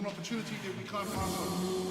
an opportunity that we can't pass on.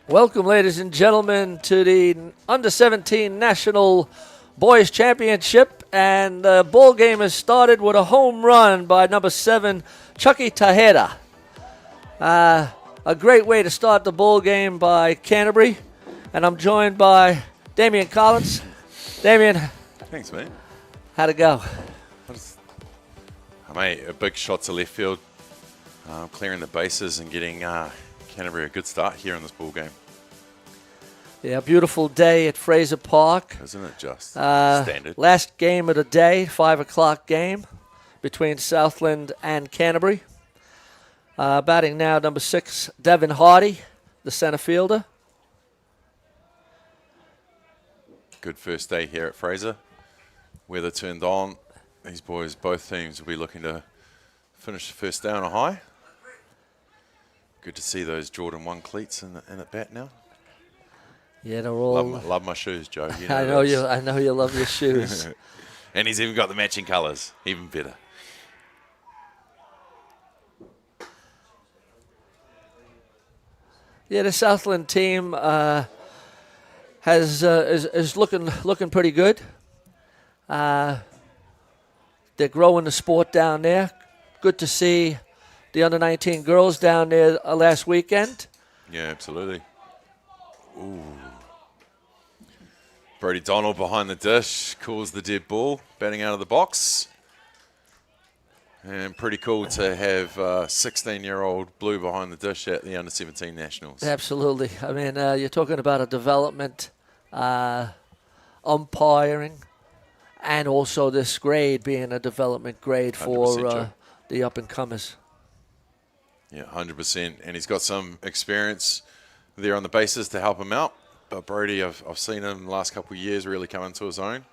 Welcome, ladies and gentlemen, to the Under-17 National Boys Championship. And the ball game has started with a home run by number 7, Chucky Taheda. A great way to start the ball game by Canterbury. And I'm joined by Damien Collins. Damien. Thanks, mate. How'd it go? Mate, a big shot to left field. Clearing the bases and getting Canterbury a good start here in this ball game. Yeah, beautiful day at Fraser Park. Isn't it just standard? Last game of the day, 5 o'clock game between Southland and Canterbury. Batting now, number 6, Devin Hardy, the center fielder. Good first day here at Fraser. Weather turned on. These boys, both teams, will be looking to finish the first day on a high. Good to see those Jordan 1 cleats in at bat now. Yeah, they're all. Love my shoes, Joe. You know I know you love your shoes. And he's even got the matching colours, even better. Yeah, the Southland team is looking pretty good. They're growing the sport down there. Good to see the under-19 girls down there last weekend. Yeah, absolutely. Ooh. Brody Donald behind the dish, calls the dead ball, batting out of the box. And pretty cool to have 16-year-old Blue behind the dish at the Under-17 Nationals. Absolutely. I mean, you're talking about a development, umpiring, and also this grade being a development grade for the up-and-comers. Yeah, 100%. And he's got some experience there on the bases to help him out. But Brody, I've seen him the last couple of years really come into his own.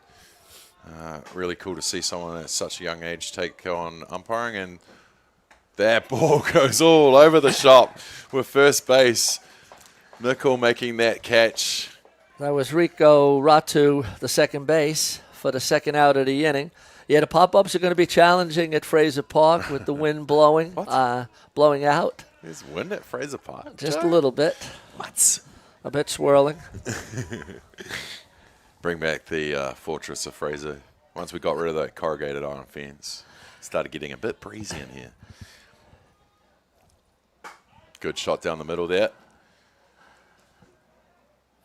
Really cool to see someone at such a young age take on umpiring. And that ball goes all over the shop with first base. Nickel making that catch. That was Rico Ratu, the second base, for the second out of the inning. Yeah, the pop-ups are going to be challenging at Fraser Park with the wind blowing out. There's wind at Fraser Park. Just a little bit. What? A bit swirling. Bring back the Fortress of Fraser. Once we got rid of that corrugated iron fence, it started getting a bit breezy in here. Good shot down the middle there.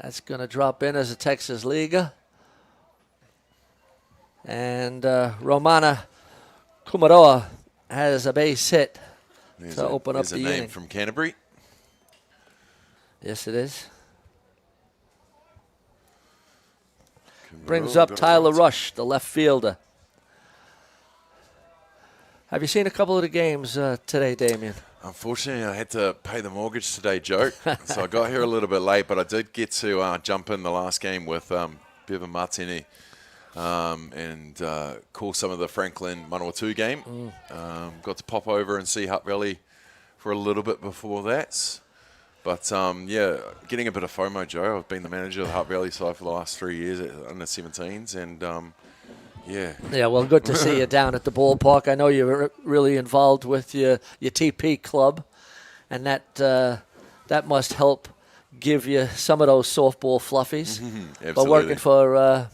That's going to drop in as a Texas Liga. And Romana Kumaroa has a base hit to open up the inning. There's a name from Canterbury. Yes, it is. Brings up Tyler Rush, the left fielder. Have you seen a couple of the games today, Damien? Unfortunately, I had to pay the mortgage today, Joe. So I got here a little bit late, but I did get to jump in the last game with Bevan Martini and call some of the Franklin Manawatu game. Got to pop over and see Hutt Valley for a little bit before that. But, yeah, getting a bit of FOMO, Joe. I've been the manager of the Hutt Valley side for the last 3 years at Under-17s, and, yeah. Yeah, well, good to see you down at the ballpark. I know you're really involved with your TP club, and that must help give you some of those softball fluffies. Absolutely. But working for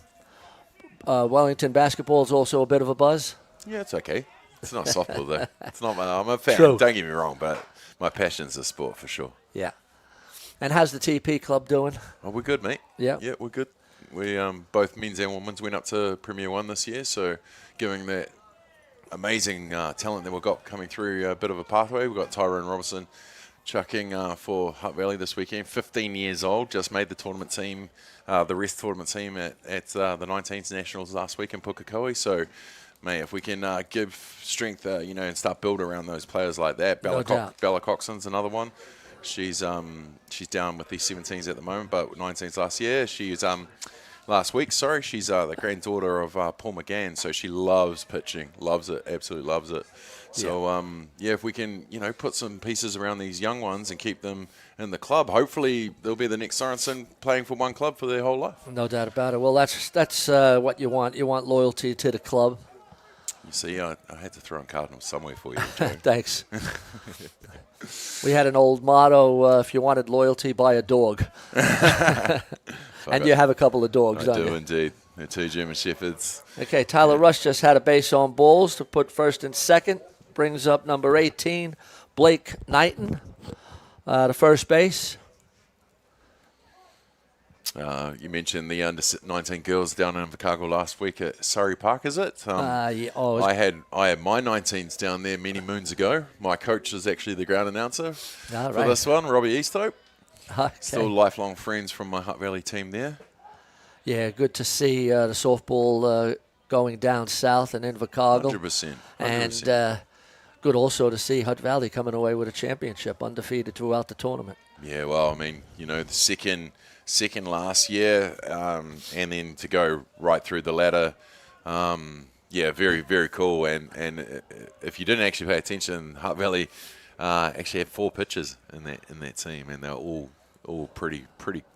Wellington basketball is also a bit of a buzz. Yeah, it's okay. It's not softball, though. It's not. I'm a fan. True. Don't get me wrong, but my passion's the sport for sure. Yeah. And how's the TP club doing? Oh, we're good, mate. Yeah. Yeah, we're good. We both men's and women's went up to Premier 1 this year, so giving that amazing talent that we've got coming through a bit of a pathway. We've got Tyrone Robertson chucking for Hutt Valley this weekend. 15 years old, just made the tournament team, the rest tournament team at the 19s Nationals last week in Pukekohe. So, mate, if we can give strength, and start build around those players like that. Bella Coxon's another one. She's down with the 17s at the moment, but 19s last year. She's last week. Sorry, she's the granddaughter of Paul McGann, so she loves pitching, loves it, absolutely loves it. So if we can put some pieces around these young ones and keep them in the club, hopefully they'll be the next Sorensen playing for one club for their whole life. No doubt about it. Well, that's what you want. You want loyalty to the club. You see, I had to throw in Cardinals somewhere for you, Joe. Thanks. We had an old motto, if you wanted loyalty, buy a dog. And you have a couple of dogs, don't you? I do indeed. They're 2 German Shepherds. Okay, Tyler Rush just had a base on balls to put first and second. Brings up number 18, Blake Knighton, to first base. You mentioned the under-19 girls down in Invercargill last week at Surrey Park, is it? Yeah. I had my 19s down there many moons ago. My coach is actually the ground announcer for this one, Robbie Easthope. Okay. Still lifelong friends from my Hutt Valley team there. Yeah, good to see the softball going down south in Invercargill. 100%. And good also to see Hutt Valley coming away with a championship, undefeated throughout the tournament. Yeah, well, I mean, the second last year, and then to go right through the ladder, very, very cool. And if you didn't actually pay attention, Hutt Valley actually had 4 pitchers in that team, and they're all pretty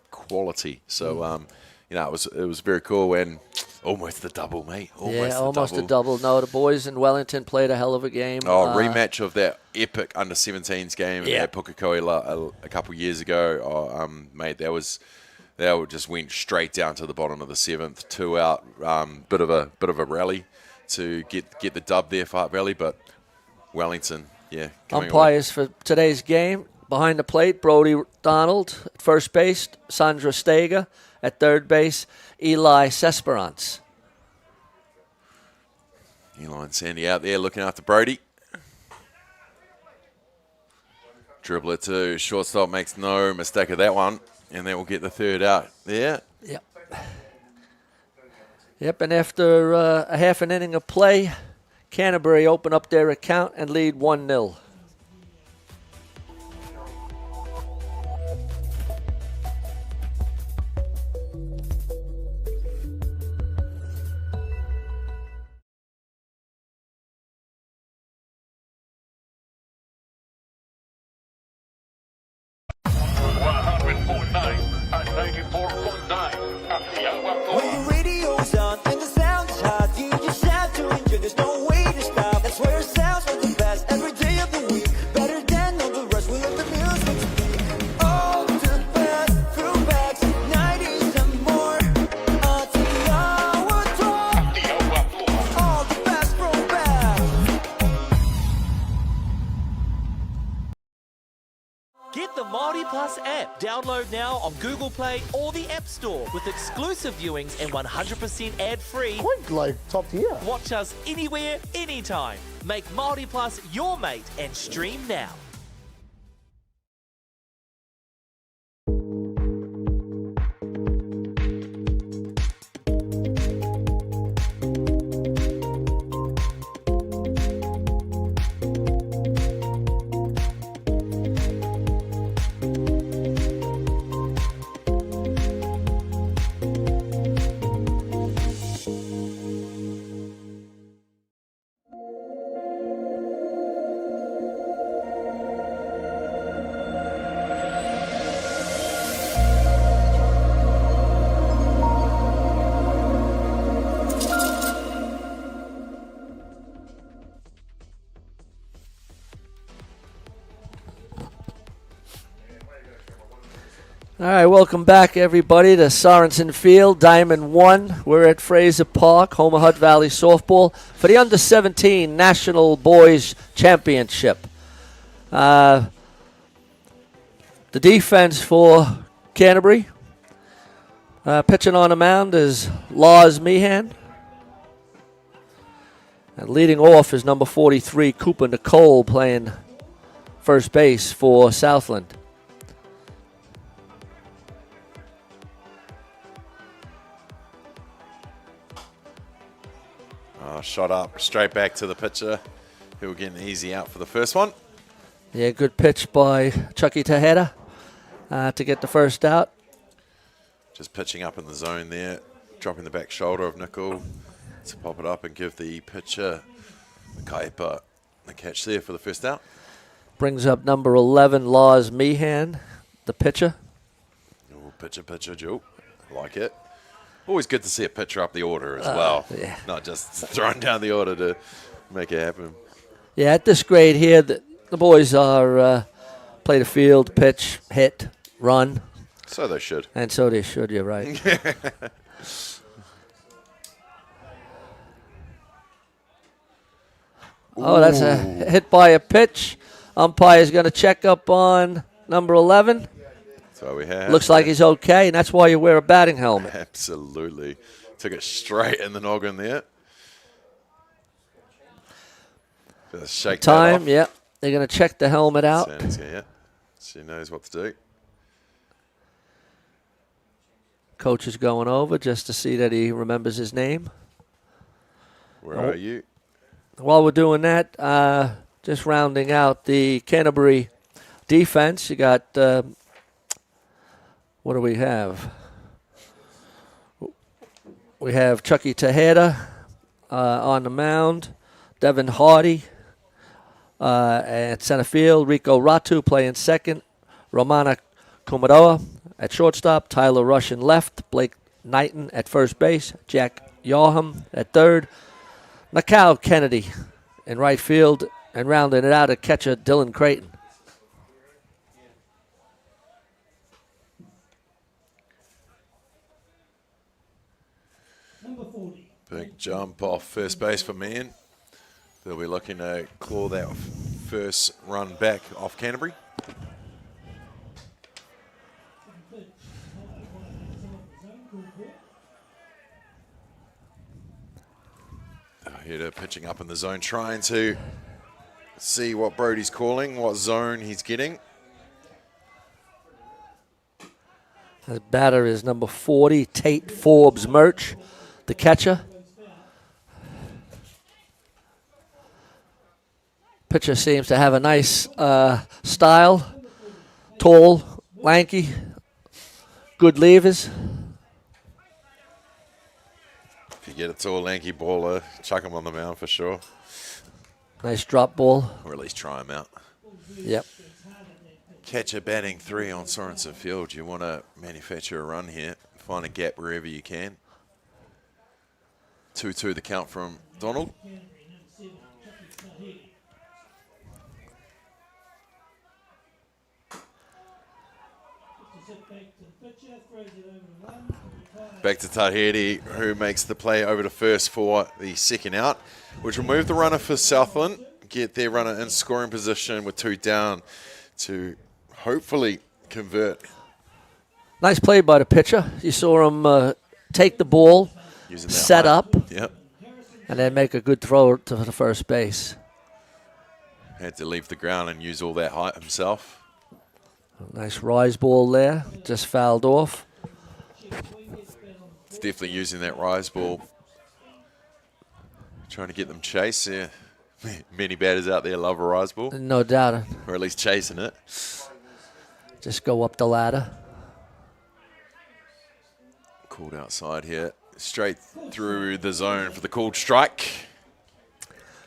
quality. So it was very cool, and almost a double, mate. Almost a double. No, the boys in Wellington played a hell of a game. Rematch of that epic under-17s game at Pukekohe a couple of years ago. Mate, they just went straight down to the bottom of the 7th, 2 out. Bit of a rally to get the dub there for Hutt Valley, but Wellington, Umpires for today's game: behind the plate, Brody Donald at first base, Sandra Steger at third base, Eli Sesperance. Eli and Sandy out there looking after Brody. Dribbler to shortstop, makes no mistake of that one, and then we'll get the third out there. Yep, and after a half an inning of play, Canterbury open up their account and lead 1-0. When the radio's on and the sound is hot, you just have to enjoy. There's no way to stop. That's where it sounds like the best every day of the week. Better than all the rest. We let the music speak. All the best throwbacks, 90s and more. Atiawa Toa. All the best throwbacks. Get the Māori Plus app. Download now on Google Play or the App Store with exclusive viewings and 100% ad-free. Quite like top tier. Watch us anywhere, anytime. Make Māori Plus your mate and stream now. All right, welcome back, everybody, to Sorensen Field, Diamond 1. We're at Fraser Park, home of Hutt Valley Softball, for the Under-17 National Boys Championship. The defense for Canterbury. Pitching on the mound is Lars Meehan. And leading off is number 43, Cooper Nicole, playing first base for Southland. Shot up straight back to the pitcher, who will get an easy out for the first one. Yeah, good pitch by Chucky Tejeda to get the first out. Just pitching up in the zone there, dropping the back shoulder of Nickel to pop it up and give the pitcher, Kaipa, the catch there for the first out. Brings up number 11, Lars Meehan, the pitcher. Ooh, pitcher, Joe. Like it. Always good to see a pitcher up the order as well. Yeah. Not just throwing down the order to make it happen. Yeah, at this grade here, the boys are play the field, pitch, hit, run. So they should. And so they should, you're right. Oh, that's a hit by a pitch. Umpire's going to check up on number 11. So we have. Looks like he's okay, and that's why you wear a batting helmet. Absolutely. Took it straight in the noggin there. Just shake Time, that off. yeah. They're going to check the helmet out. Yeah. She knows what to do. Coach is going over just to see that he remembers his name. Where are you? While we're doing that, just rounding out the Canterbury defense, you got, what do we have? We have Chucky Tejeda on the mound, Devin Hardy at center field, Rico Ratu playing second, Romana Kumaroa at shortstop, Tyler Rush in left, Blake Knighton at first base, Jack Yarham at third, Nakao Kennedy in right field, and rounding it out at catcher Dylan Creighton. Big jump off first base for Mann. They'll be looking to claw that first run back off Canterbury. Hitter pitching up in the zone, trying to see what Brody's calling, what zone he's getting. The batter is number 40, Tate Forbes Murch, the catcher. Pitcher seems to have a nice style, tall, lanky, good levers. If you get a tall, lanky baller, chuck him on the mound for sure. Nice drop ball. Or at least try him out. Yep. Catcher batting 3 on Sorensen Field. You want to manufacture a run here. Find a gap wherever you can. 2-2 the count from Donald. Back to Tahiti, who makes the play over to first for the second out, which will move the runner for Southland, get their runner in scoring position with 2 down to hopefully convert. Nice play by the pitcher. You saw him take the ball, set up, Yep. and then make a good throw to the first base. Had to leave the ground and use all that height himself. Nice rise ball there, just fouled off. It's definitely using that rise ball. Trying to get them chase. Yeah. Many batters out there love a rise ball. No doubt. Or at least chasing it. Just go up the ladder. Called outside here. Straight through the zone for the called strike.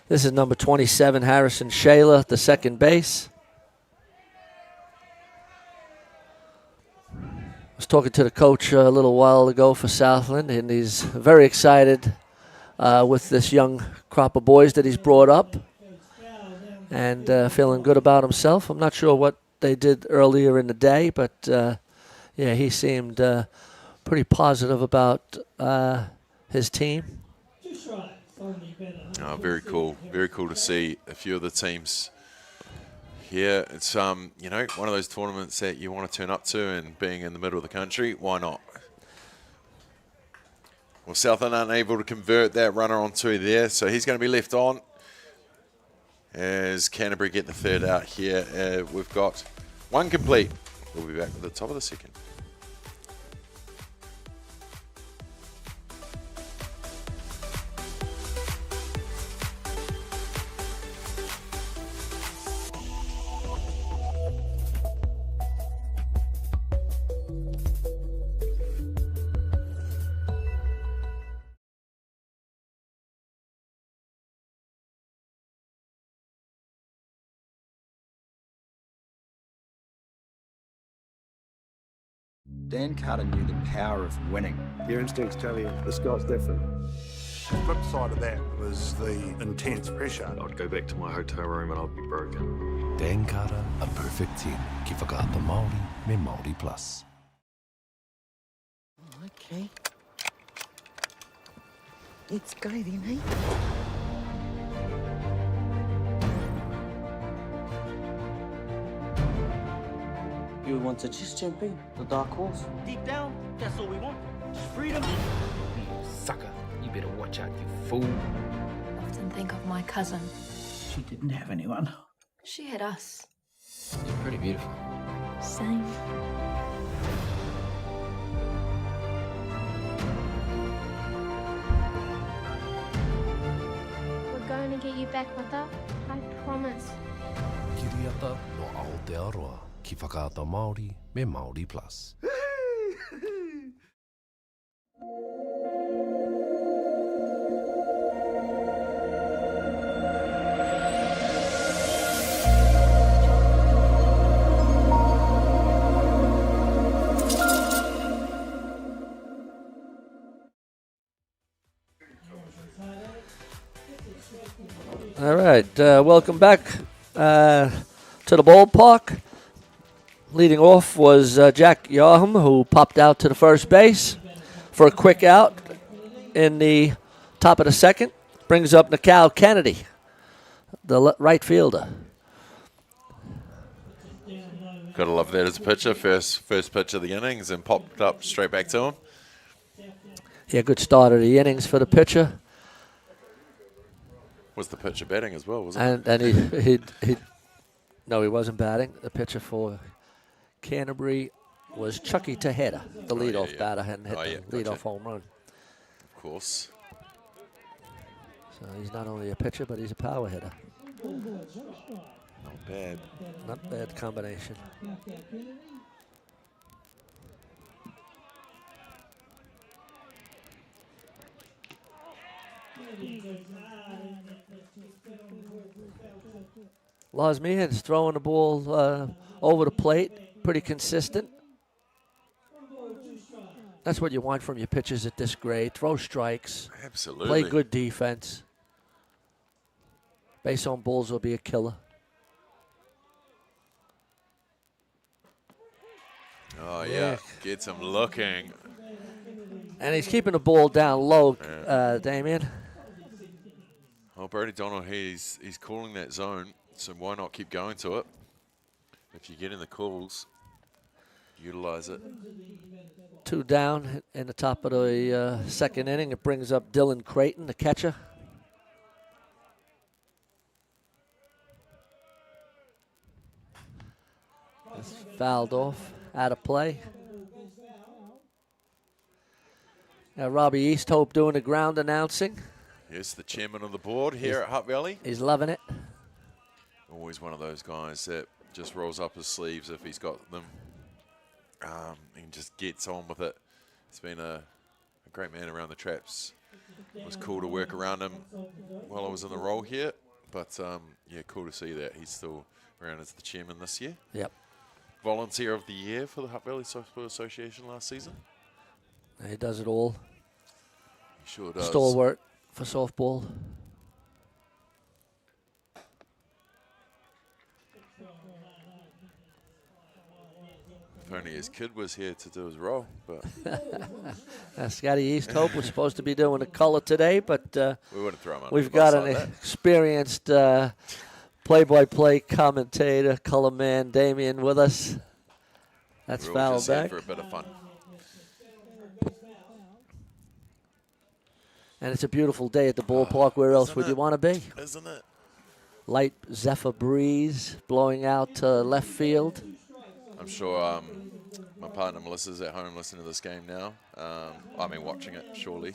This is number 27, Harrison Shayla, the second base. I was talking to the coach a little while ago for Southland, and he's very excited with this young crop of boys that he's brought up and feeling good about himself. I'm not sure what they did earlier in the day, but yeah, he seemed pretty positive about his team. Oh, very cool. Very cool to see a few of the teams here. It's one of those tournaments that you want to turn up to, and being in the middle of the country, why not? Well, Southland unable to convert that runner onto there, so he's going to be left on as Canterbury get the third out here. We've got one complete. We'll be back at the top of the second. Dan Carter knew the power of winning. Your instincts tell you the sky's different. The flip side of that was the intense pressure. I'd go back to my hotel room and I'd be broken. Dan Carter, a perfect 10. Ki whakaata Māori me Māori Plus. Okay. Let's go then, eh? You want to just jump in, the dark horse? Deep down, that's all we want. Just freedom. You sucker. You better watch out, you fool. I often think of my cousin. She didn't have anyone. She had us. You're pretty beautiful. Same. We're going to get you back, Mata. I promise. Kiriata no Aotearoa. Ki whakaata Māori me Māori Plus. All right, welcome back to the ballpark. Leading off was Jack Yaham, who popped out to the first base for a quick out in the top of the second. Brings up Nikau Kennedy, the right fielder. Gotta love that as a pitcher. First pitch of the innings and popped up straight back to him. Yeah, good start of the innings for the pitcher. Was the pitcher batting as well, wasn't And he no, he wasn't batting. The pitcher for Canterbury was Chucky Tejeda, the leadoff batter, hadn't hit the leadoff home run. Of course. So he's not only a pitcher, but he's a power hitter. Not bad. Not bad combination. Losmian's throwing the ball over the plate, pretty consistent. That's what you want from your pitchers at this grade. Throw strikes. Absolutely. Play good defense. Base on balls will be a killer. Oh, yeah. Gets him looking. And he's keeping the ball down low, Damien. Well, Brody Donald, he's calling that zone, so why not keep going to it? If you get in the calls, utilize it. 2 down in the top of the second inning. It brings up Dylan Creighton, the catcher. It's fouled off, out of play. Now Robbie Easthope doing the ground announcing. Yes, the chairman of the board here at Hutt Valley. He's loving it. Always one of those guys that just rolls up his sleeves if he's got them. And just gets on with it. He's been a great man around the traps. It was cool to work around him while I was in the role here. But, yeah, cool to see that he's still around as the chairman this year. Yep. Volunteer of the year for the Hutt Valley Softball Association last season. He does it all. He sure does. Stalwart for softball. If only his kid was here to do his role, but Scotty Easthope was supposed to be doing the color today, but we wouldn't throw him under we've the bus got an like that. experienced play-by-play commentator, color man Damien with us. That's We're all foul just here back. for a bit of fun. And it's a beautiful day at the ballpark. Where else would you want to be? Isn't it? Light zephyr breeze blowing out to left field. I'm sure my partner Melissa's at home listening to this game now. Watching it, surely.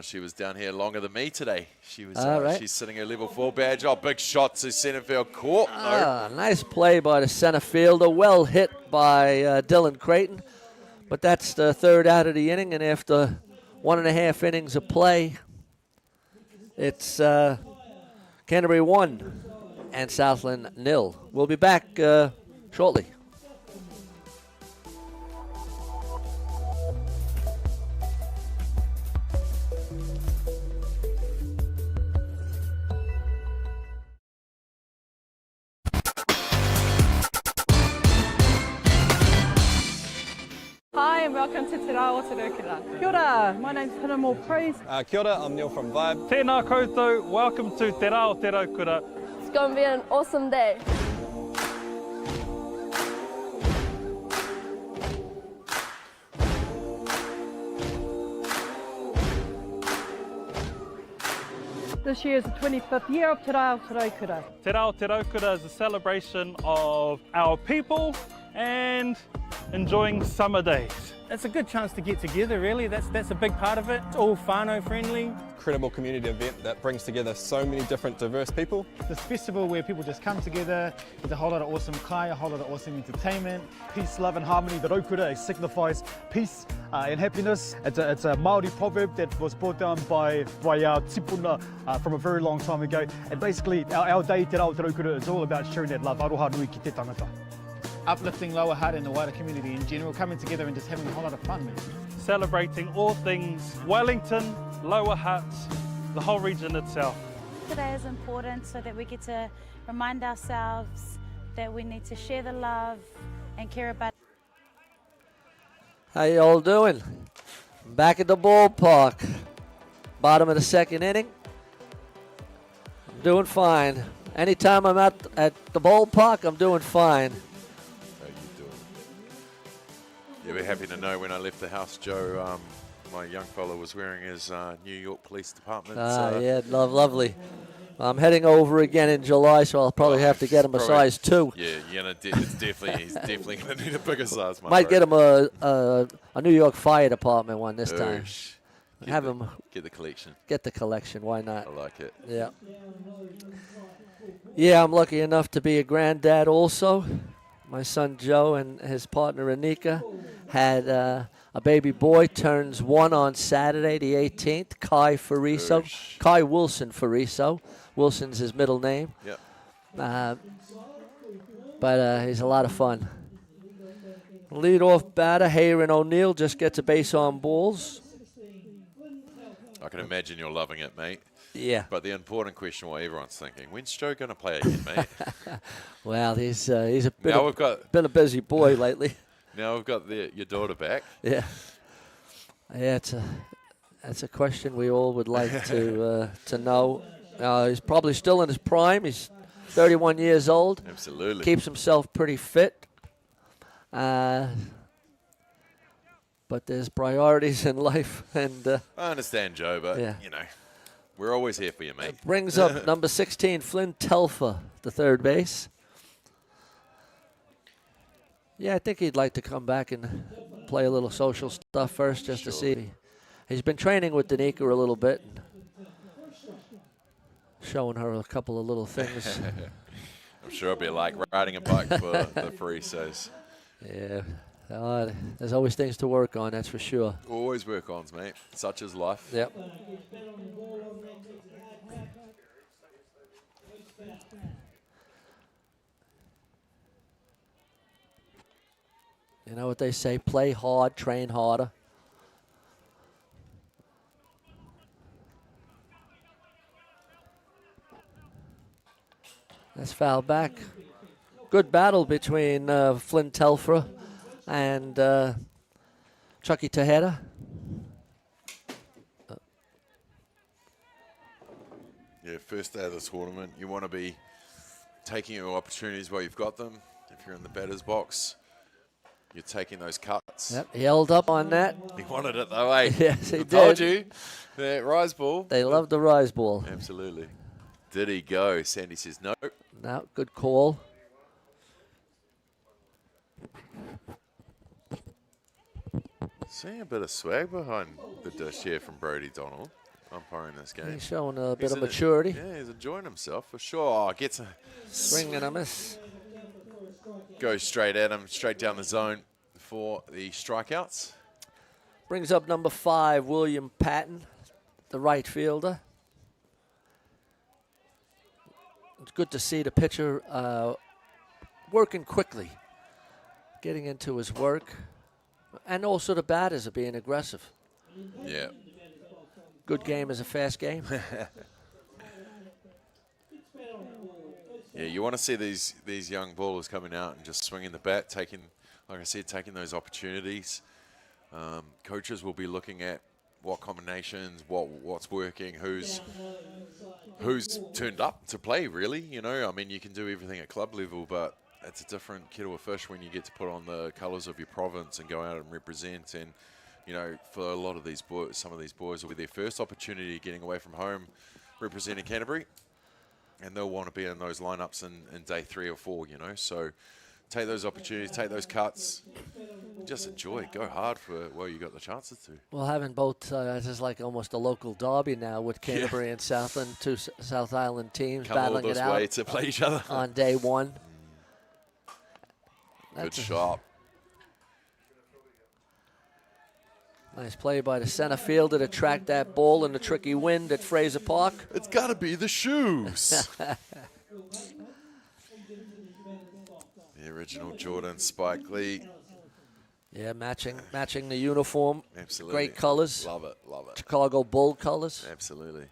She was down here longer than me today. She was. Right. She's sitting her level 4 badge. Oh, big shot to center field court. Nice play by the center fielder. Well hit by Dylan Creighton. But that's the third out of the inning, and after 1.5 innings of play, it's Canterbury 1 and Southland 0. We'll be back shortly. Hi and welcome to Atiawa Toa. Kia ora, my name's Pinamore Praise. Kia ora, I'm Neil from Vibe. Tēnā koutou, welcome to Te Rao Te Raukura. It's going to be an awesome day. This year is the 25th year of Te Rao Te Raukura. Te Rao Te Raukura is a celebration of our people and enjoying summer days. It's a good chance to get together, really. That's a big part of it. It's all whānau friendly. Incredible community event that brings together so many different diverse people. This festival where people just come together, there's a whole lot of awesome kai, a whole lot of awesome entertainment. Peace, love and harmony. The Raukura signifies peace and happiness. It's a Māori proverb that was brought down by our tipuna from a very long time ago. And basically our day, Te Rao Te Raukura, is all about sharing that love. Aroha nui ki te tangata. Uplifting Lower Hutt and the wider community in general, coming together and just having a whole lot of fun, man. Celebrating all things Wellington, Lower Hutt, the whole region itself. Today is important so that we get to remind ourselves that we need to share the love and care about. How you all doing? Back at the ballpark. Bottom of the second inning. I'm doing fine. Anytime I'm at the ballpark, I'm doing fine. Yeah, we're happy to know when I left the house, Joe, my young fellow was wearing his New York Police Department. Yeah, lovely. I'm heading over again in July, so I'll probably have to get him a size 2. Yeah, he's definitely going to need a bigger size. Might get him a New York Fire Department one this time. Get the collection. Get the collection, why not? I like it. Yeah. Yeah, I'm lucky enough to be a granddad also. My son Joe and his partner Anika had a baby boy, turns 1 on Saturday the 18th, Kai Wilson Fariso. Wilson's his middle name. Yep. But he's a lot of fun. Lead-off batter, Hayron O'Neill, just gets a base on balls. I can imagine you're loving it, mate. Yeah. But the important question, what everyone's thinking, when's Joe going to play again, mate? Well, he's been a busy boy lately. Now we've got your daughter back. Yeah. Yeah, it's a question we all would like to know. He's probably still in his prime. He's 31 years old. Absolutely. Keeps himself pretty fit. But there's priorities in life, and I understand, Joe, but we're always here for you, mate. Brings up number 16, Flynn Telfer, the third base. Yeah, I think he'd like to come back and play a little social stuff first, just to see. He's been training with Danica a little bit, and showing her a couple of little things. I'm sure it'll be like riding a bike for the Frisos. Yeah. There's always things to work on, that's for sure. Always work-ons, mate. Such is life. Yep. You know what they say, play hard, train harder. That's foul back. Good battle between Flynn Telfer and Chucky Tejeda. Yeah, first day of the tournament, you want to be taking your opportunities while you've got them. If you're in the batter's box, you're taking those cuts. Yep, he held up on that. He wanted it though, eh? Yes, he did. Told you. That rise ball. They love the rise ball. Absolutely. Did he go? Sandy says no. No, good call. Seeing a bit of swag behind the dish here from Brodie Donald, umpiring this game. He's showing a bit of in maturity. Yeah, he's enjoying himself for sure. Oh, gets a Swing and a miss. Goes straight at him, straight down the zone for the strikeouts. Brings up number 5, William Patton, the right fielder. It's good to see the pitcher working quickly, getting into his work. And also the batters are being aggressive. Yeah. Good game is a fast game. Yeah, you want to see these young ballers coming out and just swinging the bat, taking, like I said, taking those opportunities. Coaches will be looking at what combinations, what's working, who's turned up to play, really. You know, I mean, you can do everything at club level, but it's a different kettle of fish when you get to put on the colours of your province and go out and represent. And, you know, for a lot of these boys, some of these boys will be their first opportunity getting away from home representing Canterbury. And they'll want to be in those lineups in day 3 or 4, you know. So take those opportunities, take those cuts, just enjoy, go hard for where you got the chances to. Well, having both, this is like almost a local derby now with Canterbury and Southland, 2 South Island teams battling it out. Way to play each other on day 1. Good shot. Nice play by the center fielder to track that ball in the tricky wind at Fraser Park. It's got to be the shoes. The original Jordan Spike Lee. Yeah, matching the uniform. Absolutely. Great colors. Love it, love it. Chicago Bull colors. Absolutely.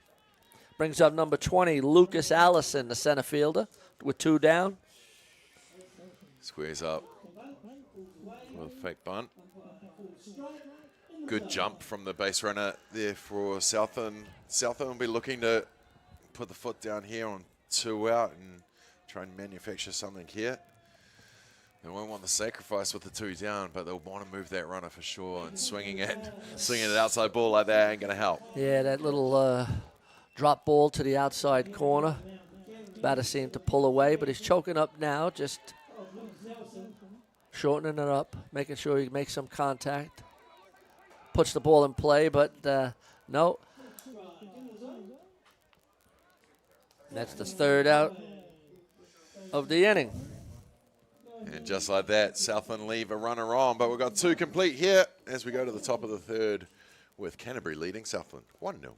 Brings up number 20, Lucas Allison, the center fielder, with 2 down. Squares up with a fake bunt. Good jump from the base runner there for Southland. Southland will be looking to put the foot down here on 2 out and try and manufacture something here. They won't want the sacrifice with the 2 down, but they'll want to move that runner for sure. And swinging it outside ball like that ain't going to help. Yeah, that little drop ball to the outside corner. Batter seemed to pull away, but he's choking up now, just shortening it up, making sure he makes some contact. Puts the ball in play, but no. That's the 3rd out of the inning. And just like that, Southland leave a runner on, but we've got 2 complete here as we go to the top of the 3rd with Canterbury leading Southland 1-0.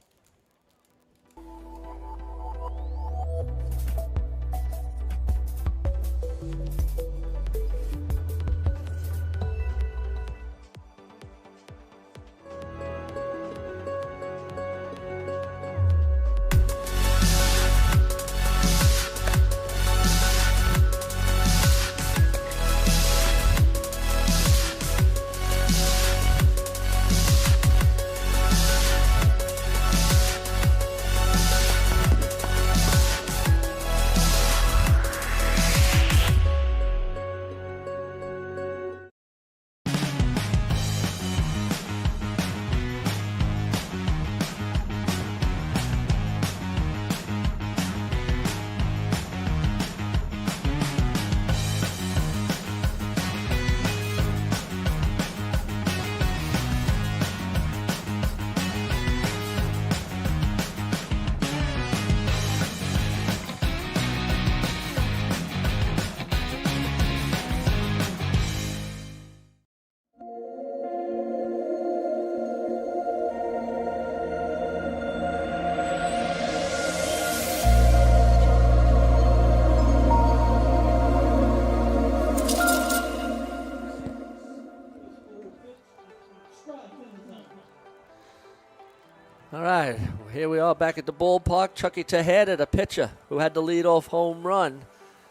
All right, here we are back at the ballpark. Chucky Tejeda, the pitcher who had the leadoff home run,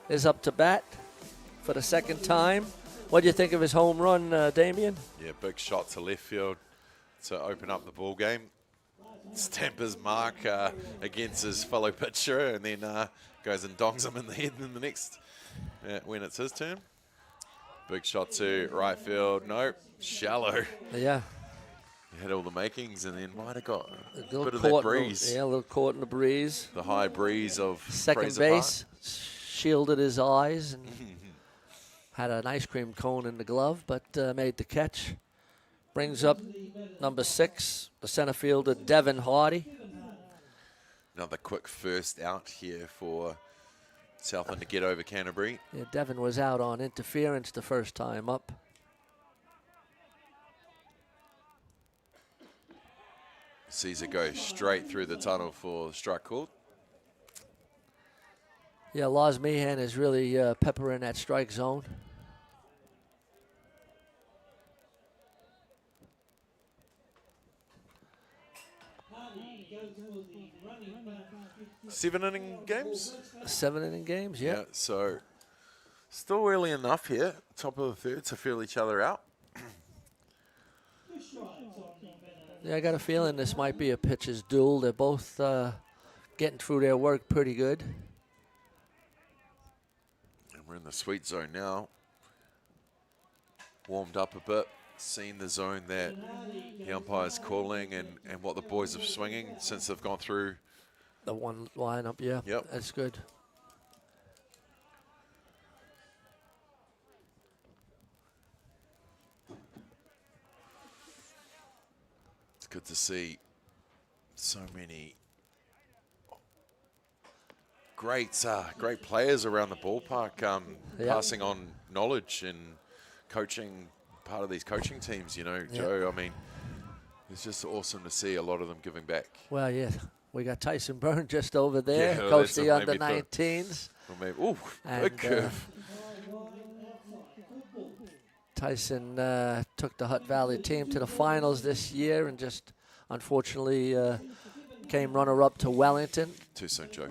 is up to bat for the 2nd time. What do you think of his home run, Damien? Yeah, big shot to left field to open up the ball game. stamp his mark against his fellow pitcher, and then goes and dongs him in the head in the next when it's his turn. Big shot to right field. Nope, shallow. Yeah. He had all the makings, and then might have got a bit Little of that breeze. Yeah, a little caught in the breeze. The high breeze of second Fraser base, Park. shielded his eyes, and had an ice cream cone in the glove, but made the catch. Brings up number 6, the center fielder, Devin Hardy. Another quick first out here for Southland to get over Canterbury. Yeah, Devin was out on interference the first time up. Sees it go straight through the tunnel for the strike called. Yeah, Lars Meehan is really peppering that strike zone. Seven-inning games? 7-inning games, yeah. So still early enough here, top of the third, to feel each other out. Yeah, I got a feeling this might be a pitcher's duel. They're both getting through their work pretty good. And we're in the sweet zone now. Warmed up a bit, seen the zone that the umpire's calling and what the boys are swinging since they've gone through. The one lineup, yeah. Yep. That's good. It's good to see so many great players around the ballpark passing on knowledge and coaching, part of these coaching teams, you know, Joe. I mean, it's just awesome to see a lot of them giving back. Well, yeah. We got Tyson Byrne just over there, coach the under-19s. Big curve. Tyson took the Hutt Valley team to the finals this year and just unfortunately came runner-up to Wellington. Too soon, Joe.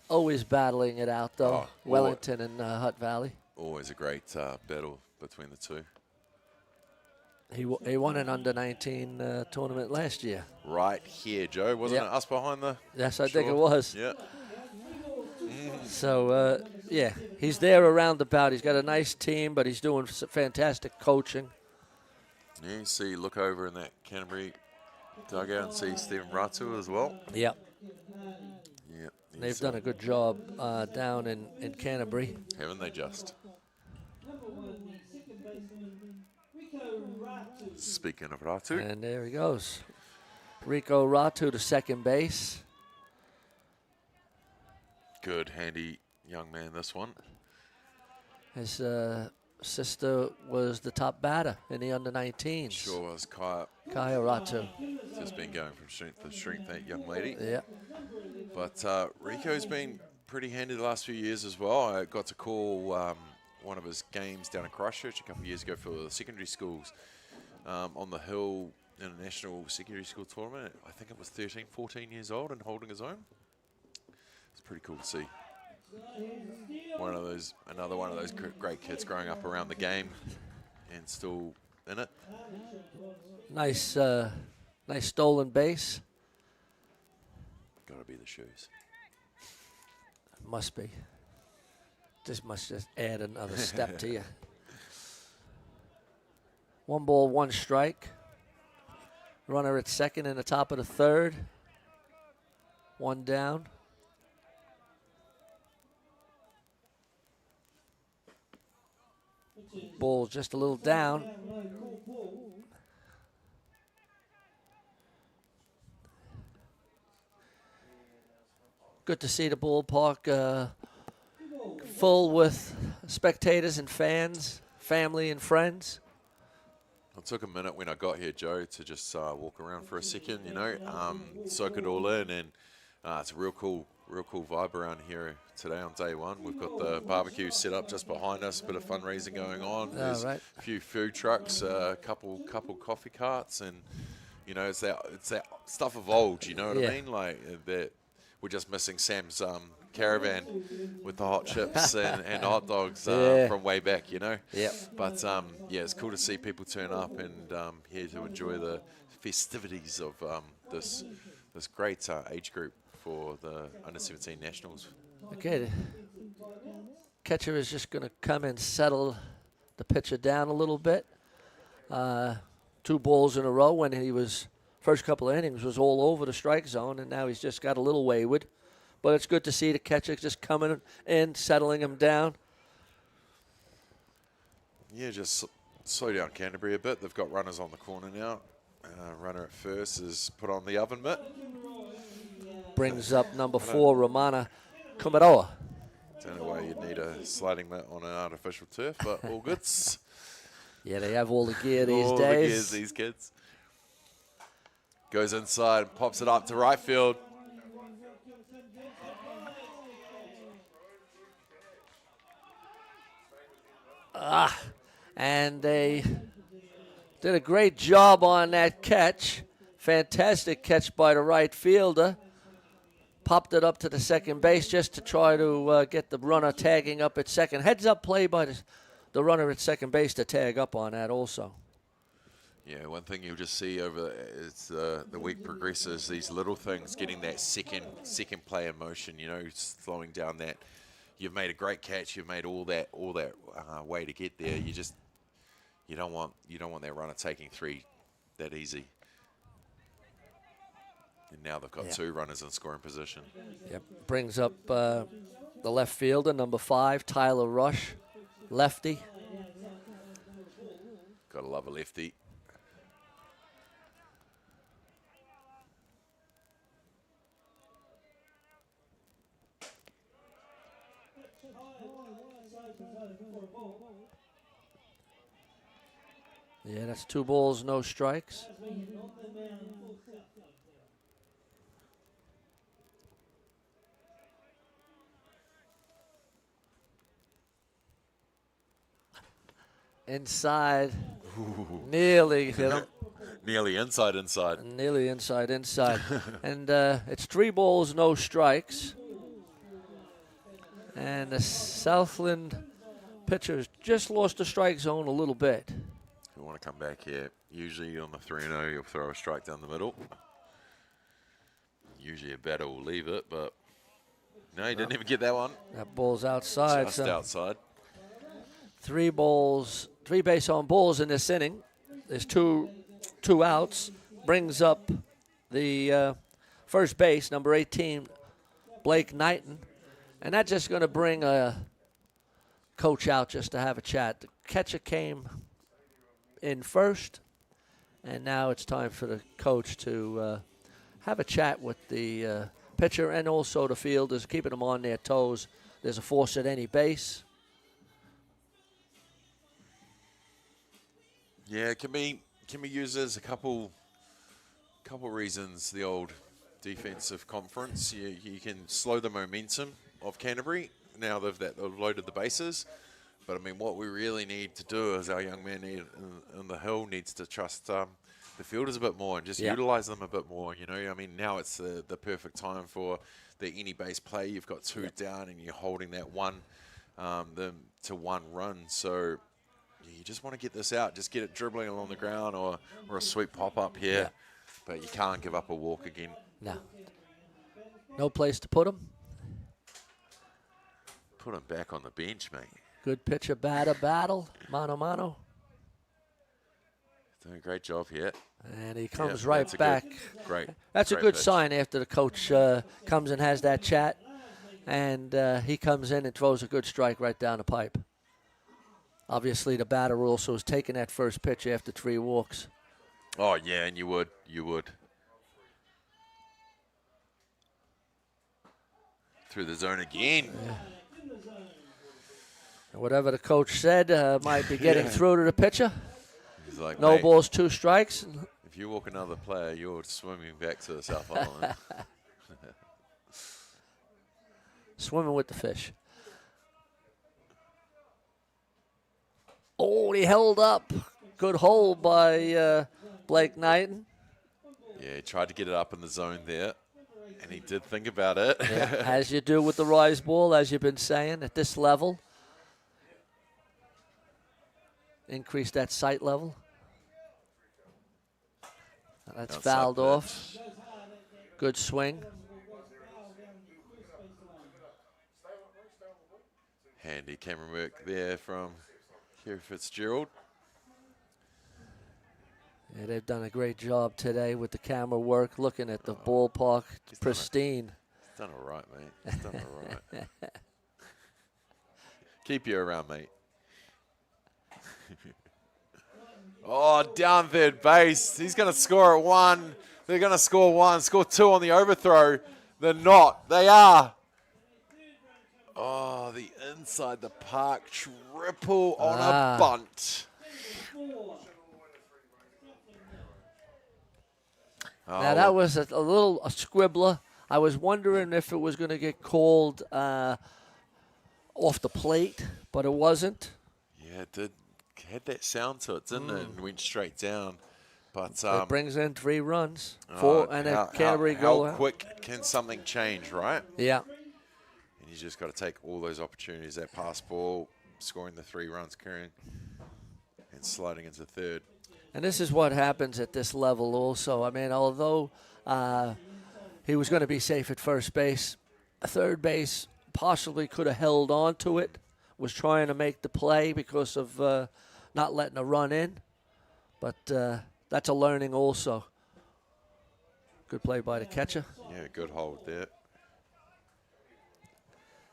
Always battling it out, though, Wellington and Hutt Valley. Always a great battle between the two. He won an under-19 tournament last year. Right here, Joe. Wasn't it us behind the... Yes, I think it was. Yeah. So, yeah, he's there around about. He's got a nice team, but he's doing fantastic coaching. Yeah, you see, look over in that Canterbury dugout and see Stephen Ratu as well. Yep. Yep. They've done a good job down in Canterbury. Haven't they just? Speaking of Ratu. And there he goes. Rico Ratu to second base. Good, handy young man, this one. His sister was the top batter in the under-19s. Sure was, Kaya Ratu. Just been going from strength to strength, that young lady. Yeah. But Rico's been pretty handy the last few years as well. I got to call one of his games down in Christchurch a couple of years ago for the secondary schools on the Hill International Secondary School Tournament. I think it was 13, 14 years old and holding his own. It's pretty cool to see. Another one of those great kids growing up around the game and still in it. Nice stolen base. Got to be the shoes. Must be. This must just add another step to you. 1 ball, 1 strike. Runner at second in the top of the third. 1 down. Ball just a little down. Good to see the ballpark full with spectators and fans, family and friends. It took a minute when I got here, Joe, to just walk around for a second, you know, soak it all in, and it's a real cool vibe around here today on day one. We've got the barbecue set up just behind us, a bit of fundraising going on. There's a few food trucks, a couple coffee carts, and you know, it's that stuff of old. You know what I mean? Like that. We're just missing Sam's caravan with the hot chips and hot dogs from way back, you know. Yeah. But yeah, it's cool to see people turn up and here to enjoy the festivities of this great age group for the under-17 nationals. Okay, the catcher is just going to come and settle the pitcher down a little bit. 2 balls in a row when he was, first couple of innings was all over the strike zone, and now he's just got a little wayward. But it's good to see the catcher just coming in, settling him down. Yeah, just slow down Canterbury a bit. They've got runners on the corner now. Runner at first is put on the oven mitt. Brings up number 4, Romana Kumaroa. Don't know why you'd need a sliding mitt on an artificial turf, but all goods. Yeah, they have all the gear these all days. All the gears, these kids. Goes inside and pops it up to right field. And they did a great job on that catch. Fantastic catch by the right fielder. Popped it up to the second base just to try to get the runner tagging up at second. Heads up play by the runner at second base to tag up on that also. Yeah, one thing you'll just see over as the week progresses, these little things, getting that second play in motion, you know, slowing down that. You've made a great catch. You've made all that way to get there. You don't want that runner taking 3 that easy. And now they've got 2 runners in scoring position. Yep, brings up the left fielder, number 5, Tyler Rush, lefty. Gotta love a lefty. Yeah, that's 2 balls, no strikes. Inside. Ooh. Nearly hit him. Nearly inside. Nearly inside. And it's 3 balls, no strikes. And the Southland pitcher's just lost the strike zone a little bit. You want to come back here. Usually on the 3-0, you'll throw a strike down the middle. Usually a batter will leave it, but no, he didn't even get that one. That ball's outside. Just outside. 3 balls, 3 base on balls in this inning. There's two outs. Brings up the first base, number 18, Blake Knighton. And that's just going to bring a coach out just to have a chat. The catcher came in first, and now it's time for the coach to have a chat with the pitcher and also the fielders, keeping them on their toes. There's a force at any base. Yeah, it can be used as a couple reasons. The old defensive conference, you can slow the momentum of Canterbury now they've loaded the bases. But I mean, what we really need to do is our young man in the hill needs to trust the fielders a bit more and just utilise them a bit more. You know, I mean, now it's the perfect time for the any base play. You've got 2 down and you're holding that one to 1 run. So you just want to get this out, just get it dribbling along the ground or a sweet pop up here. Yeah. But you can't give up a walk again. No place to put him. Put him back on the bench, mate. Good pitcher batter battle, mano. Doing a great job here. And he comes right back. That's a good pitch. sign after the coach comes and has that chat. And he comes in and throws a good strike right down the pipe. Obviously, the batter also is taking that first pitch after 3 walks. Oh, yeah, and you would. Through the zone again. Yeah. Whatever the coach said might be getting through to the pitcher. He's like, no balls, 2 strikes. If you walk another player, you're swimming back to the South Island. Swimming with the fish. Oh, he held up. Good hold by Blake Knighton. Yeah, he tried to get it up in the zone there, and he did think about it. Yeah, as you do with the rise ball, as you've been saying, at this level. Increase that sight level. That's fouled off. Good swing. Handy camera work there from Kerry Fitzgerald. Yeah, they've done a great job today with the camera work, looking at the ballpark, pristine. He's done all right, mate. He's done all right. Keep you around, mate. Oh, down third base. He's going to score at 1. They're going to score 1, score 2 on the overthrow. They're not. They are. Oh, the inside the park triple on a bunt. Now, that was a little squibbler. I was wondering if it was going to get called off the plate, but it wasn't. Yeah, it did. Had that sound to it, didn't it? And went straight down. But it brings in 3 runs. 4 and a Canterbury goal. How quick can something change, right? Yeah. And you just got to take all those opportunities. That pass ball, scoring the 3 runs, carrying, and sliding into third. And this is what happens at this level also. I mean, although he was going to be safe at first base, third base possibly could have held on to it, was trying to make the play because of not letting a run in. But that's a learning also. Good play by the catcher. Yeah, good hold there.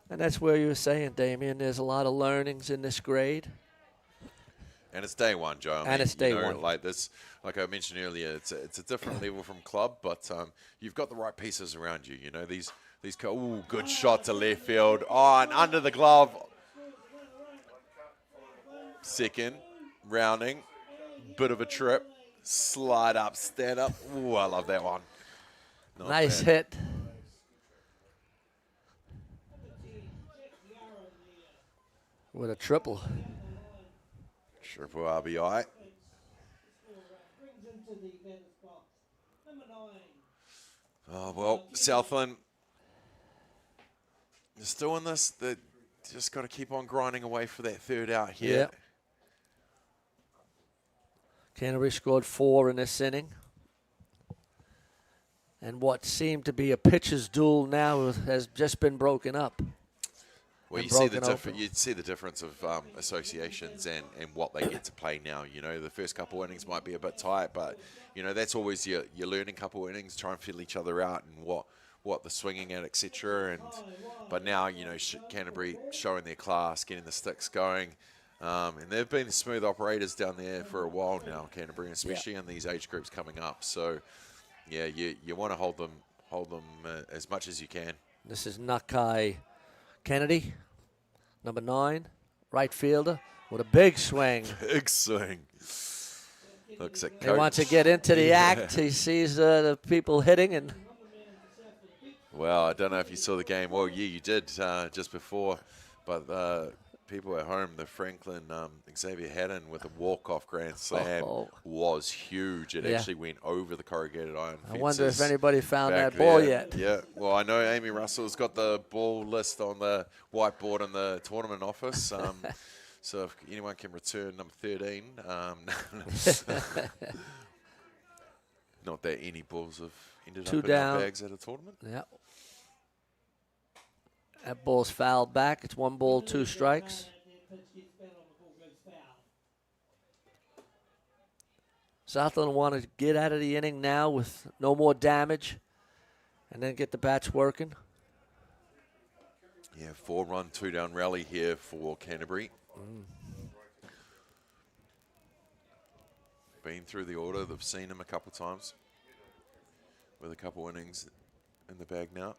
And that's where you were saying, Damien, there's a lot of learnings in this grade. And it's day one, Joe. It's day one. Like this, like I mentioned earlier, it's a different level from club, but you've got the right pieces around you. You know, these good shot to left field. Oh, and under the glove. Second, rounding, bit of a trip, slide up, stand up. Ooh, I love that one. Nice hit. With a triple. Triple RBI. Oh, well, Southland is still in this. They just got to keep on grinding away for that third out here. Yeah. Canterbury scored 4 in this inning. And what seemed to be a pitcher's duel now has just been broken up. Well, you see the difference of associations and what they get to play now. You know, the first couple innings might be a bit tight, but you know that's always your learning couple innings, try and feel each other out and what the swinging at, etc. But now you know Canterbury showing their class, getting the sticks going, and they've been smooth operators down there for a while now, Canterbury, especially in these age groups coming up. So yeah, you want to hold them as much as you can. This is Nakai Kennedy, number 9, right fielder, with a big swing. Big swing. Looks at coach. He wants to get into the act. He sees the people hitting. And well, I don't know if you saw the game. Well, yeah, you did just before. But people at home, the Franklin Xavier Haddon with a walk-off grand slam was huge. It actually went over the corrugated iron fences. I wonder if anybody found that ball yet. Yeah, well, I know Amy Russell's got the ball list on the whiteboard in the tournament office. So if anyone can return number 13. Not that any balls have ended up in our bags at a tournament. Yeah. That ball's fouled back. It's 1 ball, 2 strikes. Southland want to get out of the inning now with no more damage and then get the bats working. Yeah, 4-run, 2-down rally here for Canterbury. Been through the order. They've seen him a couple of times with a couple innings in the bag now.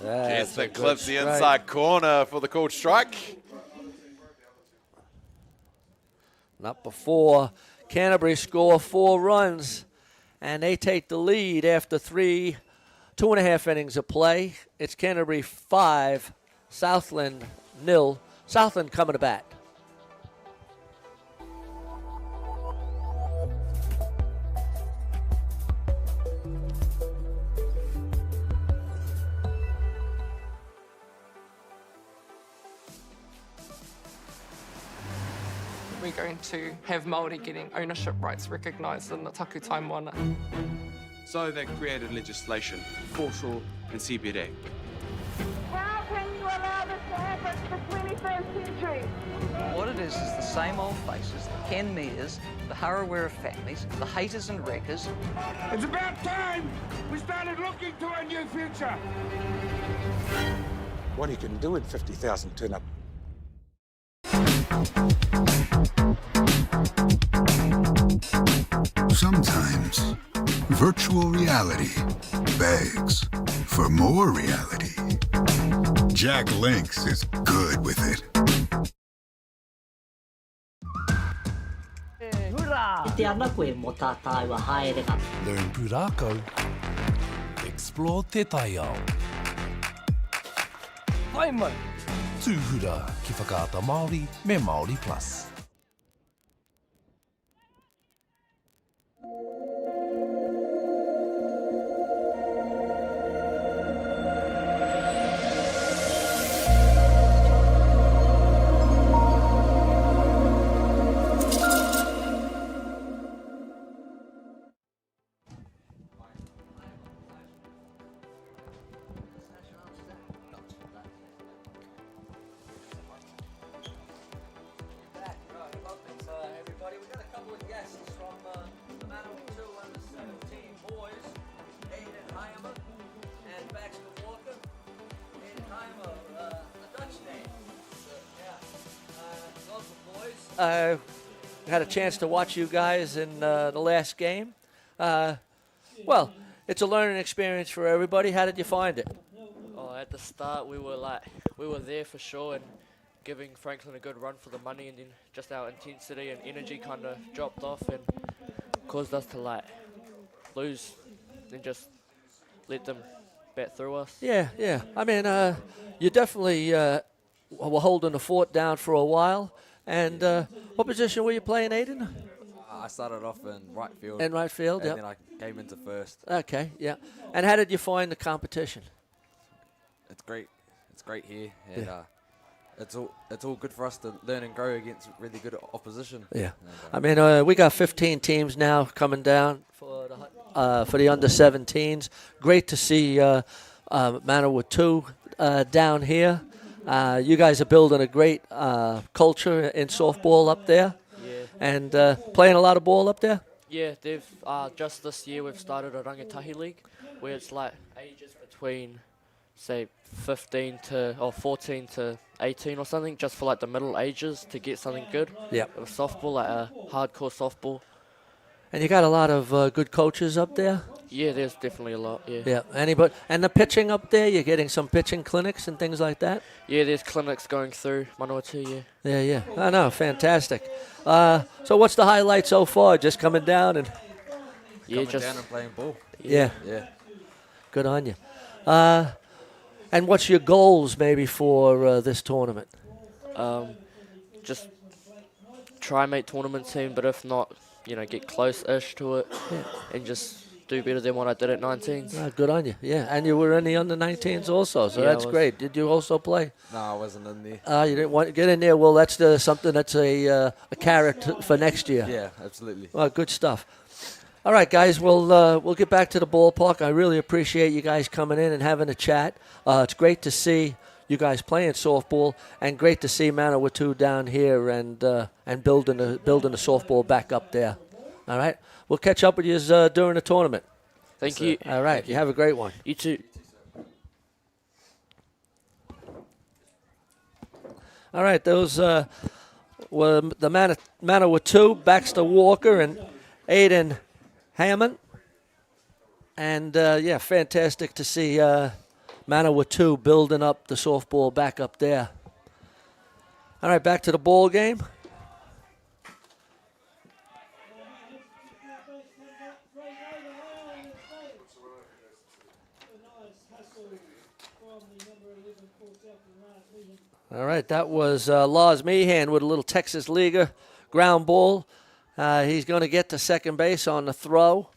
Gets the clips the inside corner for the called strike. Not before Canterbury score 4 runs, and they take the lead after 2.5 innings of play. It's Canterbury 5, Southland 0. Southland coming to bat. we're going to have Māori getting ownership rights recognised in the taku taimoana. So they created legislation, foreshore and CBD. How can you allow this to happen in the 21st century? What it is the same old faces, the Ken Mears, the Harawira families, the haters and wreckers. It's about time we started looking to a new future. What you can do in 50,000 turn up. Sometimes virtual reality begs for more reality. Jack Lynx is good with it. Learn Pūrākau. Explore Te Taiao. Vai mai! Tūhura ki whakaata Māori me Māori Plus. Had a chance to watch you guys in the last game. Well, it's a learning experience for everybody. How did you find it? Oh, at the start we were there for sure and giving Franklin a good run for the money, and then just our intensity and energy kind of dropped off and caused us to lose and just let them bat through us. Yeah. I mean, you definitely were holding the fort down for a while. And what position were you playing, Aiden? I started off in right field. In right field, and then I came into first. Okay, yeah. And how did you find the competition? It's great. It's great here, and it's all good for us to learn and grow against really good opposition. Yeah, and, I mean, we got 15 teams now coming down for the under-17s. Great to see Manawa 2 down here. You guys are building a great culture in softball up there. Yeah. And playing a lot of ball up there? Yeah, they've just this year we've started a rangatahi league where it's ages between, say, 14 to 18 or something, just for the middle ages to get something good. Yeah. With softball, a hardcore softball. And you got a lot of good coaches up there? Yeah, there's definitely a lot, yeah. Yeah, and the pitching up there, you're getting some pitching clinics and things like that? Yeah, there's clinics going through Manawatu, yeah. Yeah. I know, fantastic. So what's the highlight so far? Just coming down and... Coming down and playing ball. Yeah. Good on you. And what's your goals maybe for this tournament? Just try and make tournament team, but if not, get close-ish to it and just do better than what I did at 19s. Good on you, yeah. And you were in the under-19s also, so that's great. Did you also play? No, I wasn't in there. You didn't want to get in there? Well, that's something that's a carrot for next year. Yeah, absolutely. Well, good stuff. All right, guys, we'll get back to the ballpark. I really appreciate you guys coming in and having a chat. It's great to see you guys playing softball, and great to see Manawa 2 down here and building the softball back up there. All right, we'll catch up with you during the tournament. Thank you. All right, you have a great one. You too. All right, those were the Manawa 2, Baxter Walker and Aiden Hammond. And, fantastic to see Manawa 2 building up the softball back up there. All right, back to the ball game. All right, that was Lars Meehan with a little Texas Leaguer ground ball. He's going to get to second base on the throw.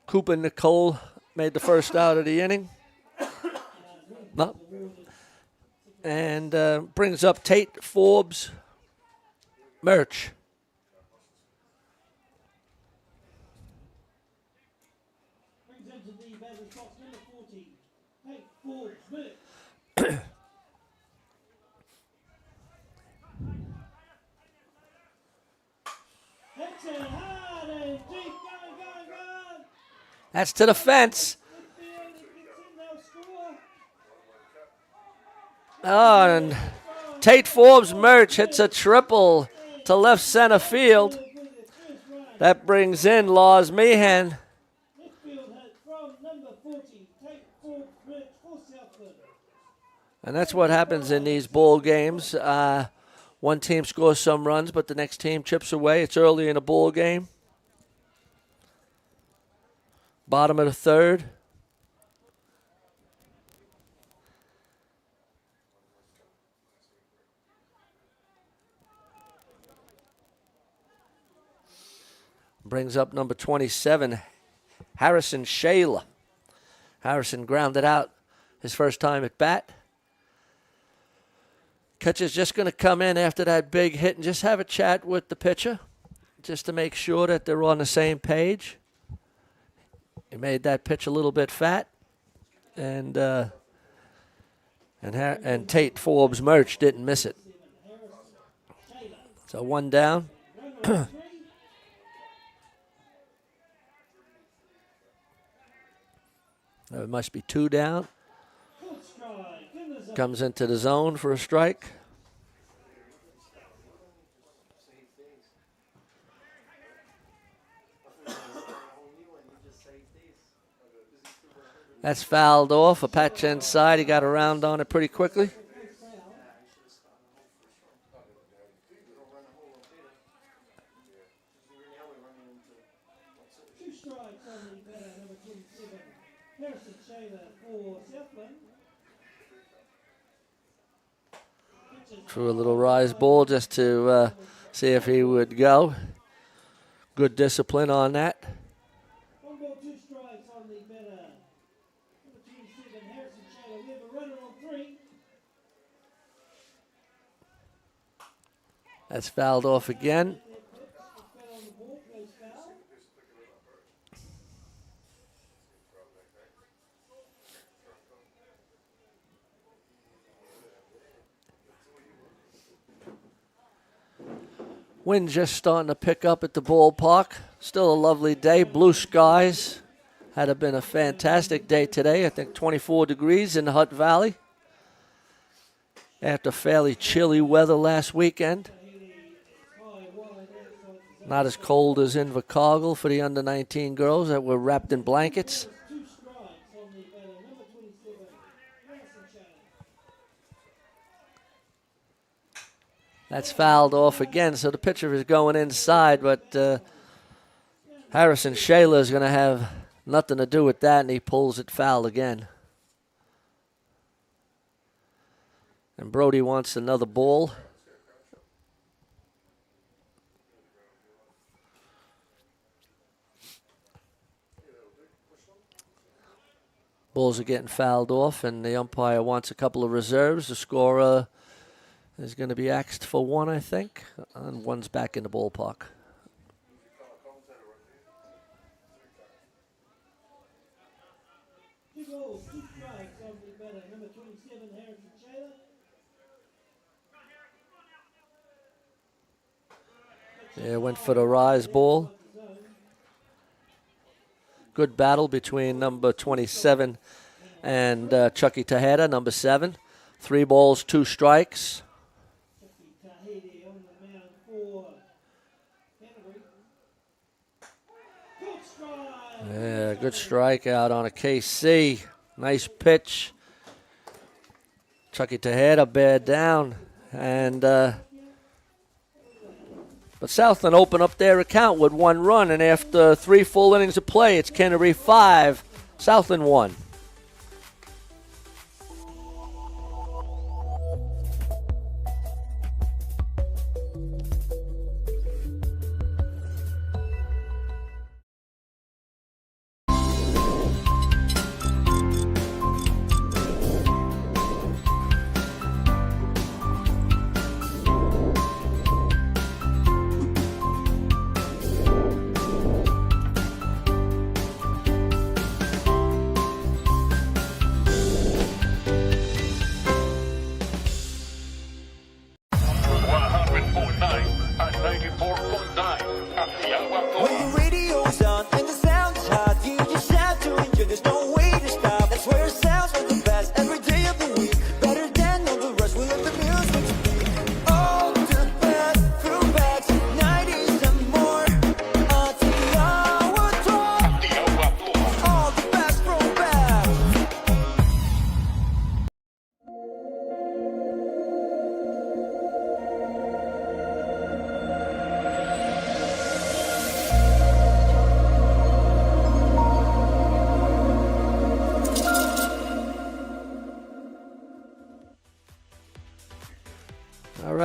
Cooper Nicole made the first out of the inning. No. And brings up Tate, Forbes, Murch. That's to the fence. Oh, and Tate Forbes Murch hits a triple to left center field. That brings in Lars Meehan. And that's what happens in these ball games. One team scores some runs, but the next team chips away. It's early in a ball game. Bottom of the third. Brings up number 27, Harrison Shayla. Harrison grounded out his first time at bat. Catcher's just going to come in after that big hit and just have a chat with the pitcher just to make sure that they're on the same page. He made that pitch a little bit fat. And Tate Forbes Murch didn't miss it. So one down. It must be two down. Comes into the zone for a strike. That's fouled off. A patch inside. He got around on it pretty quickly. Threw a little rise ball just to see if he would go. Good discipline on that. That's fouled off again. Wind just starting to pick up at the ballpark. Still a lovely day. Blue skies. Had been a fantastic day today. I think 24 degrees in the Hutt Valley. After fairly chilly weather last weekend. Not as cold as in Invercargill for the under-19 girls that were wrapped in blankets. That's fouled off again, so the pitcher is going inside, but Harrison Shayla is going to have nothing to do with that, and he pulls it foul again. And Brody wants another ball. Balls are getting fouled off, and the umpire wants a couple of reserves. The scorer is going to be axed for one, I think, and one's back in the ballpark. Yeah, went for the rise ball. Good battle between number 27 and Chucky Tejeda, number 7. 3 balls, 2 strikes. Yeah, good strikeout on a KC. Nice pitch. Chucky Tejeda bared down. And but Southland opened up their account with 1 run, and after 3 full innings of play, it's Canterbury 5, Southland 1.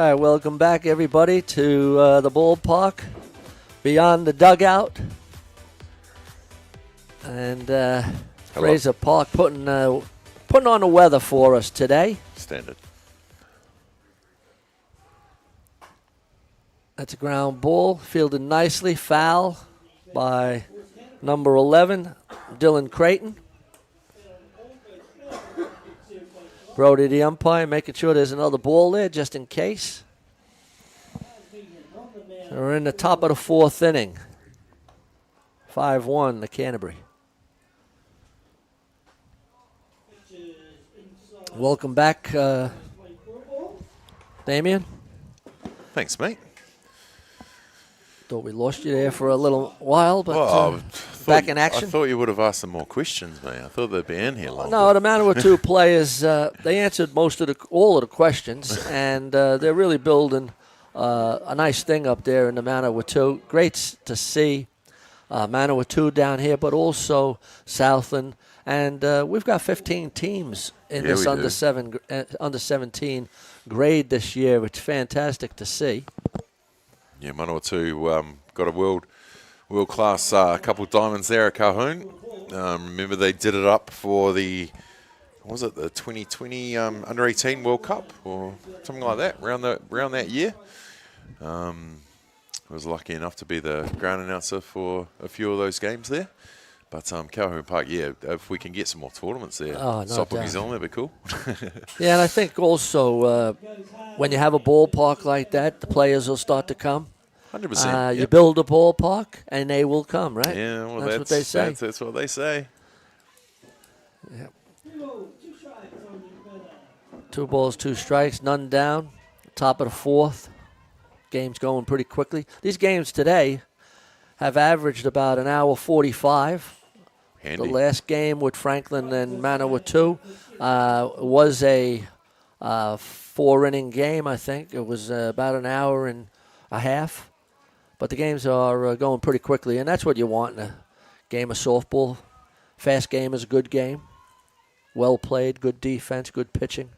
right, welcome back, everybody, to the ballpark, beyond the dugout. And Fraser Park putting on the weather for us today. Standard. That's a ground ball, fielded nicely, foul by number 11, Dylan Creighton. Brody, the umpire, making sure there's another ball there just in case. So we're in the top of the fourth inning. 5-1 to Canterbury. Welcome back, Damien. Thanks, mate. Thought we lost you there for a little while, but back in action. I thought you would have asked some more questions, mate. I thought they'd be in here longer. No, the Manawatu players, they answered all of the questions, and they're really building a nice thing up there in the Manawatu. Great to see Manawatu down here, but also Southland. And we've got 15 teams in this under 17 grade this year. It's fantastic to see. Yeah, Manawatu got a world-class couple of diamonds there at Calhoun. Remember they did it up for the 2020 Under-18 World Cup or something like that, around that year. I was lucky enough to be the ground announcer for a few of those games there. But Calhoun Park, yeah, if we can get some more tournaments there, Softball New Zealand, that'd be cool. Yeah, and I think also when you have a ballpark like that, the players will start to come. 100%. You build a ballpark, and they will come, right? Yeah, well, that's what they say. That's what they say. Yep. 2 balls, 2 strikes, none down. Top of the fourth. Game's going pretty quickly. These games today have averaged about an hour 45. Handy. The last game with Franklin and Manawatu was a 4-inning game, I think. It was about an hour and a half. But the games are going pretty quickly, and that's what you want in a game of softball. Fast game is a good game. Well played, good defense, good pitching.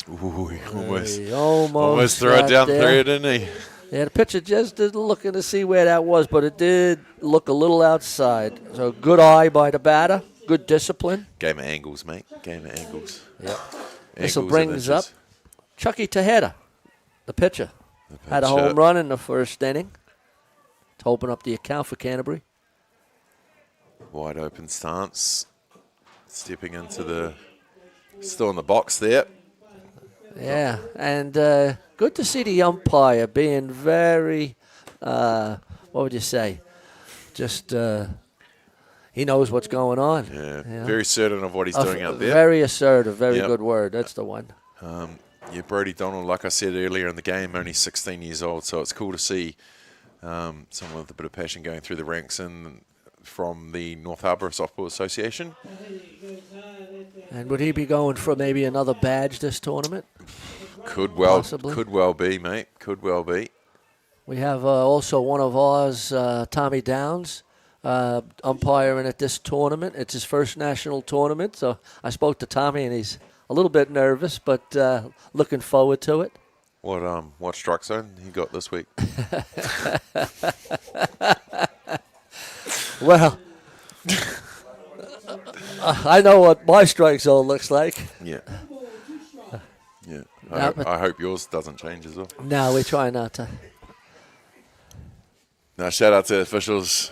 Ooh, he almost threw it down through, didn't he? Yeah, the pitcher just didn't looking to see where that was, but it did look a little outside. So good eye by the batter, good discipline. Game of angles, mate. Game of angles. Yep. This will bring us up Chucky Tejeda, the pitcher. Had a home run in the first inning to open up the account for Canterbury. Wide open stance. Stepping into still in the box there. Yeah, and good to see the umpire being very, what would you say, just he knows what's going on. Yeah, you know? Very certain of what he's doing out there. Very assertive, very good word. That's the one. Yeah, Brody Donald, like I said earlier in the game, only 16 years old, so it's cool to see someone with a bit of passion going through the ranks and from the North Harbour Softball Association. And would he be going for maybe another badge this tournament? Could well be, mate. Could well be. We have also one of ours, Tommy Downs, umpiring at this tournament. It's his first national tournament, so I spoke to Tommy, and he's a little bit nervous, but looking forward to it. What strike zone he got this week? Well, I know what my strike zone looks like. Yeah. Yeah. I hope yours doesn't change as well. No, we try not to. Now, shout out to the officials.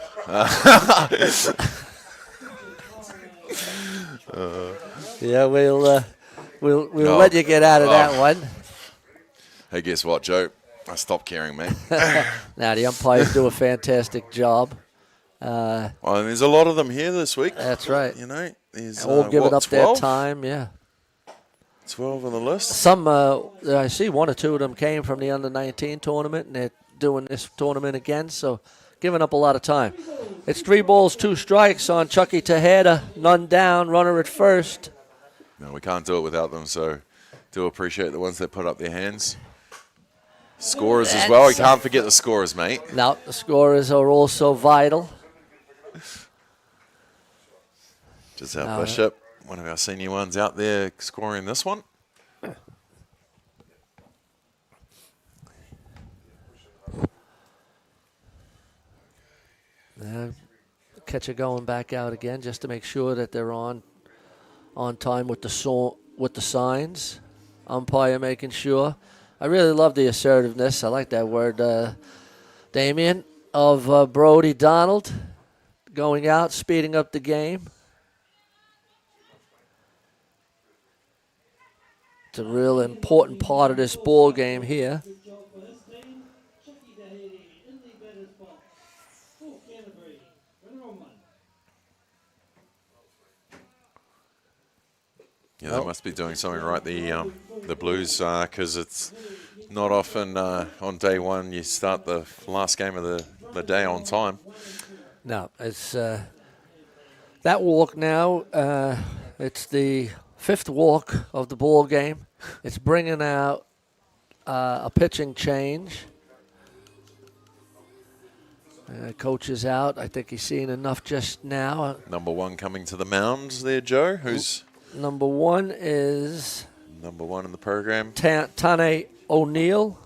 Yeah, we'll let you get out of that one. Hey, guess what, Joe? I stopped caring, mate. Now, the umpires do a fantastic job. Well, and there's a lot of them here this week. That's right. You know, there's all giving up 12? their time. Yeah. 12 on the list. Some, I see 1 or 2 of them came from the Under-19 tournament, and they're doing this tournament again, so giving up a lot of time. It's 3 balls, 2 strikes on Chucky Tejeda, none down, runner at first. No, we can't do it without them, so do appreciate the ones that put up their hands. Scorers as well. You can't forget the scorers, mate. No, the scorers are also vital. Giselle Bishop. one of our senior ones out there scoring this one. Catcher going back out again just to make sure that they're on time with the signs. Umpire making sure. I really love the assertiveness. I like that word, Damien, of Brody Donald going out, speeding up the game. It's a real important part of this ball game here. Yeah, they must be doing something right, the Blues, because it's not often on day one you start the last game of the day on time. No, it's that walk now. It's the 5th walk of the ball game. It's bringing out a pitching change. Coach is out. I think he's seen enough just now. Number 1 coming to the mound there, Joe. Who's number 1 is number 1 in the program? Tane O'Neill.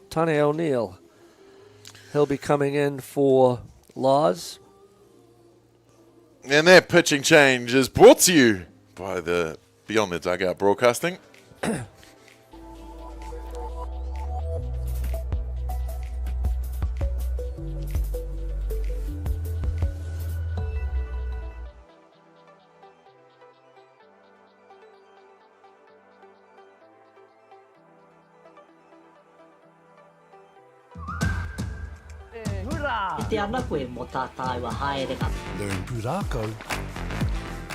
Tane O'Neill. He'll be coming in for Laws. And that pitching change is brought to you by the Beyond the Dugout Broadcasting. Learn Pūrākau.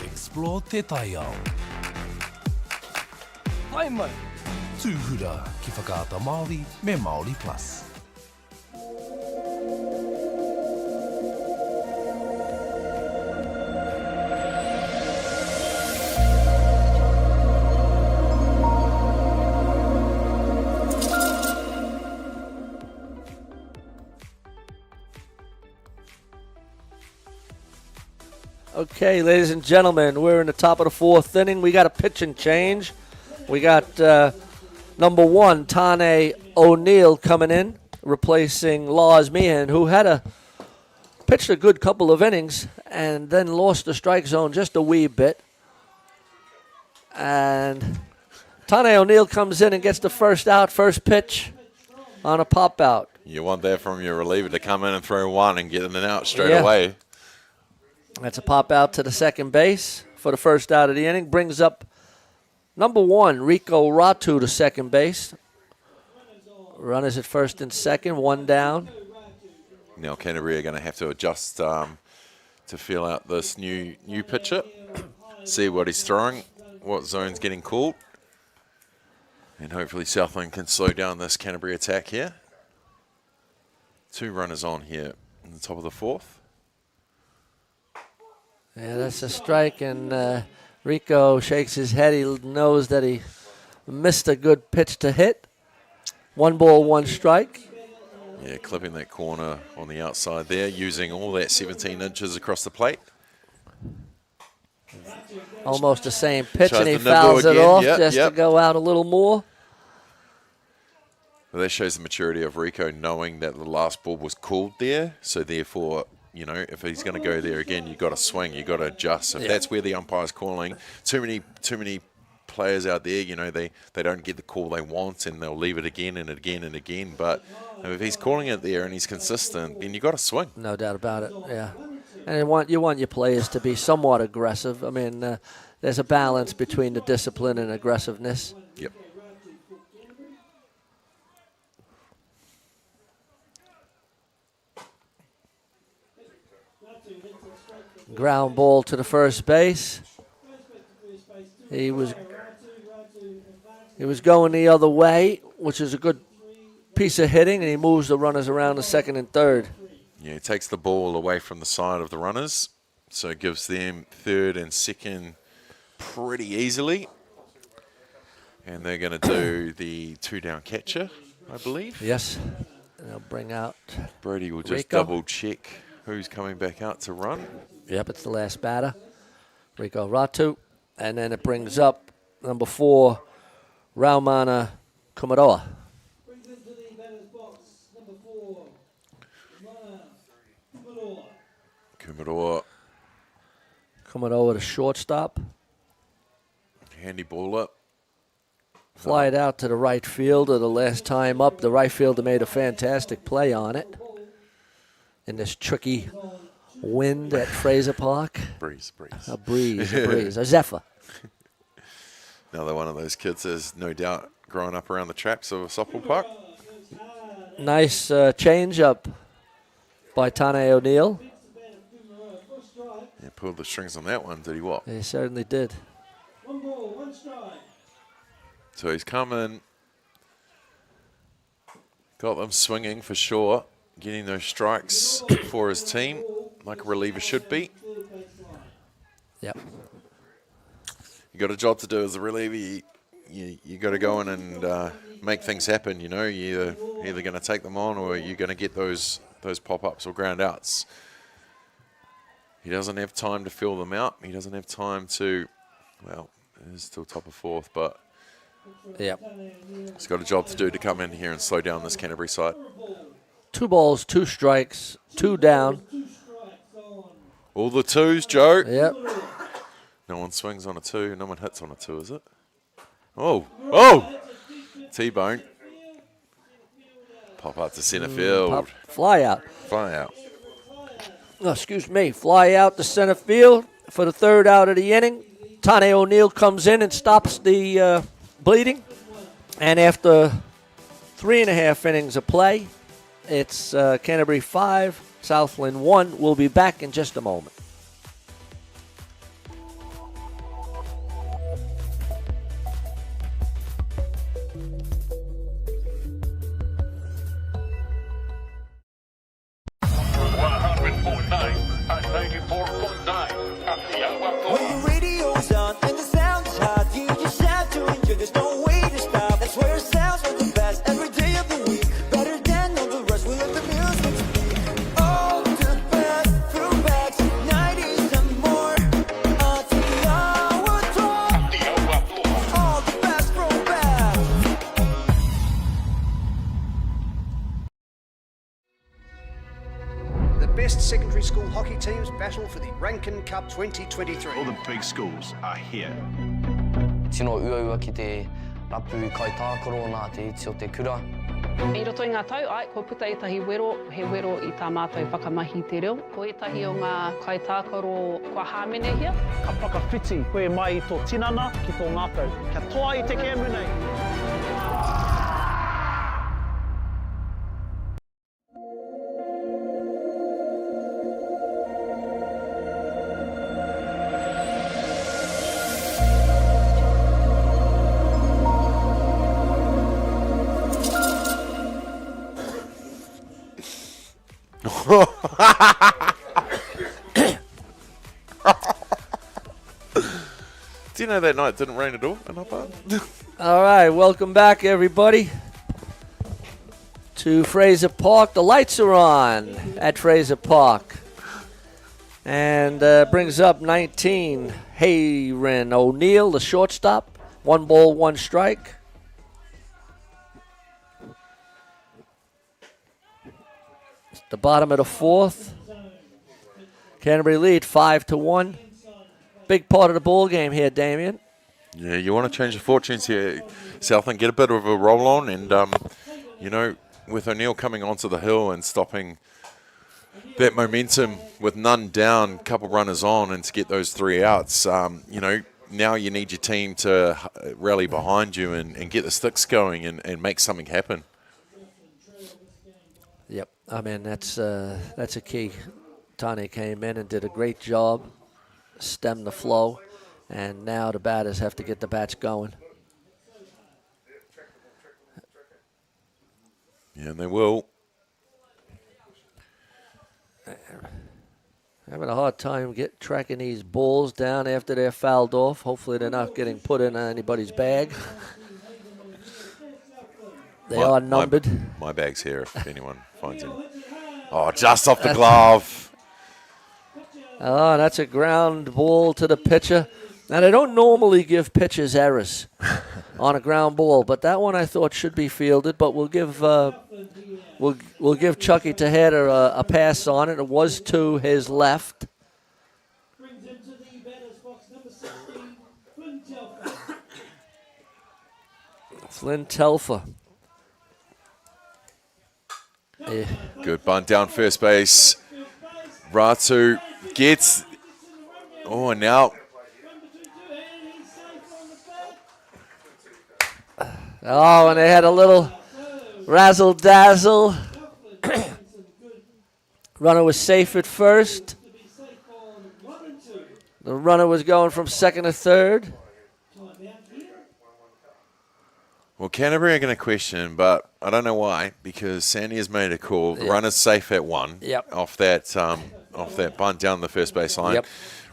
Explore Te Taiao. Ai mai! Tūhura ki whakaata Māori me Māori Plus. Okay, ladies and gentlemen, we're in the top of the 4th inning. We got a pitching change. We got number 1, Tane O'Neill, coming in, replacing Lars Meehan, who had pitched a good couple of innings and then lost the strike zone just a wee bit. And Tane O'Neill comes in and gets the first out, first pitch on a pop out. You want that from your reliever to come in and throw one and get in and out straight away. That's a pop out to the second base for the first out of the inning. Brings up number 1, Rico Ratu, to second base. Runners at first and second, 1 down. Now Canterbury are going to have to adjust to feel out this new pitcher. See what he's throwing, what zone's getting called. And hopefully Southland can slow down this Canterbury attack here. 2 runners on here in the top of the 4th. Yeah, that's a strike, and Rico shakes his head. He knows that he missed a good pitch to hit. 1 ball, 1 strike. Yeah, clipping that corner on the outside there, using all that 17 inches across the plate. Almost the same pitch, and he fouls it off to go out a little more. Well, that shows the maturity of Rico, knowing that the last ball was called there, so therefore, you know, if he's going to go there again, you've got to swing, you've got to adjust. If that's where the umpire's calling, too many players out there, you know, they don't get the call they want and they'll leave it again and again and again. But if he's calling it there and he's consistent, then you've got to swing. No doubt about it, yeah. And you want your players to be somewhat aggressive. I mean, there's a balance between the discipline and aggressiveness. Yep. Ground ball to the first base. He was going the other way, which is a good piece of hitting, and he moves the runners around the second and third. Yeah, he takes the ball away from the side of the runners, so it gives them third and second pretty easily. And they're going to do the 2-down catcher, I believe. Yes. And they'll bring out Brody will just Rico. double check who's coming back out to run. Yep, it's the last batter. Rico Ratu. And then it brings up number 4, Raumana Kumaroa. Kumaroa to shortstop. Handy ball up. Fly it out to the right fielder the last time up. The right fielder made a fantastic play on it in this tricky wind at Fraser Park. Breeze. A breeze, a zephyr. Another one of those kids is no doubt growing up around the traps of a softball park. Nice change up by Tane O'Neill. Yeah, pulled the strings on that one, did he what? He certainly did. 1 ball, 1 strike. So he's coming, got them swinging for sure, getting those strikes for his team, like a reliever should be. Yep. You got a job to do as a reliever. You got to go in and make things happen. You know, you're either going to take them on or you're going to get those pop-ups or ground outs. He doesn't have time to fill them out. He doesn't have time to, well, he's still top of 4th, but yep, he's got a job to do to come in here and slow down this Canterbury side. 2 balls, 2 strikes, 2 down. All the 2s, Joe. Yep. No one swings on a 2. No one hits on a 2, is it? Oh! T-bone. Pop up to centre field. Fly out. Oh, excuse me. Fly out to center field for the 3rd out of the inning. Tane O'Neill comes in and stops the bleeding. And after 3.5 innings of play, it's Canterbury 5, Southland 1. We'll be back in just a moment. When the radio's on and the sound is hot, you just have to enjoy. There's no way to stop. That's where it sounds from the best every day of the week. Better than all the rest. We let the music speak. All the best throwbacks, 90s and more. Atiawa Toa. All the best throwbacks. The best secondary school hockey teams battle for the Rankin Cup 2023. All the big schools are here. Tino uaua ki te rapu kai tākaro nā te iti o te kura. I roto i ngā tau, ko puta etahi wero, he wero I tā mātou whakamahi te reo. Ko etahi o ngā kai tākaro kua hāmene hia. Ka whakawhiti koe mai I tō tinana ki tō ngāpau. Kia toa I te kēmu nei. Do you know that night didn't rain at all in Hutt? All right, welcome back, everybody, to Fraser Park. The lights are on at Fraser Park. And brings up 19, Hayren O'Neill, the shortstop. 1 ball, 1 strike. The bottom of the 4th. Canterbury lead 5-1. Big part of the ball game here, Damien. Yeah, you want to change the fortunes here, Southland. Get a bit of a roll on, and you know, with O'Neill coming onto the hill and stopping that momentum with none down, couple runners on, and to get those 3 outs, you know, now you need your team to rally behind you and get the sticks going and make something happen. Yep, I mean that's a key. Tane came in and did a great job, stemmed the flow, and now the batters have to get the bats going. Yeah, and they will. Having a hard time tracking these balls down after they're fouled off. Hopefully they're not getting put in anybody's bag. They are numbered. My bag's here if anyone finds it. Oh, just off the glove. Oh, that's a ground ball to the pitcher. Now, they don't normally give pitchers errors on a ground ball, but that one I thought should be fielded. But we'll give Chucky Tejeda a pass on it. It was to his left. Flynn Telfer. Yeah. Good bunt down first base. Ratu gets. Oh, and now. Oh, and they had a little razzle-dazzle. Runner was safe at first. The runner was going from second to third. Well, Canterbury are going to question, but I don't know why, because Sandy has made a call. The runner's safe at one off that bunt down the first base line.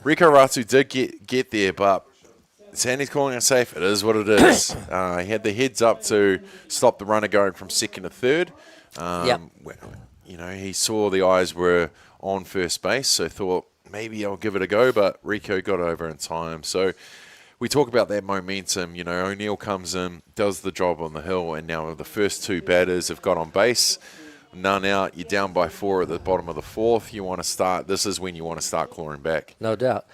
Rico Ratu did get there, but Sandy's calling it safe. It is what it is. He had the heads up to stop the runner going from second to third. You know, he saw the eyes were on first base, so thought maybe I'll give it a go, but Rico got over in time. So we talk about that momentum. You know, O'Neill comes in, does the job on the hill, and now the first two batters have got on base. None out. You're down by 4 at the bottom of the fourth. You want to start. This is when you want to start clawing back. No doubt.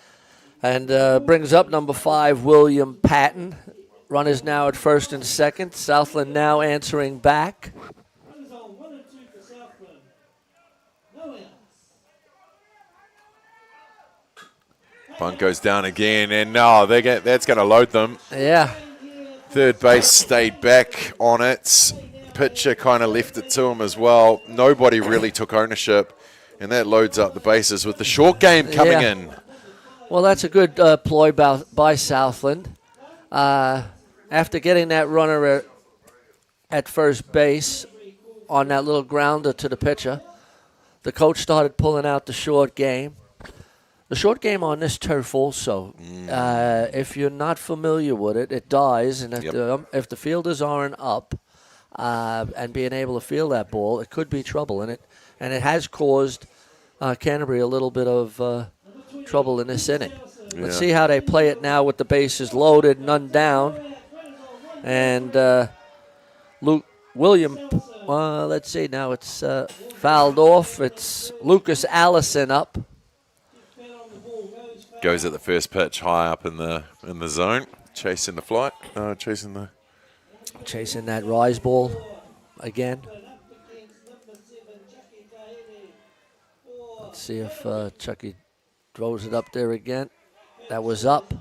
And brings up number 5, William Patton. Runners now at first and second. Southland now answering back. Bunt goes down again, and no, that's going to load them. Yeah. Third base stayed back on it. Pitcher kind of left it to him as well. Nobody really took ownership, and that loads up the bases with the short game coming in. Well, that's a good ploy by Southland. After getting that runner at first base on that little grounder to the pitcher, the coach started pulling out the short game. The short game on this turf also, if you're not familiar with it, it dies. And if the fielders aren't up and being able to field that ball, it could be trouble. And it has caused Canterbury a little bit of trouble in this inning. Let's see how they play it now with the bases loaded, none down. And William, let's see, now it's fouled off. It's Lucas Allison up. Goes at the first pitch, high up in the zone, chasing the flight, chasing that rise ball again. Let's see if Chucky throws it up there again. That was up.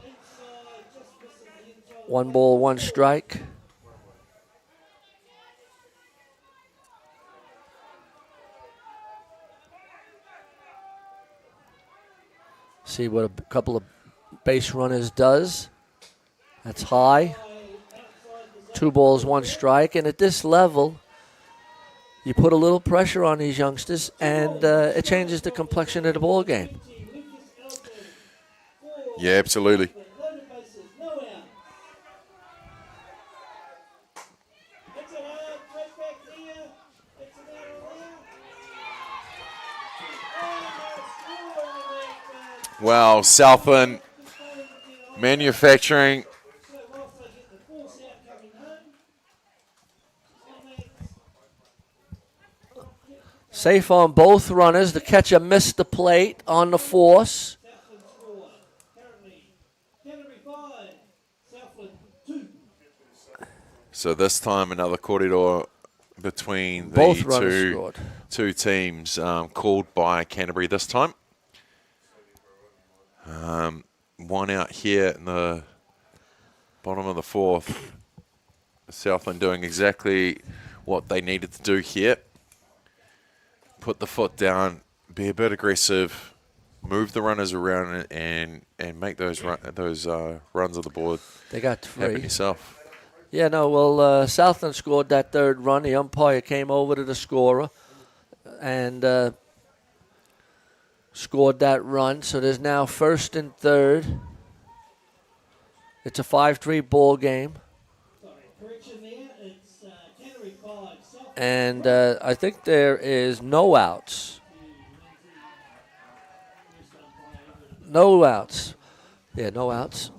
1 ball, 1 strike. See what a couple of base runners does. That's high. 2 balls, 1 strike. And at this level, you put a little pressure on these youngsters, and it changes the complexion of the ball game. Yeah, absolutely. Wow, Southland manufacturing. Safe on both runners. The catcher missed the plate on the force. So this time another corridor between both the two teams called by Canterbury this time. 1 out here in the bottom of the fourth. Southland doing exactly what they needed to do here. Put the foot down, be a bit aggressive, move the runners around, and make those runs on the board. They got 3. Happen yourself. Yeah, no, well, Southland scored that 3rd run. The umpire came over to the scorer and scored that run. So there's now 1st and 3rd. It's a 5-3 ball game. And I think there is no outs. No outs. Yeah, no outs.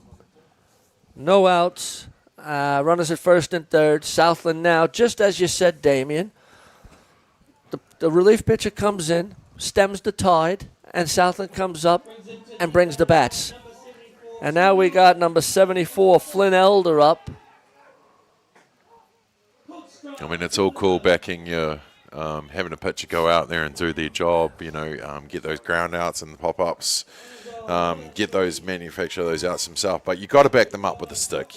No outs. Runners at first and third. Southland now, just as you said, Damien. The relief pitcher comes in, stems the tide, and Southland comes up and brings the bats. And now we got number 74, Flynn Elder, up. I mean, it's all cool backing your having a pitcher go out there and do their job, get those ground outs and the pop-ups, manufacture those outs himself. But you got to back them up with a stick,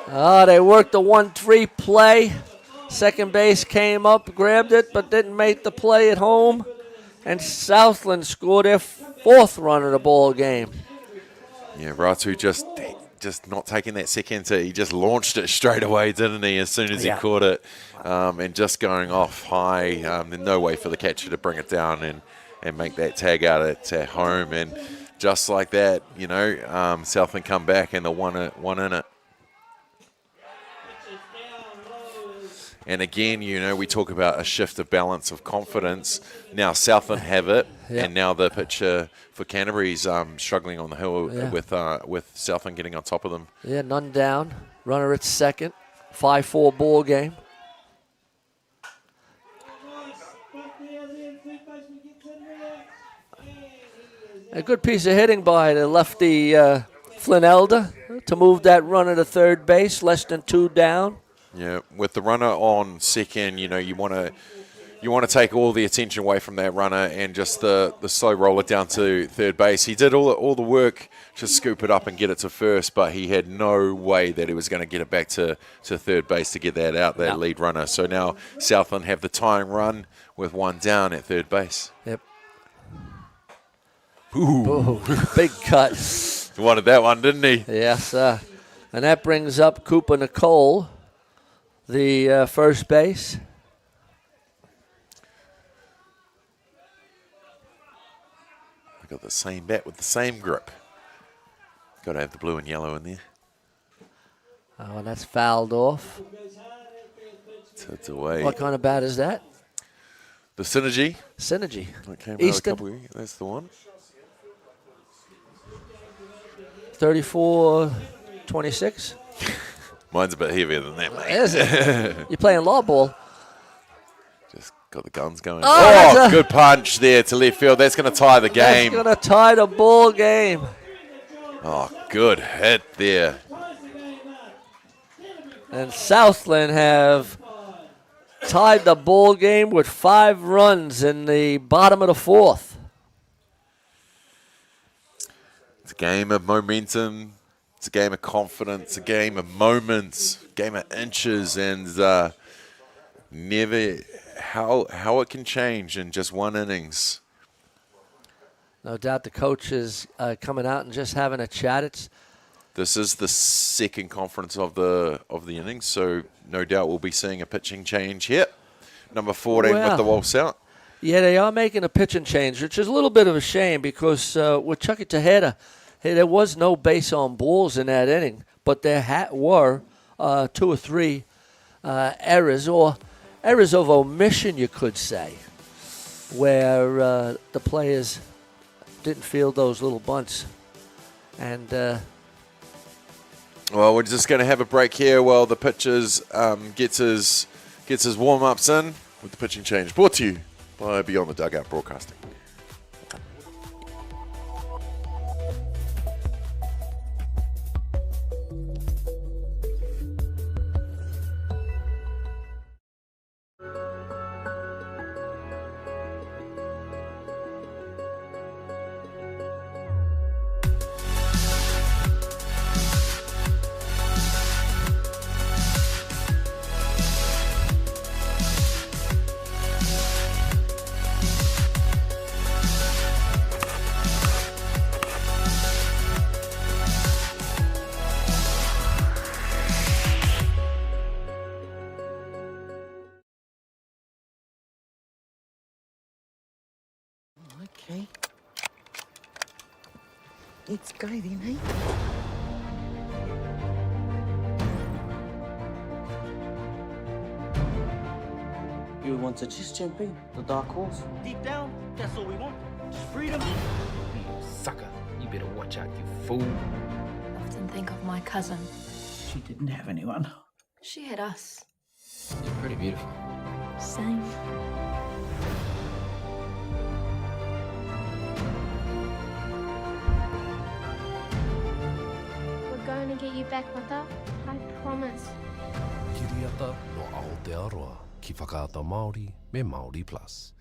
They worked the 1-3 play. Second base came up, grabbed it, but didn't make the play at home. And Southland scored their 4th run of the ball game. Yeah, Ratu just not taking that second. He just launched it straight away, didn't he, as soon as he caught it. And just going off high. There's no way for the catcher to bring it down and make that tag out at home. And just like that, Southland come back and the one in it. And again, we talk about a shift of balance of confidence. Now Southland have it, and now the pitcher for Canterbury's struggling on the hill with Southland getting on top of them. Yeah, none down. Runner at second. 5-4 ball game. A good piece of hitting by the lefty Flynn Elder to move that runner to third base, less than 2 down. Yeah, with the runner on second, you want to take all the attention away from that runner and just the slow roller down to third base. He did all the work to scoop it up and get it to first, but he had no way that he was going to get it back to third base to get that out, that lead runner. So now Southland have the tying run with 1 down at third base. Yep. Ooh. Big cut. He wanted that one, didn't he? Yes, and that brings up Cooper Nicole, the first base. I got the same bat with the same grip. Got to have the blue and yellow in there. Oh, and that's fouled off. So it's away. What kind of bat is that? The Synergy. Synergy. That came out Easton. a couple of, that's the one. 34-26. Mine's a bit heavier than that, mate. Is it? You're playing law ball. Just got the guns going. Oh, good punch there to left field. That's going to tie the game. That's going to tie the ball game. Oh, good hit there. And Southland have tied the ball game with 5 runs in the bottom of the 4th. It's a game of momentum. It's a game of confidence, a game of moments, a game of inches, and never how it can change in just one innings. No doubt the coach is coming out and just having a chat. This is the second conference of the innings, so no doubt we'll be seeing a pitching change here. Number 14 with the waltz out. Yeah, they are making a pitching change, which is a little bit of a shame because with Chucky Tejeda, there was no base on balls in that inning, but there were 2 or 3 errors, or errors of omission, you could say, where the players didn't field those little bunts. And well, we're just going to have a break here while the pitchers gets his warm-ups in with the pitching change. Brought to you by Beyond the Dugout Broadcasting. Okay. Let's go then, eh? You want a chess champion? The dark horse? Deep down, that's all we want. Freedom. You sucker. You better watch out, you fool. Often think of my cousin. She didn't have anyone. She had us. You're pretty beautiful. Same. We're going to get you back, Mata. I promise. Kiriata no Aotearoa, ki whakaata Māori me Māori Plus.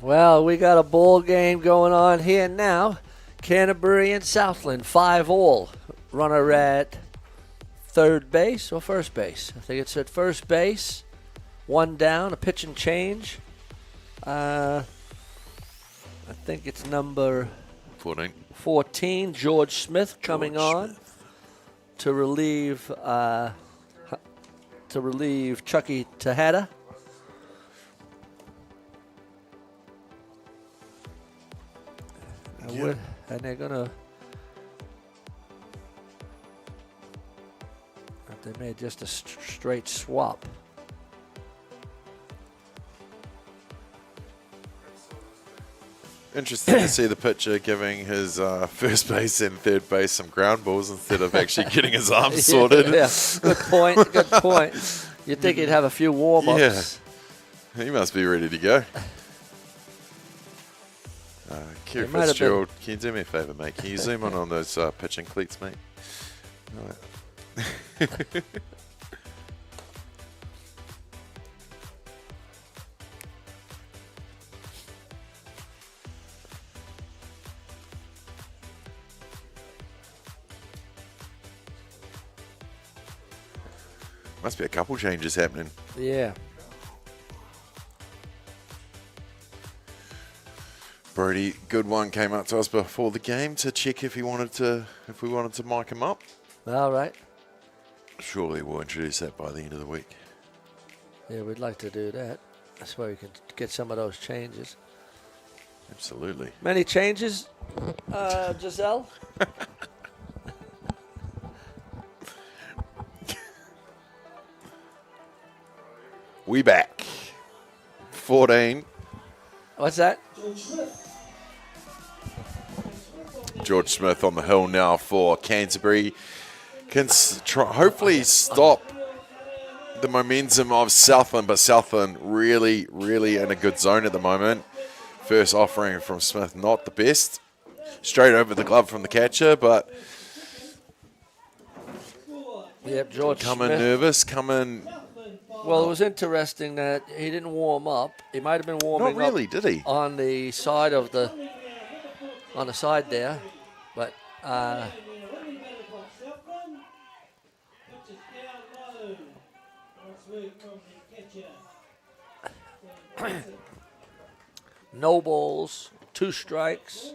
Well, we got a ball game going on here now. Canterbury and Southland, 5-all. Runner at third base or first base? I think it's at first base. One down, a pitch and change. I think it's number 14, George Smith coming on to relieve Chucky Tahada. And they're gonna. They made just a straight swap. Interesting to see the pitcher giving his first base and third base some ground balls instead of actually getting his arms sorted. Yeah, good point. Good point. You'd think he'd have a few warm-ups. Yeah, he must be ready to go. Kerry Fitzgerald, can you do me a favour, mate? Can you zoom in on those pitching cleats, mate? Right. Must be a couple changes happening. Yeah. Brody, good one, came up to us before the game to check if we wanted to mic him up. All right. Surely we'll introduce that by the end of the week. Yeah, we'd like to do that. That's why we can get some of those changes. Absolutely. Many changes, Giselle? We back. 14. What's that? George Smith on the hill now for Canterbury. Can hopefully stop the momentum of Southland, but Southland really, really in a good zone at the moment. First offering from Smith, not the best. Straight over the glove from the catcher, but yep, George coming Smith. nervous, coming. Well, it was interesting that he didn't warm up. He might have been warming Not really, up did he? on the side of on the side there, but no balls, 2 strikes.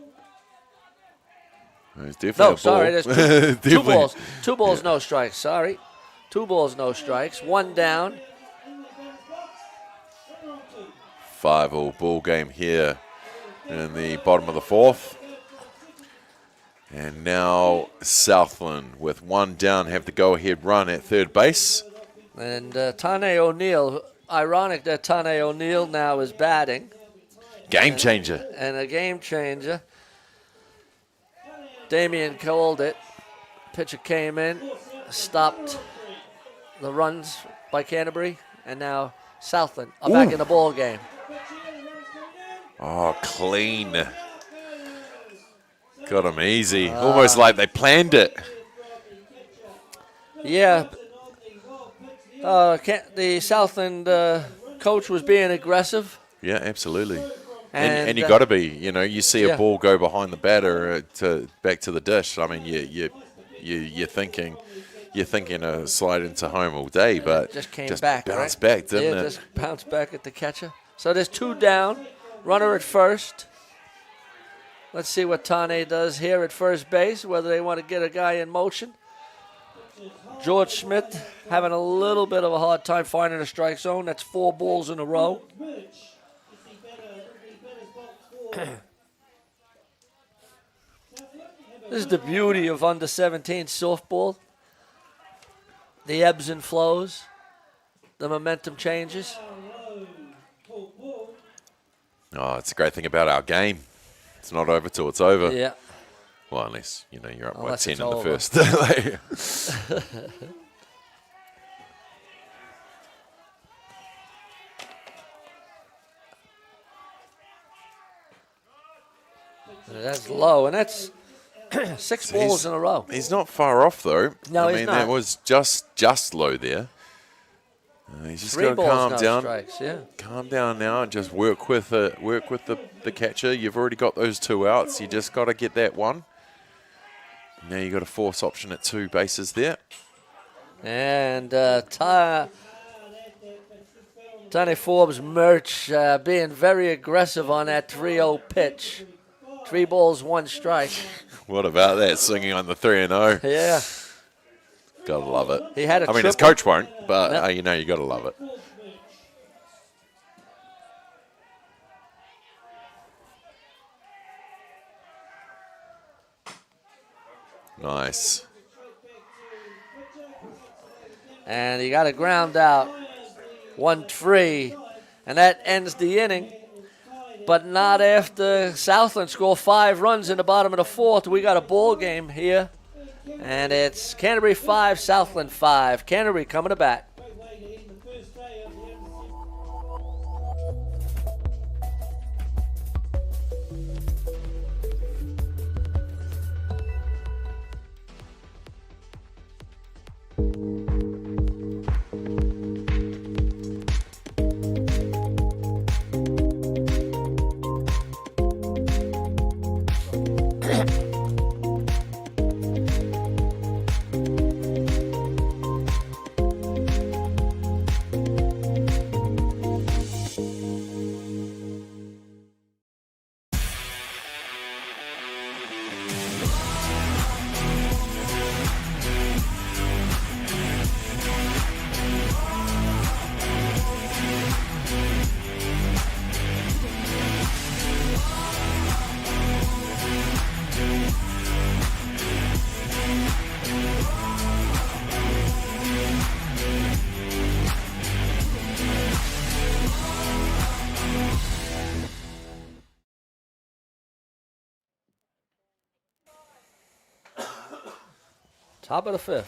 There's definitely a ball. Sorry, there's two balls. 2 balls, no strikes. Sorry, 2 balls, no strikes. 1 down. 5-all ball game here in the bottom of the 4th. And now Southland with 1 down have the go-ahead run at third base. And Tane O'Neill, ironic that Tane O'Neill now is batting. Game changer. And a game changer. Damien called it. Pitcher came in, stopped the runs by Canterbury, and now Southland are back in the ball game. Oh, clean. Got him easy. Almost like they planned it. Yeah. The Southland coach was being aggressive. Yeah, absolutely. And you got to be. You know, you see a yeah. ball go behind the batter back to the dish. I mean, you're thinking a slide into home all day, but just came back, bounced right? back, didn't it? Just bounced back at the catcher. So there's 2 down. Runner at first. Let's see what Tane does here at first base, whether they want to get a guy in motion. George Schmidt having a little bit of a hard time finding a strike zone. That's 4 balls in a row. This is the beauty of under 17 softball. The ebbs and flows, the momentum changes. Oh, it's a great thing about our game. It's not over till it's over. Yeah. Well, unless, you're up by Unless 10 it's in the over. first. That's low, and that's 6 balls in a row. He's not far off, though. No, I he's mean, not. that was just low there. He's just 3 got to balls, calm no down. strikes, yeah. Calm down now and just work with the catcher. You've already got those 2 outs. You just got to get that one. Now you got a force option at 2 bases there. And Tony Forbes Merch being very aggressive on that 3-0 pitch. 3 balls, 1 strike. What about that? Swinging on the 3-0. Yeah. Gotta love it. He had a I mean, his triple. coach won't, but you gotta love it. Nice. And he got a ground out, 1-3, and that ends the inning. But not after Southland score 5 runs in the bottom of the 4th. We got a ball game here, and it's Canterbury 5, Southland 5. Canterbury coming to bat. Top of the 5th.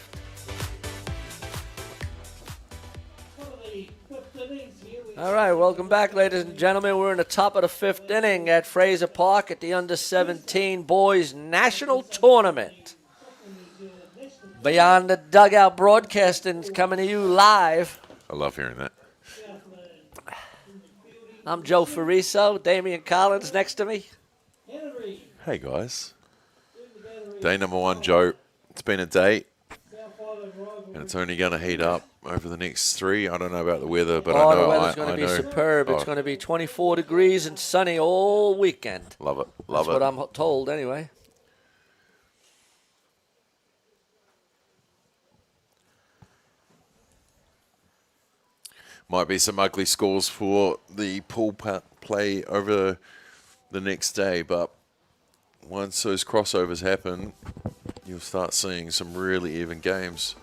All right, welcome back, ladies and gentlemen. We're in the top of the 5th inning at Fraser Park at the Under-17 Boys National Tournament. Beyond the Dugout Broadcasting is coming to you live. I love hearing that. I'm Joe Fariso, Damian Collins next to me. Hey, guys. Day number 1, Joe. It's been a day, and it's only going to heat up over the next 3. I don't know about the weather, but I know. The weather's going to be superb. It's going to be 24 degrees and sunny all weekend. Love it. Love That's it. what I'm told, anyway. Might be some ugly scores for the pool play over the next day, but once those crossovers happen, you'll start seeing some really even games.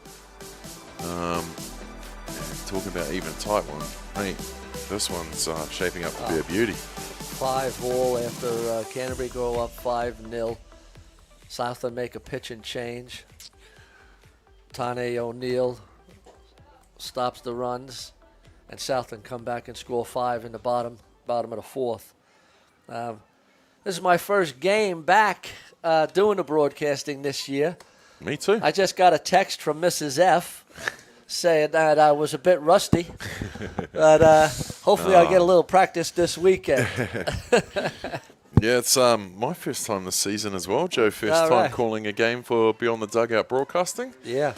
Talking about even tight one, hey, this one's shaping up to be a beauty. 5-all after Canterbury go up 5-0. Southland make a pitch and change. Tane O'Neill stops the runs, and Southland come back and score 5 in the bottom of the 4th. This is my first game back doing the broadcasting this year. Me too. I just got a text from Mrs. F saying that I was a bit rusty, but hopefully I'll get a little practice this weekend. Yeah, it's my first time this season as well, Joe. First time calling a game for Beyond the Dugout Broadcasting. Yeah.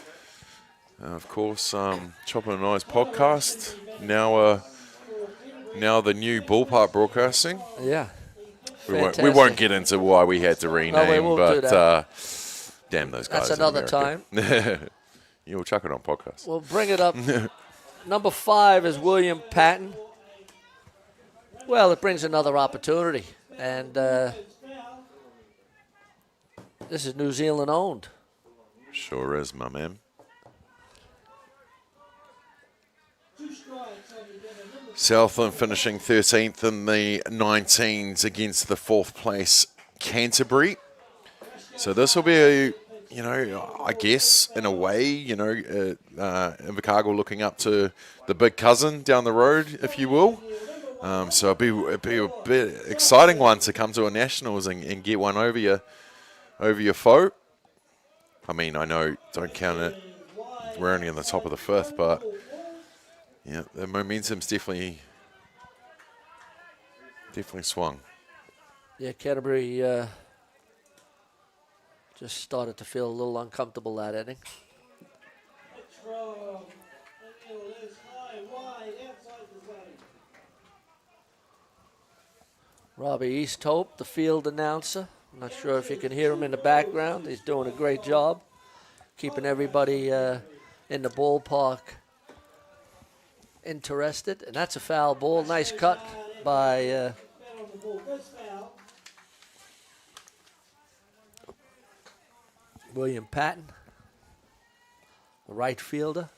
Of course, Chopper and I's podcast. Now the new Ballpark Broadcasting. Yeah. fantastic. We won't get into why we had to rename, we won't but do that. damn those guys. That's another time. You'll chuck it on podcast. We'll bring it up. Number 5 is William Patton. Well, it brings another opportunity. And this is New Zealand owned. Sure is, my man. Southland finishing 13th in the 19s against the 4th place Canterbury. So this will be I guess in a way, Invercargill looking up to the big cousin down the road, if you will. So it'd be a bit exciting one to come to a nationals and get one over your foe. I mean, I know, don't count it. We're only in the top of the 5th, but yeah, the momentum's definitely swung. Yeah, Canterbury just started to feel a little uncomfortable that inning. Robbie Easthope, the field announcer. I'm not sure if you can hear him in the background. He's doing a great job keeping everybody in the ballpark interested. And that's a foul ball. Nice cut by William Patton, the right fielder.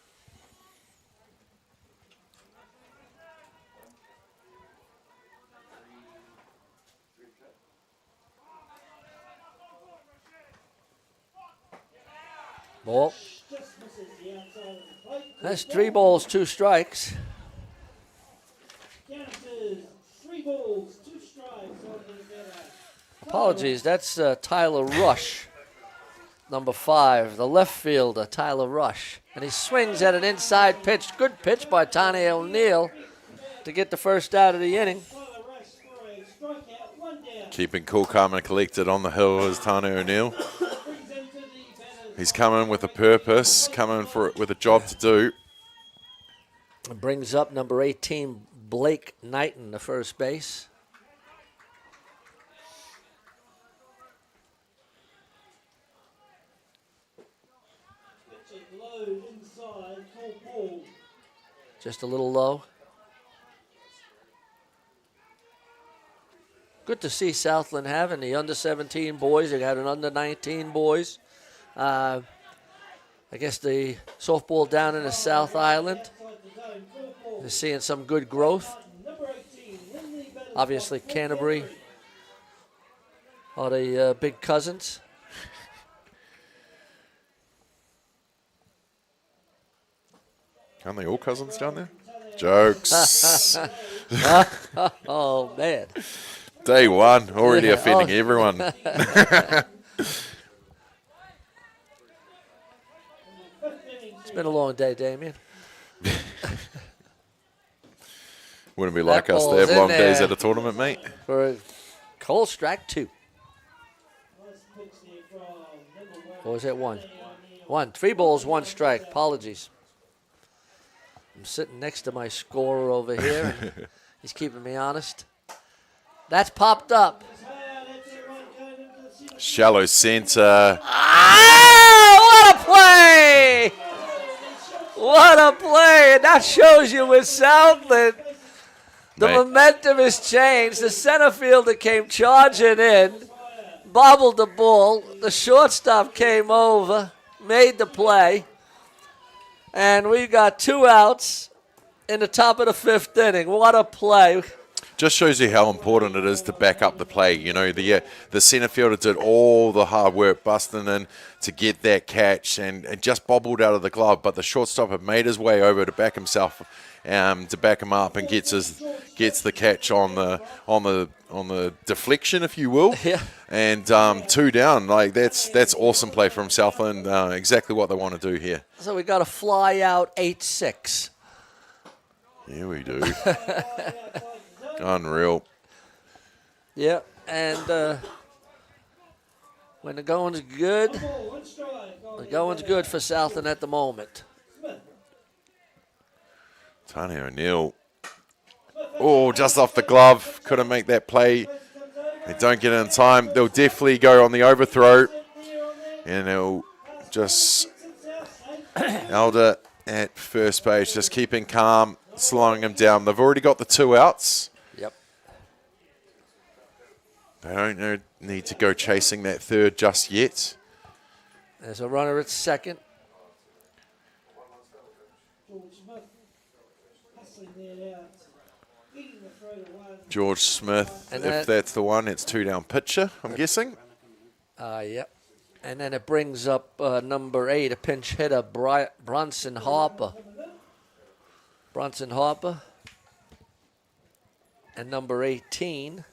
Ball. That's 3 balls, 2 strikes. Apologies, that's Tyler Rush, number 5, the left fielder, Tyler Rush. And he swings at an inside pitch. Good pitch by Tane O'Neill to get the first out of the inning. Keeping cool, calm, and collected on the hill is Tane O'Neill. He's coming with a purpose, with a job to do. It brings up number 18, Blake Knighton, the first base. Just a little low. Good to see Southland having the under-17 boys. They got an under-19 boys. I guess the softball down in the South Island is seeing some good growth. Obviously, Canterbury are the big cousins. Aren't they all cousins down there? Jokes. Oh, man. Day one, already offending everyone. It's been a long day, Damien. Wouldn't be like us to have long days at a tournament, mate. For a cold strike 2. Or was that 1? 1. 3 balls, 1 strike. Apologies. I'm sitting next to my scorer over here. And he's keeping me honest. That's popped up. Shallow center. Ah, what a play! What a play! And that shows you with Southland, the momentum has changed. The center fielder came charging in, bobbled the ball. The shortstop came over, made the play. And we got 2 outs in the top of the 5th inning. What a play. Just shows you how important it is to back up the play. You know, the center fielder did all the hard work busting in to get that catch and just bobbled out of the glove. But the shortstop had made his way over to back himself, to back him up, and gets the catch on the deflection, if you will. Yeah. And 2 down. Like that's awesome play from Southland. Exactly what they want to do here. So we got a fly out 8-6. Yeah, we do. Unreal. Yeah, and when the going's good, the going's good for Southland at the moment. Tane O'Neill. Oh, just off the glove. Couldn't make that play They don't get it in time. They'll definitely go on the overthrow. And they'll just... Elder at first base, just keeping calm, slowing them down. They've already got the 2 outs. Yep. They don't need to go chasing that third just yet. There's a runner at second. George Smith, And if that's the one, it's 2 down pitcher, I'm guessing. Yep. And then it brings up number 8, a pinch hitter, Bronson Harper. Bronson Harper. And number 18,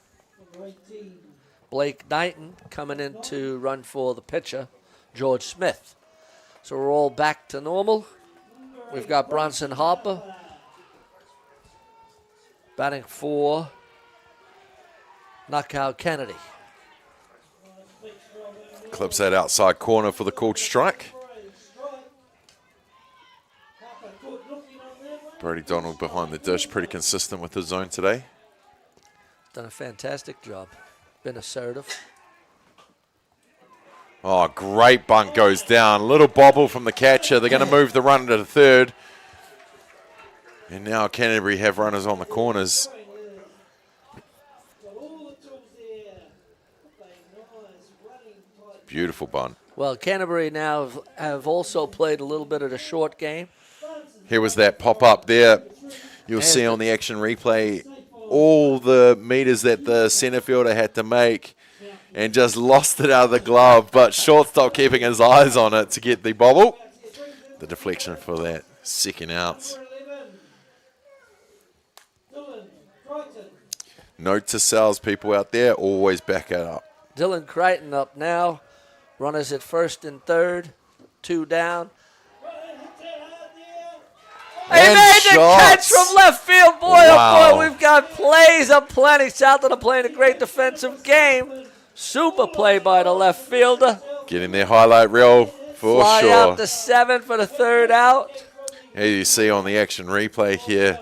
Blake Knighton, coming in to run for the pitcher, George Smith. So we're all back to normal. We've got Bronson Harper batting for Knockout Kennedy. Clips that outside corner for the called strike. Brody Donald behind the dish, pretty consistent with his zone today. Done a fantastic job. Been assertive. Oh, great bunt goes down. Little bobble from the catcher. They're going to move the runner to the third. And now Canterbury have runners on the corners. Beautiful bunt. Well, Canterbury now have also played a little bit of the short game. Here was that pop-up there. You'll see on the action replay all the meters that the center fielder had to make and just lost it out of the glove, but shortstop keeping his eyes on it to get the bobble. The deflection for that second out. Note to salespeople out there, always back it up. Dylan Crichton up now. Runners at first and third. 2 down. He made the catch from left field. Boy, wow. Oh boy, we've got plays aplenty. Southland are playing a great defensive game. Super play by the left fielder. Getting their highlight reel for Fly sure. out to 7 for the 3rd out. Here you see on the action replay here,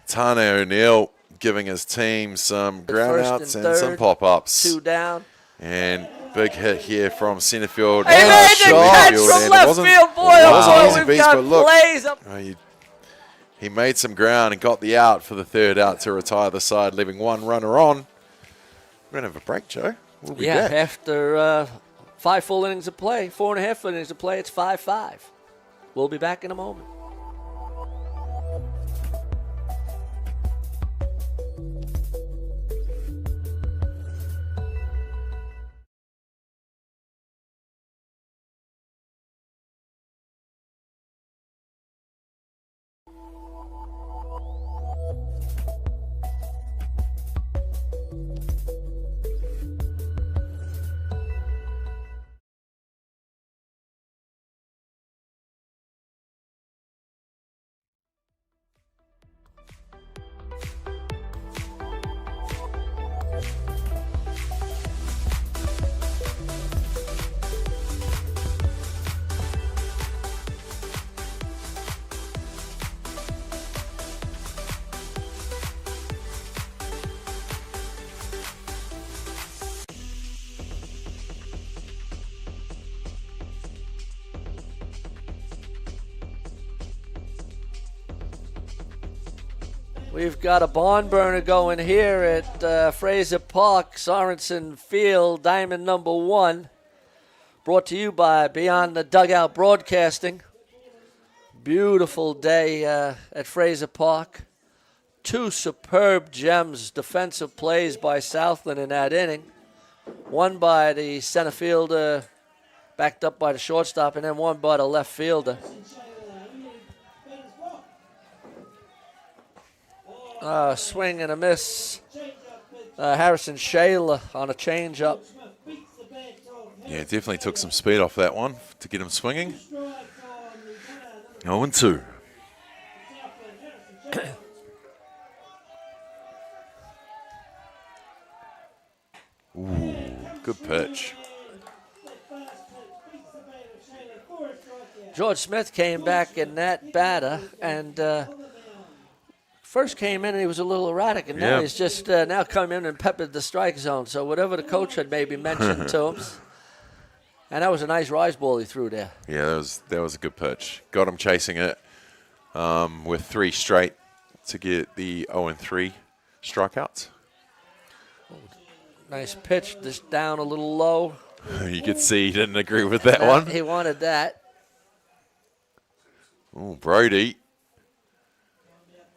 Tane O'Neill giving his team some ground outs and some pop-ups. 2 down. And big hit here from center field. He made the catch from left field. Boy, oh boy, we've got plays up. He made some ground and got the out for the 3rd out to retire the side, leaving 1 runner on. We're going to have a break, Joe. We'll be back. After 5 full innings of play, 4.5 innings of play, it's 5-5. We'll be back in a moment. We've got a barn burner going here at Fraser Park, Sorensen Field, Diamond number 1. Brought to you by Beyond the Dugout Broadcasting. Beautiful day at Fraser Park. 2 superb gems, defensive plays by Southland in that inning. One by the center fielder, backed up by the shortstop, and then one by the left fielder. Swing and a miss. Harrison Shayla on a changeup. Yeah, definitely took some speed off that one to get him swinging. 0-2. Ooh, good pitch. George Smith came back in that batter and first came in and he was a little erratic, and now he's just now come in and peppered the strike zone. So whatever the coach had maybe mentioned to him. And that was a nice rise ball he threw there. Yeah, that was a good pitch. Got him chasing it with 3 straight to get the 0-3 strikeouts. Nice pitch, just down a little low. You could see he didn't agree with that one. He wanted that. Oh, Brody.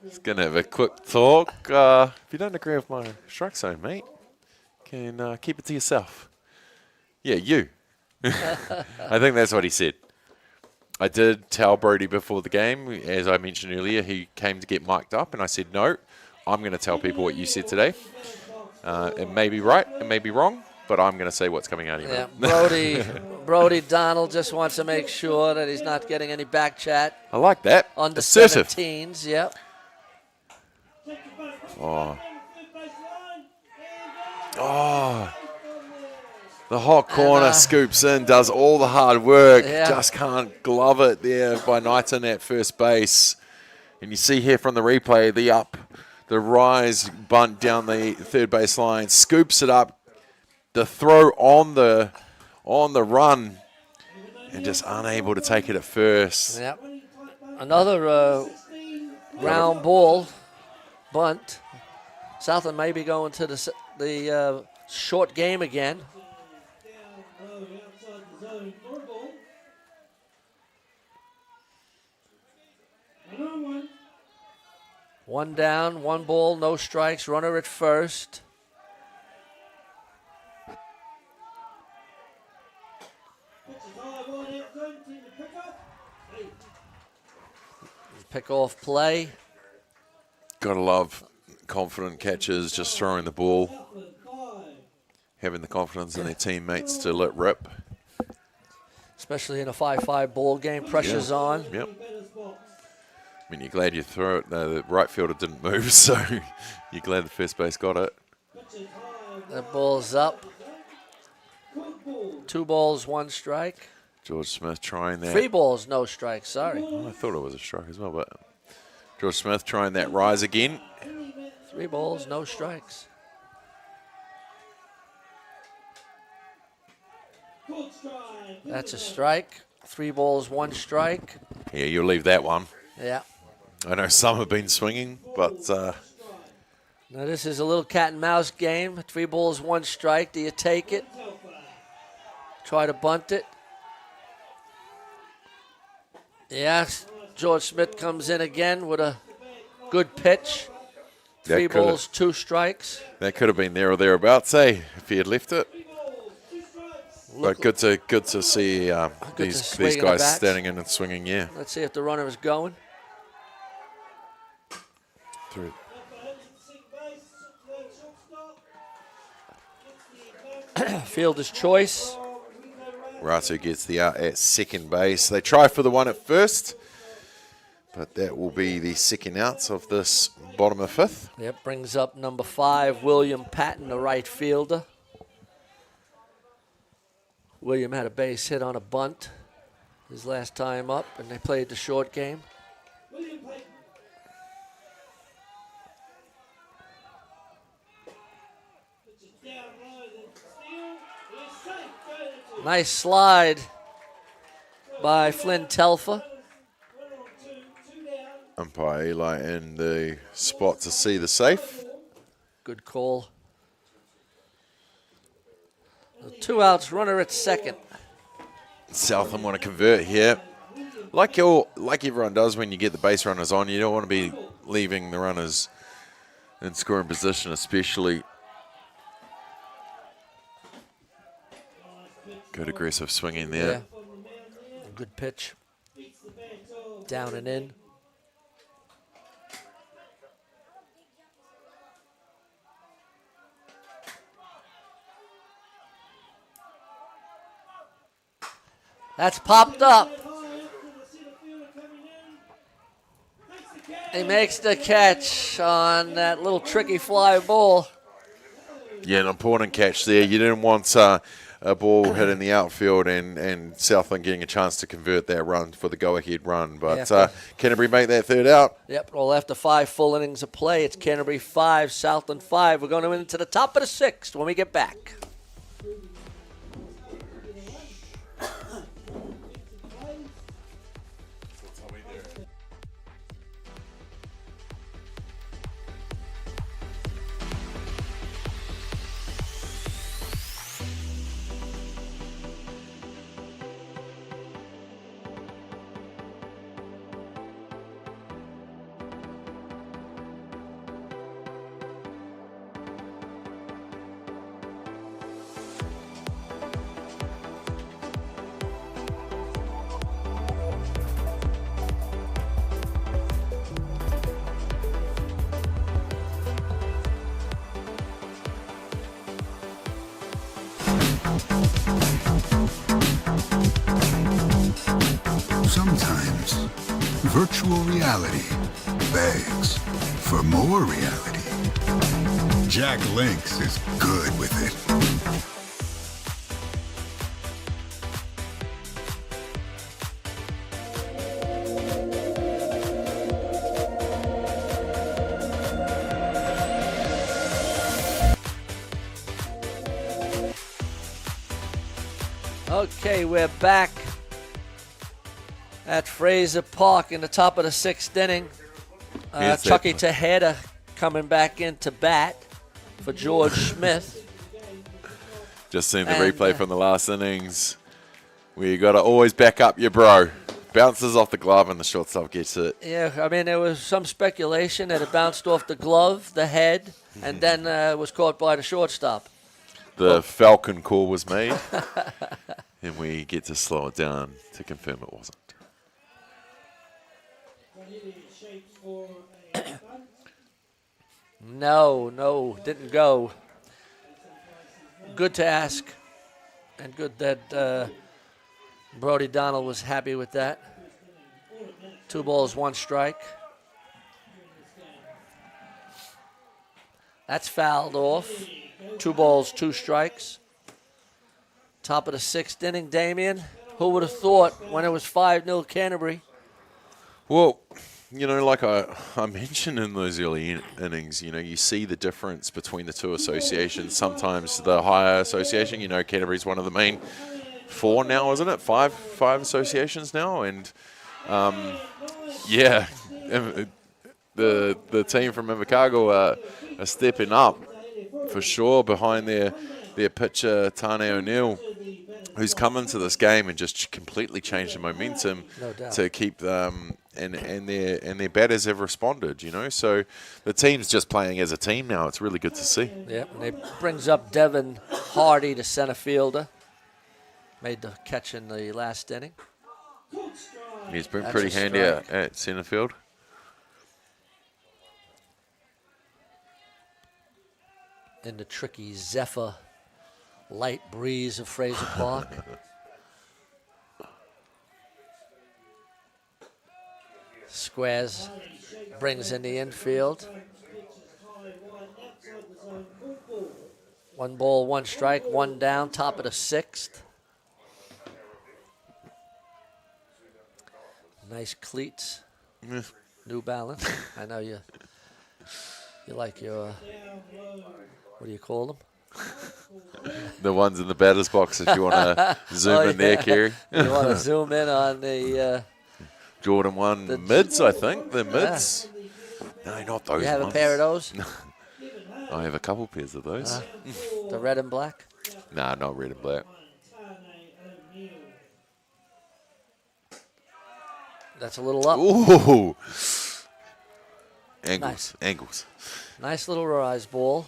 He's going to have a quick talk. If you don't agree with my strike zone, mate, can keep it to yourself. Yeah, you. I think that's what he said. I did tell Brody before the game, as I mentioned earlier, he came to get mic'd up, and I said, no, I'm going to tell people what you said today. It may be right, it may be wrong, but I'm going to say what's coming out of your mouth. Brody Donald just wants to make sure that he's not getting any back chat. I like that. Under Assertive. 17s, yep. Oh. The hot corner scoops in, does all the hard work, just can't glove it there by Knighton at first base. And you see here from the replay, the rise bunt down the third base line, scoops it up, the throw on the run, and just unable to take it at first. Yep. Another round ball bunt. Southland may be going to the short game again. One down, 1 ball, no strikes, runner at first. Pick off play. Gotta love confident catchers just throwing the ball, having the confidence in their teammates to let rip. Especially in a 5-5 ball game, pressure's on. Yep. I mean, you're glad you threw it. The right fielder didn't move, so you're glad the first base got it. That ball's up. 2 balls, 1 strike. George Smith trying that. 3 balls, no strikes, sorry. Oh, I thought it was a strike as well, but George Smith trying that rise again. 3 balls, no strikes. That's a strike. 3 balls, 1 strike. Yeah, you'll leave that one. Yeah. I know some have been swinging, but... Now this is a little cat and mouse game. 3 balls, 1 strike. Do you take it? Try to bunt it. Yeah, George Smith comes in again with a good pitch. 3 balls, 2 strikes. That could have been there or thereabouts, if he had left it. But good to see these guys standing in and swinging, yeah. Let's see if the runner is going. Through. Fielder's choice. Ratu gets the out at second base. They try for the one at first, but that will be the second outs of this bottom of 5th. Yep, brings up number 5, William Patton, the right fielder. William had a base hit on a bunt his last time up, and they played the short game. Nice slide by Flynn Telfer. Umpire Eli in the spot to see the safe. Good call. 2 outs, runner at second. Southland want to convert here. Like everyone does when you get the base runners on, you don't want to be leaving the runners in scoring position, especially. Good aggressive swinging there. Yeah. Good pitch. Down and in. That's popped up. He makes the catch on that little tricky fly ball. Yeah, an important catch there. You didn't want a ball hit in the outfield and Southland getting a chance to convert that run for the go-ahead run. But Canterbury make that third out. Yep, well, after 5 full innings of play, it's Canterbury 5, Southland 5. We're going to into the top of the 6th when we get back. Sometimes virtual reality begs for more reality. Jack Lynx is good with it. Okay, we're back at Fraser Park in the top of the 6th inning. Chucky Tejeda coming back into bat for George Smith. Just seen the replay from the last innings. Where you got to always back up your bro. Bounces off the glove and the shortstop gets it. Yeah, I mean, there was some speculation that it bounced off the glove, the head, and then was caught by the shortstop. The Falcon call was made. And we get to slow it down to confirm it wasn't. No, didn't go. Good to ask, and good that Brody Donald was happy with that. 2 balls, 1 strike. That's fouled off. 2 balls, 2 strikes. Top of the 6th inning, Damien. Who would have thought when it was 5-0 Canterbury? Well, you know, like I mentioned in those early innings, you know, you see the difference between the two associations. Sometimes the higher association, you know, Canterbury's one of the main 4 now, isn't it? 5 associations now. And, yeah, the team from Invercargill are stepping up for sure behind their pitcher, Tane O'Neill, who's come into this game and just completely changed the momentum to keep them, and their batters have responded, you know. So the team's just playing as a team now. It's really good to see. Yep, and it brings up Devin Hardy, the center fielder. Made the catch in the last inning. He's been pretty handy at center field. In the tricky Zephyr light breeze of Fraser Park. Squares brings in the infield. 1 ball, 1 strike, 1 down, top of the 6th. Nice cleats. New Balance. I know you like your, what do you call them? The ones in the batter's box, if you want to zoom in there, Kerry. You want to zoom in on the... Jordan 1 mids, I think. The mids. No, not those ones. You have a pair of those? I have a couple pairs of those. The red and black? Nah, not red and black. That's a little up. Ooh. Angles. Nice little rise ball.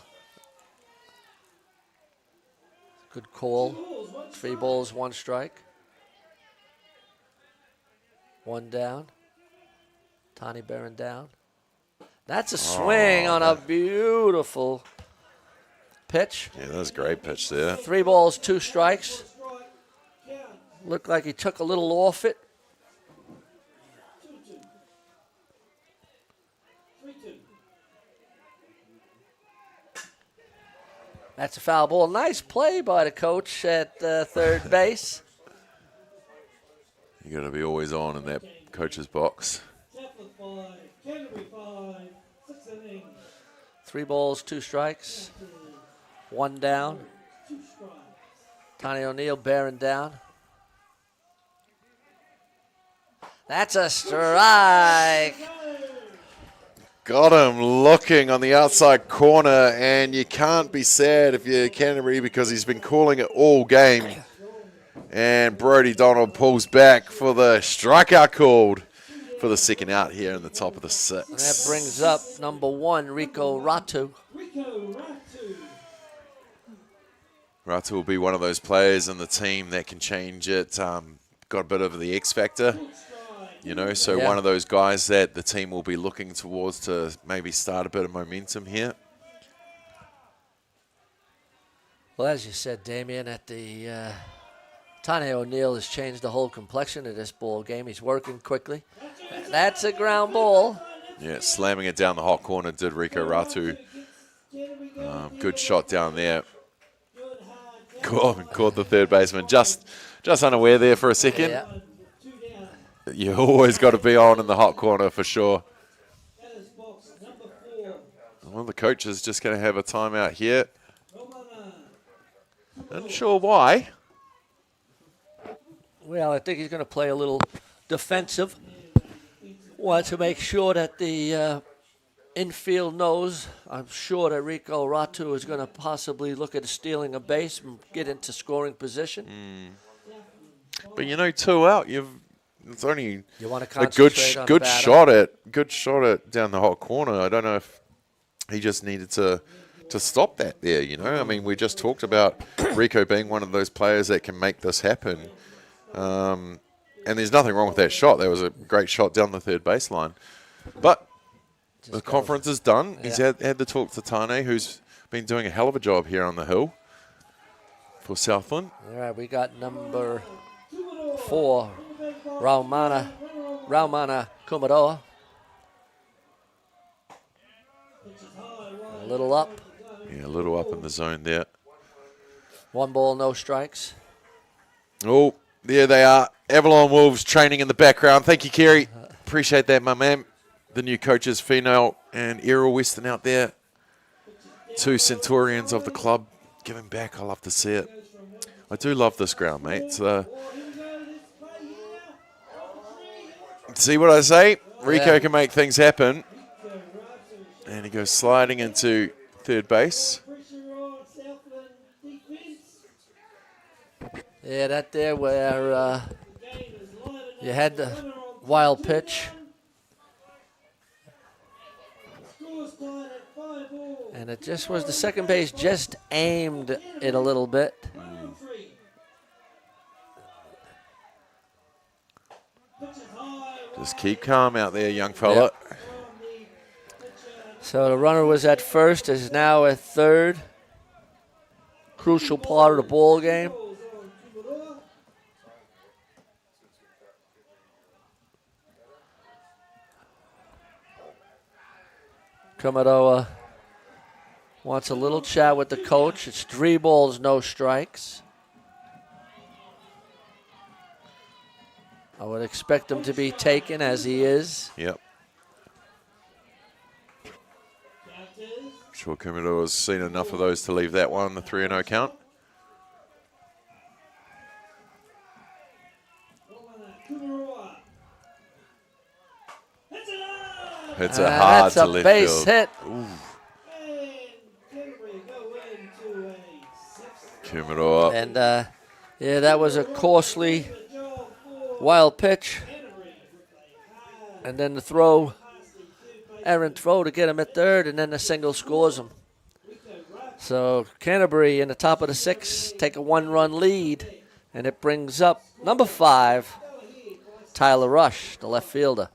Good call. 3 balls, 1 strike. 1 down. Tani Barron down. That's a swing on a beautiful pitch. Yeah, that was a great pitch there. 3 balls, 2 strikes. Looked like he took a little off it. That's a foul ball. Nice play by the coach at third base. You got to be always on in that coach's box. 3 balls, 2 strikes. 1 down. Tony O'Neill bearing down. That's a strike. Got him looking on the outside corner, and you can't be sad if you're Canterbury because he's been calling it all game. And Brodie Donald pulls back for the strikeout called for the second out here in the top of the 6th. And that brings up number 1, Rico Ratu. Ratu will be one of those players in the team that can change it. Got a bit of the X factor, you know, so one of those guys that the team will be looking towards to maybe start a bit of momentum here. Well, as you said, Damien, at the Tane O'Neill has changed the whole complexion of this ball game. He's working quickly. That's a ground ball. Yeah, slamming it down the hot corner did Rico Ratu. Good shot down there. Caught the third baseman just unaware there for a second. Yeah. You always got to be on in the hot corner for sure. Well, the coach is just going to have a timeout here. Not sure why. Well, I think he's going to play a little defensive. Want to make sure that the infield knows. I'm sure that Rico Ratu is going to possibly look at stealing a base and get into scoring position. But you know, 2 out. It's only you want to a good shot at down the hot corner. I don't know if he just needed to stop that there. You know, I mean, we just talked about Rico being one of those players that can make this happen. And there's nothing wrong with that shot. That was a great shot down the third baseline. But the conference is done. He's had to talk to Tane, who's been doing a hell of a job here on the hill for Southland. All right, we got number 4, Raumana Kumaroa. A little up. Yeah, a little up in the zone there. 1 ball, no strikes. Oh, there they are. Avalon Wolves training in the background. Thank you, Kerry. Appreciate that, my man. The new coaches, Finau and Errol Weston out there. 2 Centurions of the club giving back. I love to see it. I do love this ground, mate. See what I say? Rico can make things happen. And he goes sliding into third base. Yeah, that there where you had the wild pitch. And it just was the second base just aimed it a little bit. Just keep calm out there, young fella. Yep. So the runner was at first, is now at third. Crucial part of the ball game. Kumaroa wants a little chat with the coach. It's 3 balls, no strikes. I would expect him to be taken as he is. Yep. I'm sure Kumaroa has seen enough of those to leave that one, the 3-0 count. It's a hard to left base field. Hit. Ooh. Kumaroa. And yeah, that was a costly wild pitch. And then the throw, errant throw to get him at third, and then the single scores him. So Canterbury in the top of the 6th take a 1-run lead, and it brings up number 5, Tyler Rush, the left fielder.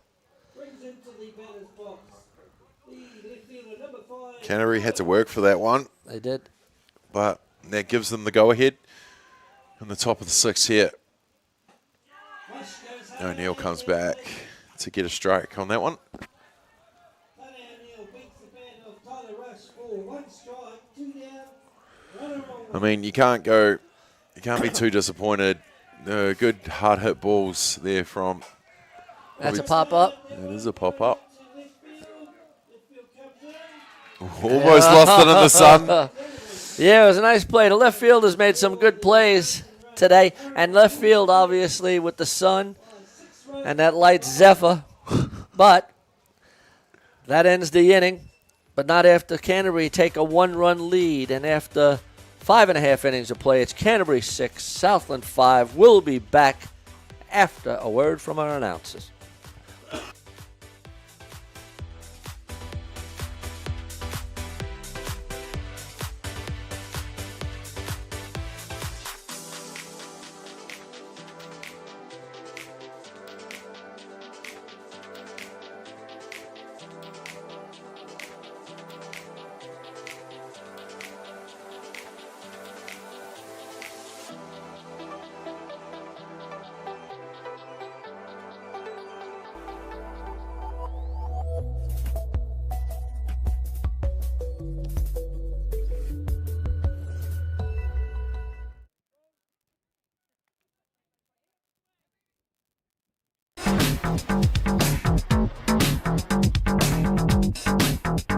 Canterbury had to work for that one. They did. But that gives them the go-ahead on the top of the 6th here. O'Neill comes back to get a strike on that one. I mean, you can't be too disappointed. Good hard hit balls there from. That's a pop up. It is a pop up. Almost lost it in the sun. Yeah, it was a nice play. The left fielders made some good plays today, and left field obviously with the sun and that light zephyr, but that ends the inning. But not after Canterbury take a 1-run lead, and after 5.5 innings of play, it's Canterbury 6, Southland 5. We'll be back after a word from our announcers.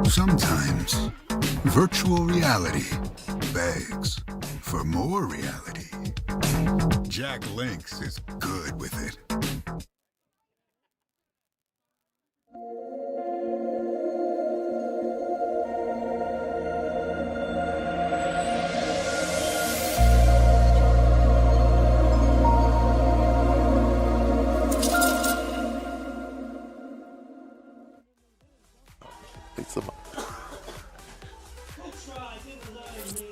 Sometimes virtual reality begs for more reality. Jack Links is good with it.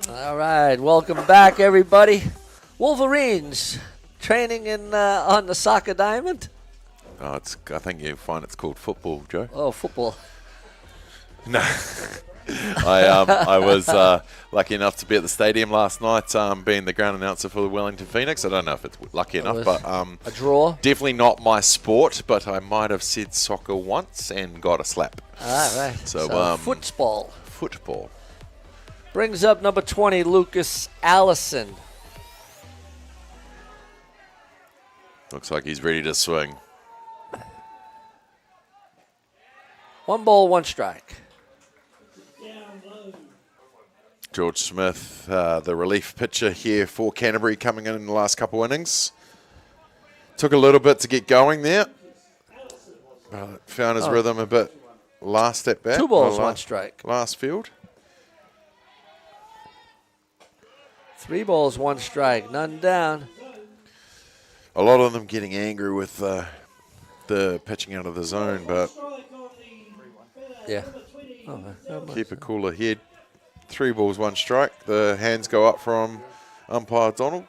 All right, welcome back, everybody. Wolverines training on the soccer diamond. Oh, I think you find it's called football, Joe. Oh, football. No, I was lucky enough to be at the stadium last night, being the ground announcer for the Wellington Phoenix. I don't know if it's lucky enough, but a draw. Definitely not my sport, but I might have said soccer once and got a slap. All right. So football. Football. Brings up number 20, Lucas Allison. Looks like he's ready to swing. 1 ball, 1 strike. George Smith, the relief pitcher here for Canterbury, coming in the last couple innings. Took a little bit to get going there. Found his rhythm a bit last at bat. 2 balls, 1 strike. Last field. 3 balls, 1 strike. None down. A lot of them getting angry with the pitching out of the zone, but yeah, keep a cooler head. 3 balls, 1 strike. The hands go up from umpire Donald.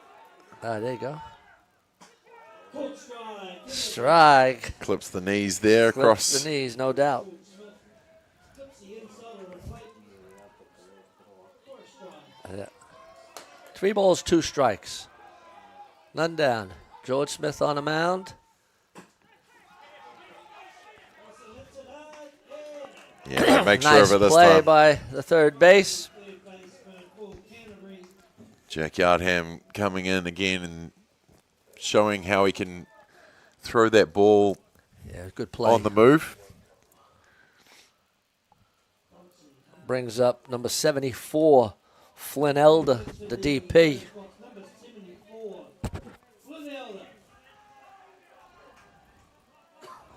There you go. Strike. Clips the knees there across. Clips the knees, no doubt. Yeah. 3 balls, 2 strikes. None down. George Smith on the mound. Yeah, make sure nice over this play time. by the third base. Jack Yardham coming in again and showing how he can throw that ball good play. On the move. Brings up number 74, Flynn Elder, the DP.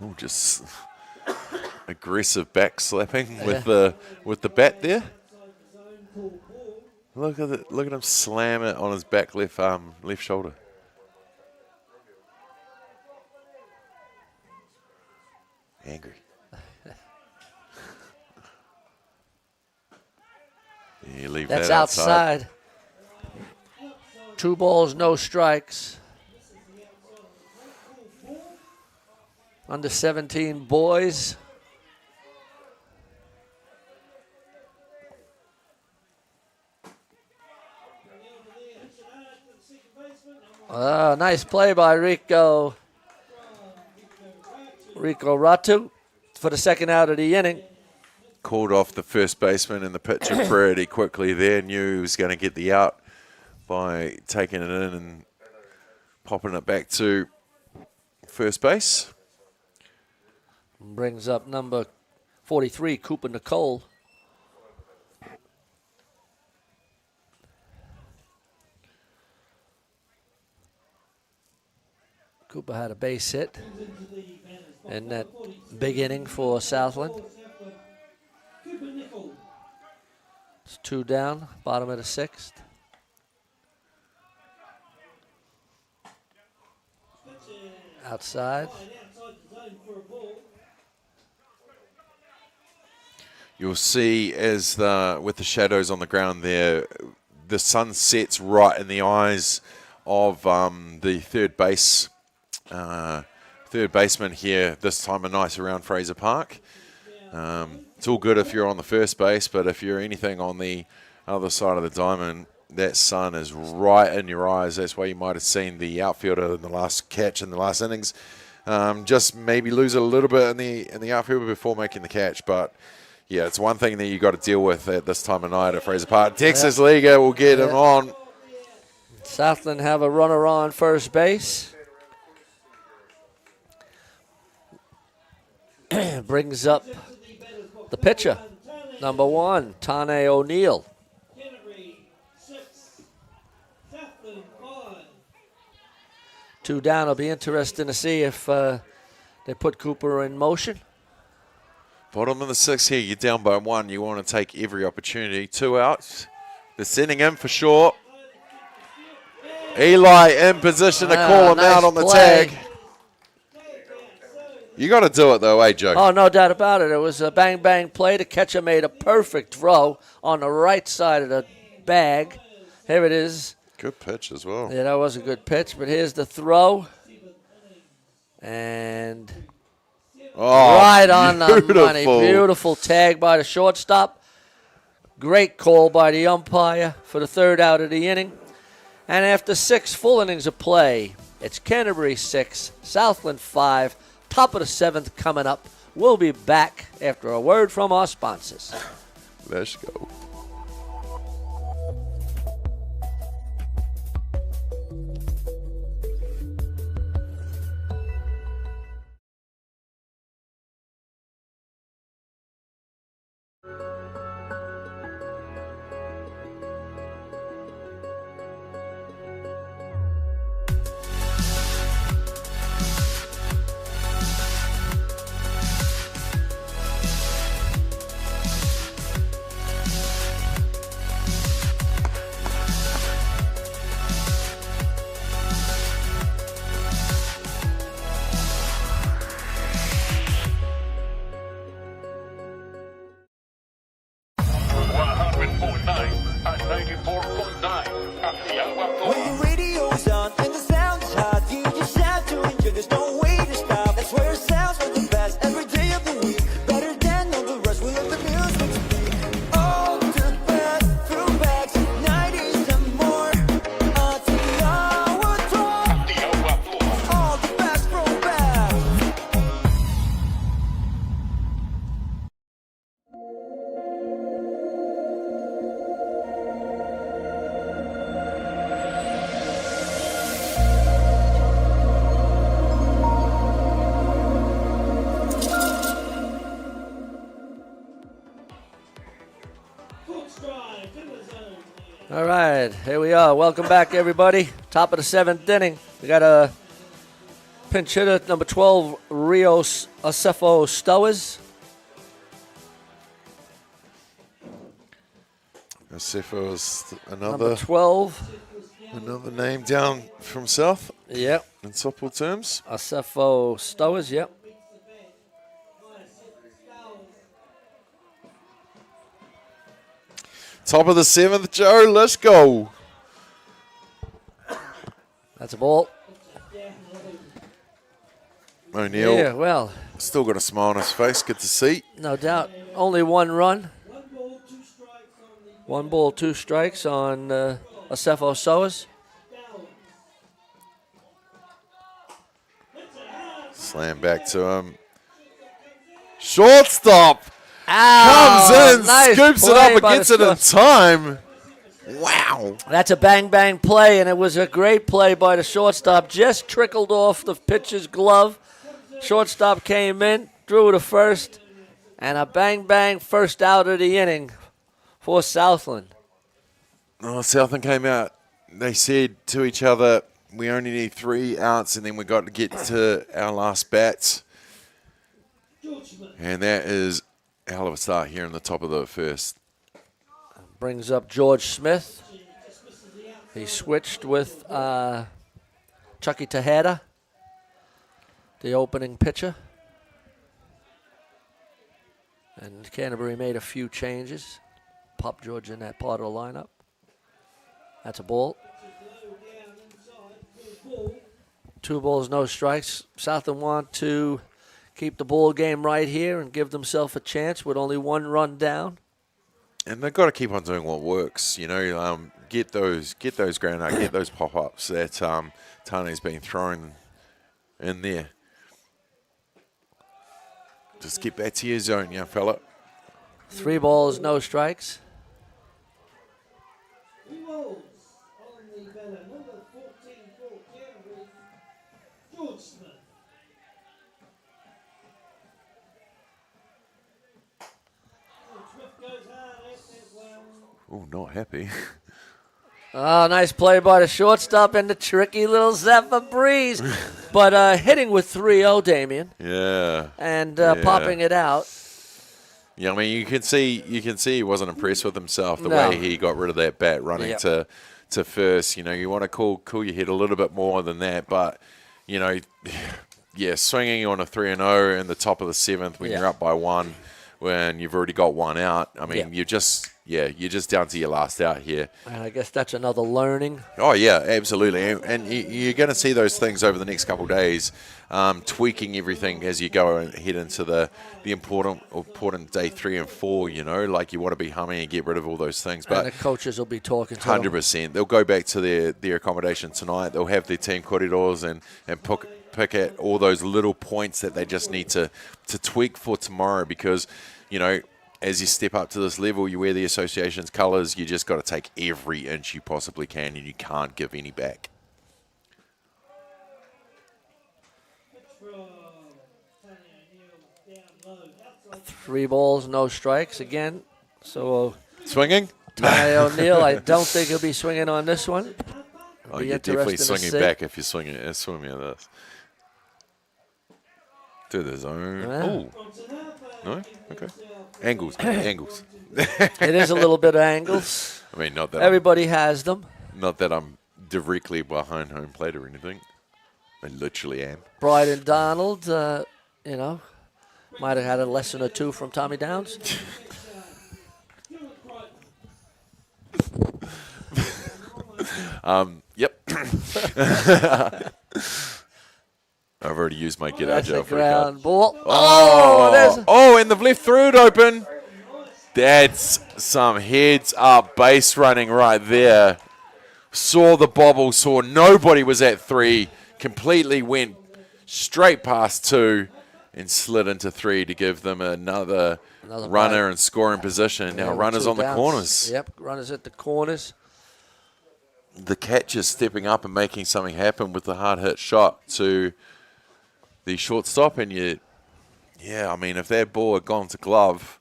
Ooh, just aggressive back slapping with the bat there. Look at him slam it on his back left arm, left shoulder. Angry. You leave That's that outside. 2 balls, no strikes. Under 17 boys. Nice play by Rico Ratu for the second out of the inning. called off the first baseman and the pitcher pretty quickly there. Knew he was going to get the out by taking it in and popping it back to first base. Brings up number 43, Cooper Nicole. Cooper had a base hit in that big inning for Southland. It's 2 down, bottom of the 6th. Outside. You'll see as with the shadows on the ground there, the sun sets right in the eyes of the third baseman here this time of night around Fraser Park. It's all good if you're on the first base, but if you're anything on the other side of the diamond, that sun is right in your eyes. That's why you might have seen the outfielder in the last catch in the last innings just maybe lose a little bit in the outfield before making the catch. But yeah, it's one thing that you got to deal with at this time of night at Fraser Park. Texas Liga will get him on. Southland have a runner on first base. Brings up the pitcher, number 1, Tane O'Neill. 2 down. It'll be interesting to see if they put Cooper in motion. Bottom of the 6th here, you're down by 1. You want to take every opportunity. 2 outs. They're sending him for short. Eli in position to call him out on the tag. You got to do it though, eh, Joe? Oh, no doubt about it. It was a bang-bang play. The catcher made a perfect throw on the right side of the bag. Here it is. Good pitch as well. Yeah, that was a good pitch, but here's the throw. And right on the money. Beautiful tag by the shortstop. Great call by the umpire for the 3rd out of the inning. And after 6 full innings of play, it's Canterbury 6, Southland 5, top of the 7th coming up. We'll be back after a word from our sponsors. Let's go. When the radio's on and the sound's hot, you just have to enjoy. There's no way to stop. That's where it sounds like the best every day of the week. Better than all the rest. We let the music speak. All the best throwbacks, 90s and more. Atiawa Toa. All the best throwbacks. All right, here we are. Welcome back, everybody. Top of the 7th inning. We got a pinch hitter, number 12, Rios Acefo Stowers. Acefo is another Number 12. Another name down from South. Yep. In softball terms. Acefo Stowers, yep. Top of the 7th, Joe. Let's go. That's a ball. O'Neill. Yeah, well. Still got a smile on his face. Good to see. No doubt. Only 1 run. 1 ball, 2 strikes on Acefo Stowers. Slam back to him. Shortstop. Comes in, nice scoops it play up, and by gets the it in time. Wow. That's a bang-bang play, and it was a great play by the shortstop. Just trickled off the pitcher's glove. Shortstop came in, drew to first, and a bang-bang first out of the inning for Southland. Oh, Southland came out. They said to each other, we only need 3 outs, and then we got to get to our last bats. And that is a hell of a start here in the top of the first. Brings up George Smith. He switched with Chucky Tejeda, the opening pitcher. And Canterbury made a few changes. Popped George in that part of the lineup. That's a ball. 2 balls, no strikes. Southland want to keep the ball game right here and give themselves a chance with only 1 run down. And they've got to keep on doing what works, you know, get those ground out, get those pop-ups that Tane's been throwing in there. Just get back to your zone, young fella. 3 balls, no strikes. Oh, not happy. Oh, nice play by the shortstop and the tricky little Zephyr Breeze. But hitting with 3-0, Damien. Yeah. And Yeah. popping it out. Yeah, I mean, you can see he wasn't impressed with himself, the No. way he got rid of that bat running to first. You know, you want to cool your head a little bit more than that, but, you know, yeah, swinging on a 3-0 in the top of the 7th when you're up by 1, when you've already got 1 out. I mean, you're just down to your last out here. And I guess that's another learning. Oh, yeah, absolutely. And you're going to see those things over the next couple of days, tweaking everything as you go and head into the important day 3 and 4, you know, like you want to be humming and get rid of all those things. But And the coaches will be talking to them. 100%. They'll go back to their accommodation tonight. They'll have their team corridors and pick at all those little points that they just need to tweak for tomorrow, because, you know, as you step up to this level, you wear the association's colours, you just got to take every inch you possibly can, and you can't give any back. Three balls, no strikes again. So swinging? Tane O'Neill, I don't think he'll be swinging on this one. Oh, you're definitely swinging back if you're swinging at this. To the zone. Oh. No? Okay. Angles. It is a little bit of angles. I mean, not that everybody has them. Not that I'm directly behind home plate or anything. I literally am. Bryden Donald, you know, might have had a lesson or two from Tommy Downs. Yep. I've already used my get out jail for a ground ball. And they've left through it open. That's some heads up base running right there. Saw the bobble, saw nobody was at 3, completely went straight past 2 and slid into 3 to give them another runner and scoring position. Now runners on the corners. Yep, runners at the corners. The catcher's stepping up and making something happen with the hard hit shot to the shortstop, and I mean, if that ball had gone to glove,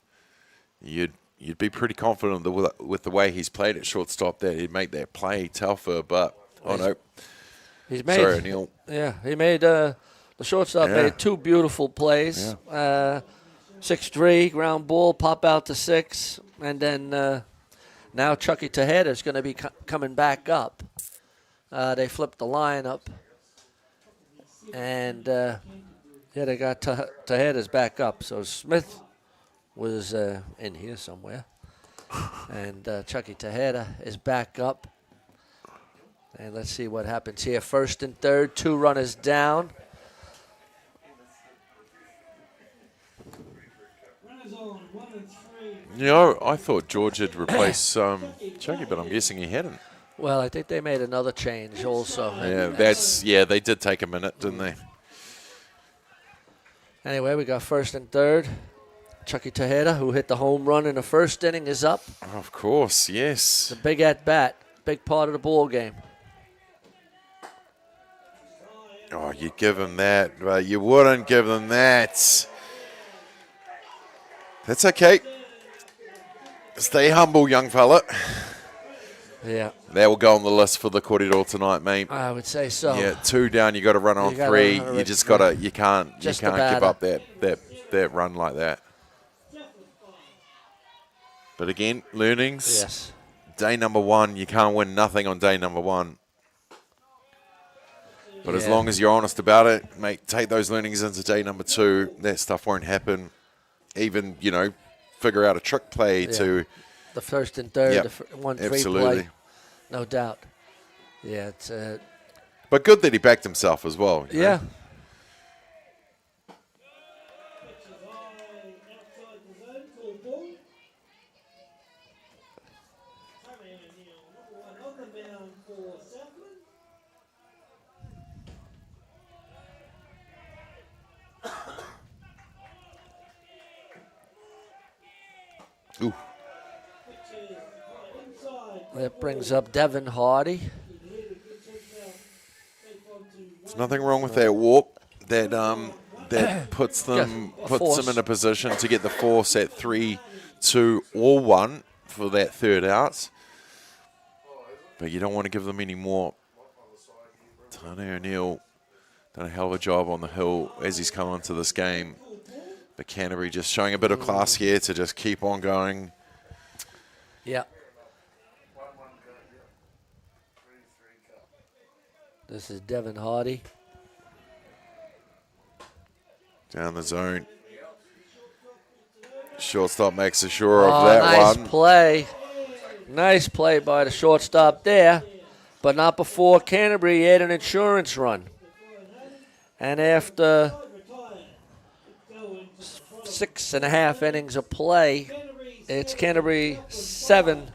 you'd be pretty confident with the way he's played at shortstop that he'd make that play, Telfer. But he's made. Sorry, Neil. Yeah, he made the shortstop made 2 beautiful plays. Yeah. 6-3 ground ball, pop out to 6, and then now Chucky Tejeda is going to be coming back up. They flipped the lineup. And, they got Tejeda's back up. So Smith was in here somewhere. And Chucky Tejeda is back up. And let's see what happens here. 1st and 3rd, 2 runners down. You know, I thought George had replaced Chucky, but I'm guessing he hadn't. Well, I think they made another change also. Yeah, they did take a minute, didn't they? Anyway, we got 1st and 3rd. Chucky Tejeda, who hit the home run in the first inning, is up. Of course, yes. The big at-bat, big part of the ball game. Oh, you give them that, but you wouldn't give them that. That's okay. Stay humble, young fella. Yeah. That will go on the list for the corridor tonight, mate. I would say so. Yeah, 2 down, you got to run on 3. You just got to, you can't give up that run like that. But again, learnings. Yes. Day number 1, you can't win nothing on day number 1. But as long as you're honest about it, mate, take those learnings into day number 2. That stuff won't happen. Even, figure out a trick play to... The first and third, Yep, the 1-3 absolutely. play. No doubt. Yeah, it's... But good that he backed himself as well. you know? Yeah. Ooh. That brings up Devin Hardy. There's nothing wrong with that warp. That puts them in a position to get the force at 3, 2, or 1 for that third out. But you don't want to give them any more. Tane O'Neill done a hell of a job on the hill as he's come into this game. But Canterbury just showing a bit of class here to just keep on going. Yeah. This is Devin Hardy. Down the zone. Shortstop makes sure of that nice one. Play. Nice play by the shortstop there. But not before Canterbury had an insurance run. And after 6.5 innings of play, it's Canterbury 7,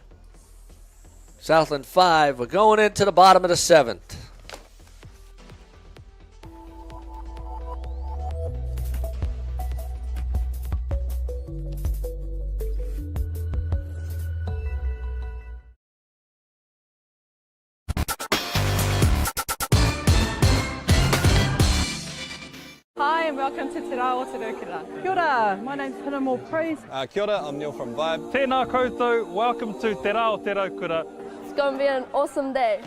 Southland 5. We're going into the bottom of the 7th. Hi and welcome to Te Rao Tirukura. Kia ora, my name's Pinamo Praise. Kia ora, I'm Neil from Vibe. Tēnā koutou, welcome to Te Rao Tirukura. It's going to be an awesome day.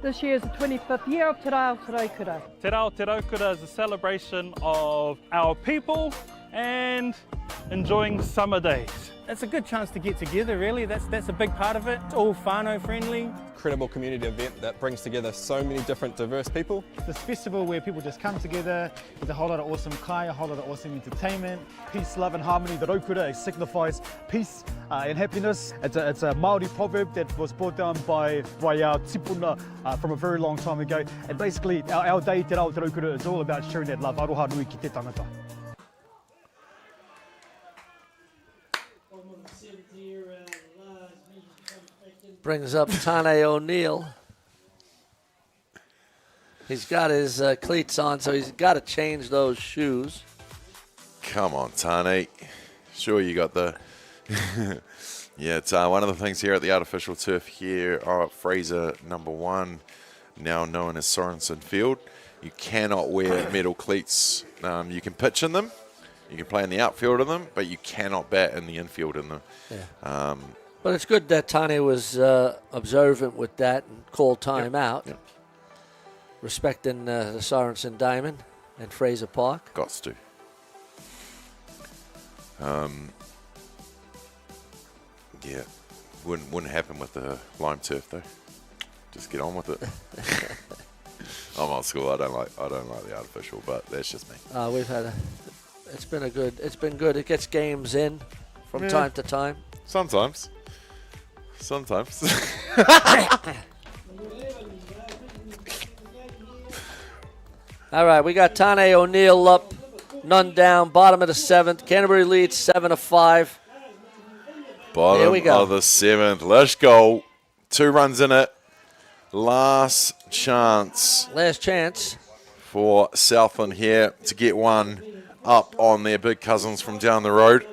This year is the 25th year of Te Rao Tirukura. Te Rao Tirukura is a celebration of our people and enjoying summer days. It's a good chance to get together, really. That's a big part of it. It's all whānau friendly. Incredible community event that brings together so many different diverse people. This festival where people just come together with a whole lot of awesome kai, a whole lot of awesome entertainment. Peace, love and harmony. The Raukura signifies peace and happiness. It's a Māori proverb that was brought down by our tipuna from a very long time ago. And basically our day, Te Rao Tirukura, is all about sharing that love. Aroha nui ki te tangata. Brings up Tane O'Neill. He's got his cleats on, so he's got to change those shoes. Come on, Tane. Sure, you got the... Yeah, it's one of the things here at the artificial turf here at Fraser #1, now known as Sorensen Field. You cannot wear metal cleats. You can pitch in them, you can play in the outfield in them, but you cannot bat in the infield in them. Yeah. But it's good that Tane was observant with that and called time out, respecting the Sorensen Diamond and Fraser Park. Gots to. Yeah, wouldn't happen with the lime turf though. Just get on with it. I'm old school. I don't like the artificial, but that's just me. We've had it's been good. It gets games in from time to time. Sometimes. All right, we got Tane O'Neill up, none down, bottom of the 7th. Canterbury leads 7-5. Bottom Here we go. of the 7th. Let's go. 2 runs in it. Last chance. Last chance. For Southland here to get one up on their big cousins from down the road.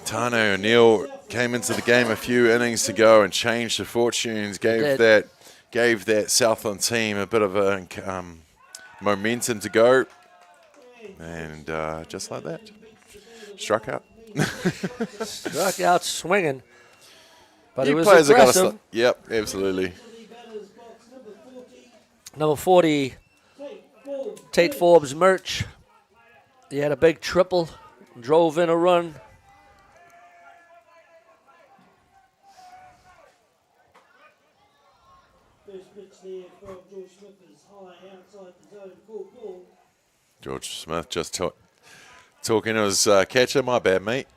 Tane O'Neill came into the game a few innings to go and changed the fortunes, gave that Southland team a bit of a momentum to go, and just like that, struck out. Struck out swinging, but You it was players have got aggressive. to yep, absolutely. Number 40, Tate Forbes Murch. He had a big triple, drove in a run. George Smith just talking to his catcher. My bad, mate.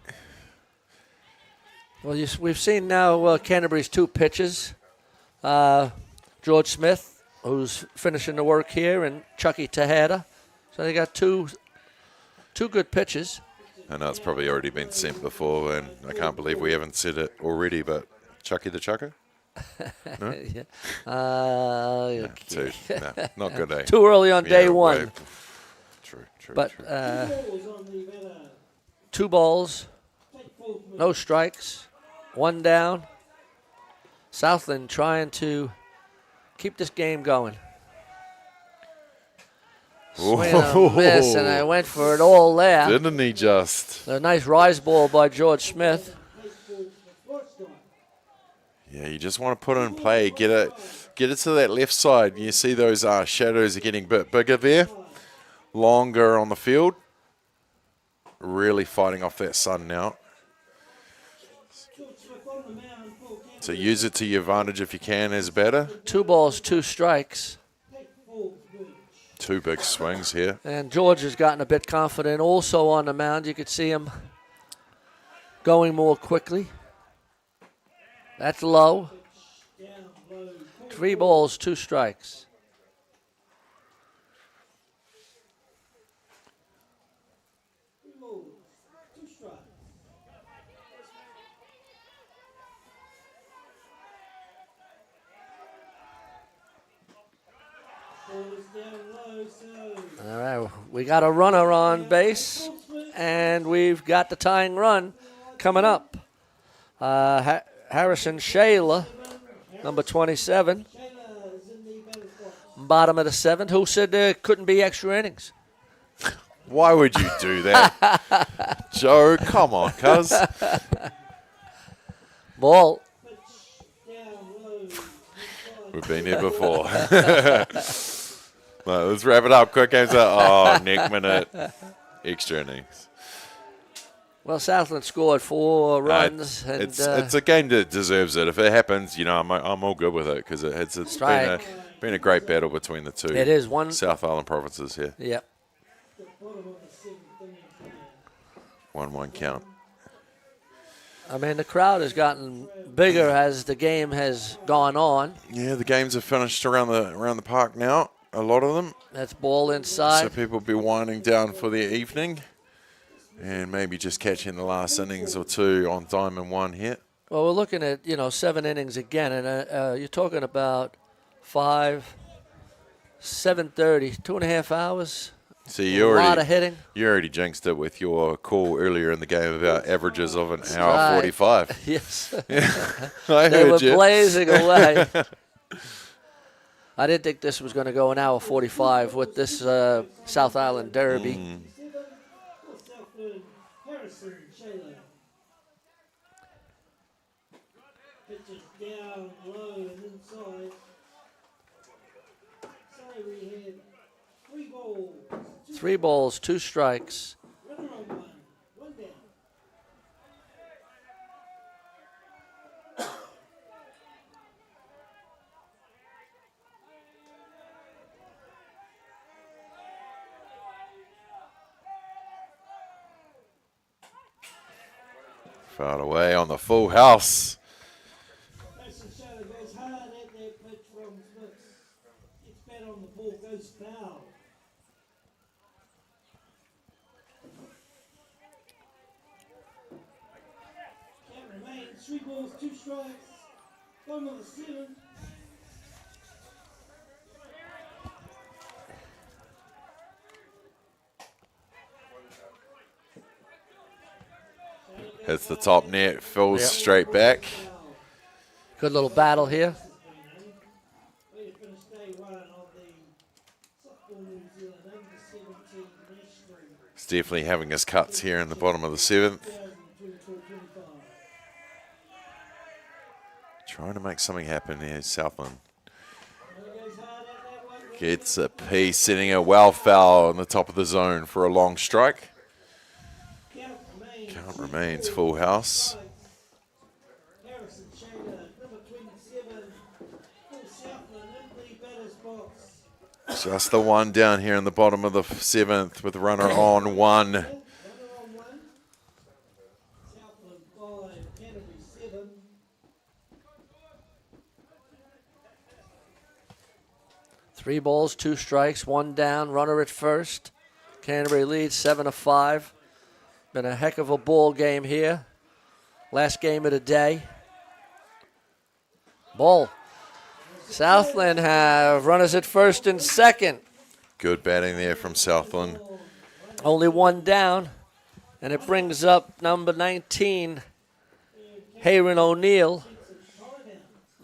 Well, we've seen now Canterbury's 2 pitches. George Smith, who's finishing the work here, and Chucky Tejada. So they got two good pitches. I know it's probably already been sent before, and I can't believe we haven't said it already, but Chucky the Chucker? No? Yeah. No, not good, eh? Too early on day one. Way. True. But 2 balls, no strikes, 1 down. Southland trying to keep this game going. Swing and a miss, and I went for it all there. Didn't he just? A nice rise ball by George Smith. Yeah, you just want to put it in play, get it to that left side. You see those shadows are getting a bit bigger there, longer on the field. Really fighting off that sun now. So use it to your advantage if you can as a batter. 2 balls, 2 strikes. 2 big swings here. And George has gotten a bit confident also on the mound. You could see him going more quickly. That's low. 3 balls, 2 strikes. All right, we got a runner on base, and we've got the tying run coming up. Harrison Shayla, number 27, bottom of the 7th. Who said there couldn't be extra innings? Why would you do that? Joe, come on, cuz. Ball. We've been here before. Right, let's wrap it up. Quick answer. Neck minute. Extra innings. Well, Southland scored 4 runs. And it's a game that deserves it. If it happens, I'm all good with it because it's been a great battle between the 2. It is one South Island provinces here. Yep. 1-1 count. I mean, the crowd has gotten bigger as the game has gone on. Yeah, the games are finished around the park now. A lot of them. That's ball inside. So people will be winding down for their evening. And maybe just catching the last innings or 2 on Diamond 1 here. Well, we're looking at, 7 innings again, and you're talking about 7:30, 2.5 hours. See, a lot of hitting. You already jinxed it with your call earlier in the game about averages of an hour 45. Yes. They were you. blazing away. I didn't think this was going to go an hour 45 with this South Island Derby. Pitches down low and inside. So we had 3 balls. 3 balls, 2 strikes. Runner on 1 down. Far away on the full house. Mason Shadow goes hard at that pitch from Smith. Gets bad on the ball, goes foul. Count remains Hits the top net, fills straight back. Good little battle here. He's definitely having his cuts here in the bottom of the 7th. Trying to make something happen here, Southland. Gets a piece, setting a well foul on the top of the zone for a long strike. Count remains full house. Just the one down here in the bottom of the 7th with the runner on 1. Three balls, 2 strikes, 1 down, runner at first. Canterbury leads 7-5. Been a heck of a ball game here. Last game of the day. Ball. Southland have runners at first and second. Good batting there from Southland. Only 1 down. And it brings up number 19, Hayron O'Neill.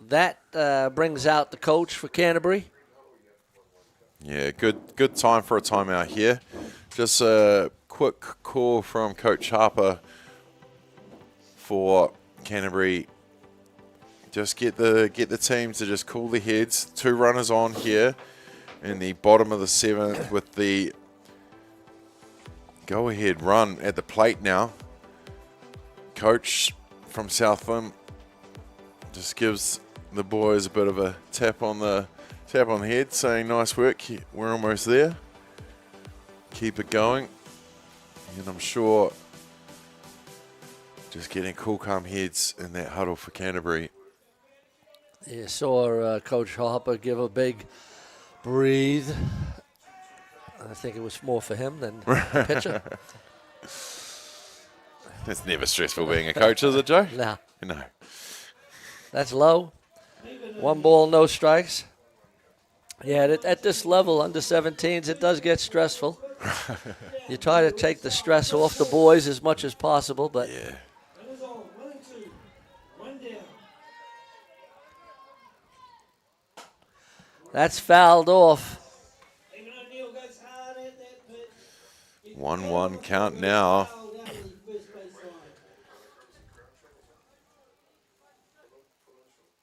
That brings out the coach for Canterbury. Yeah, good time for a timeout here. Just a quick call from Coach Harper for Canterbury. Just get the team to just cool their heads. 2 runners on here in the bottom of the 7th with the go-ahead run at the plate now. Coach from Southland just gives the boys a bit of a tap on the head, saying nice work, we're almost there. Keep it going. And I'm sure just getting cool, calm heads in that huddle for Canterbury. You saw Coach Harper give a big breathe. I think it was more for him than the pitcher. It's never stressful being a coach, is it, Joe? No. No. That's low. 1 ball, no strikes. Yeah, at this level, under 17s, it does get stressful. You try to take the stress off the boys as much as possible, but yeah. That's fouled off. 1-1 count now.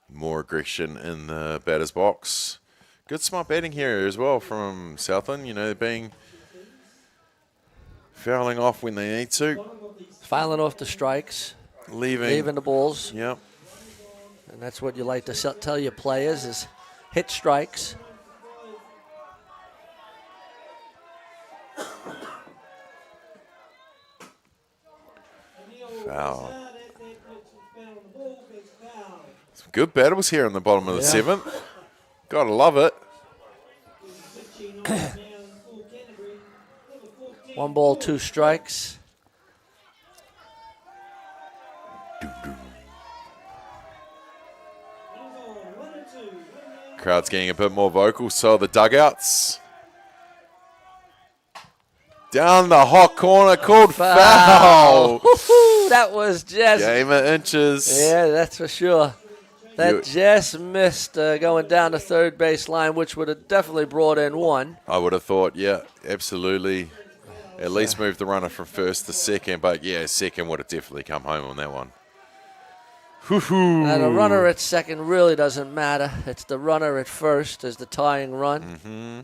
More aggression in the batter's box. Good smart batting here as well from Southland. You know, being fouling off when they need to. Fouling off the strikes. Leaving the balls. Yep. And that's what you like to tell your players is hit strikes. Foul. Some good battles here in the bottom of the 7th. Gotta love it. 1 ball, 2 strikes. Crowd's getting a bit more vocal, so the dugouts. Down the hot corner, called foul. That was just... Game of inches. Yeah, that's for sure. That just missed going down the third base line, which would have definitely brought in 1. I would have thought, yeah, absolutely. At least move the runner from first to second, but yeah, second would have definitely come home on that one. And a runner at second really doesn't matter. It's the runner at first as the tying run. Mm-hmm.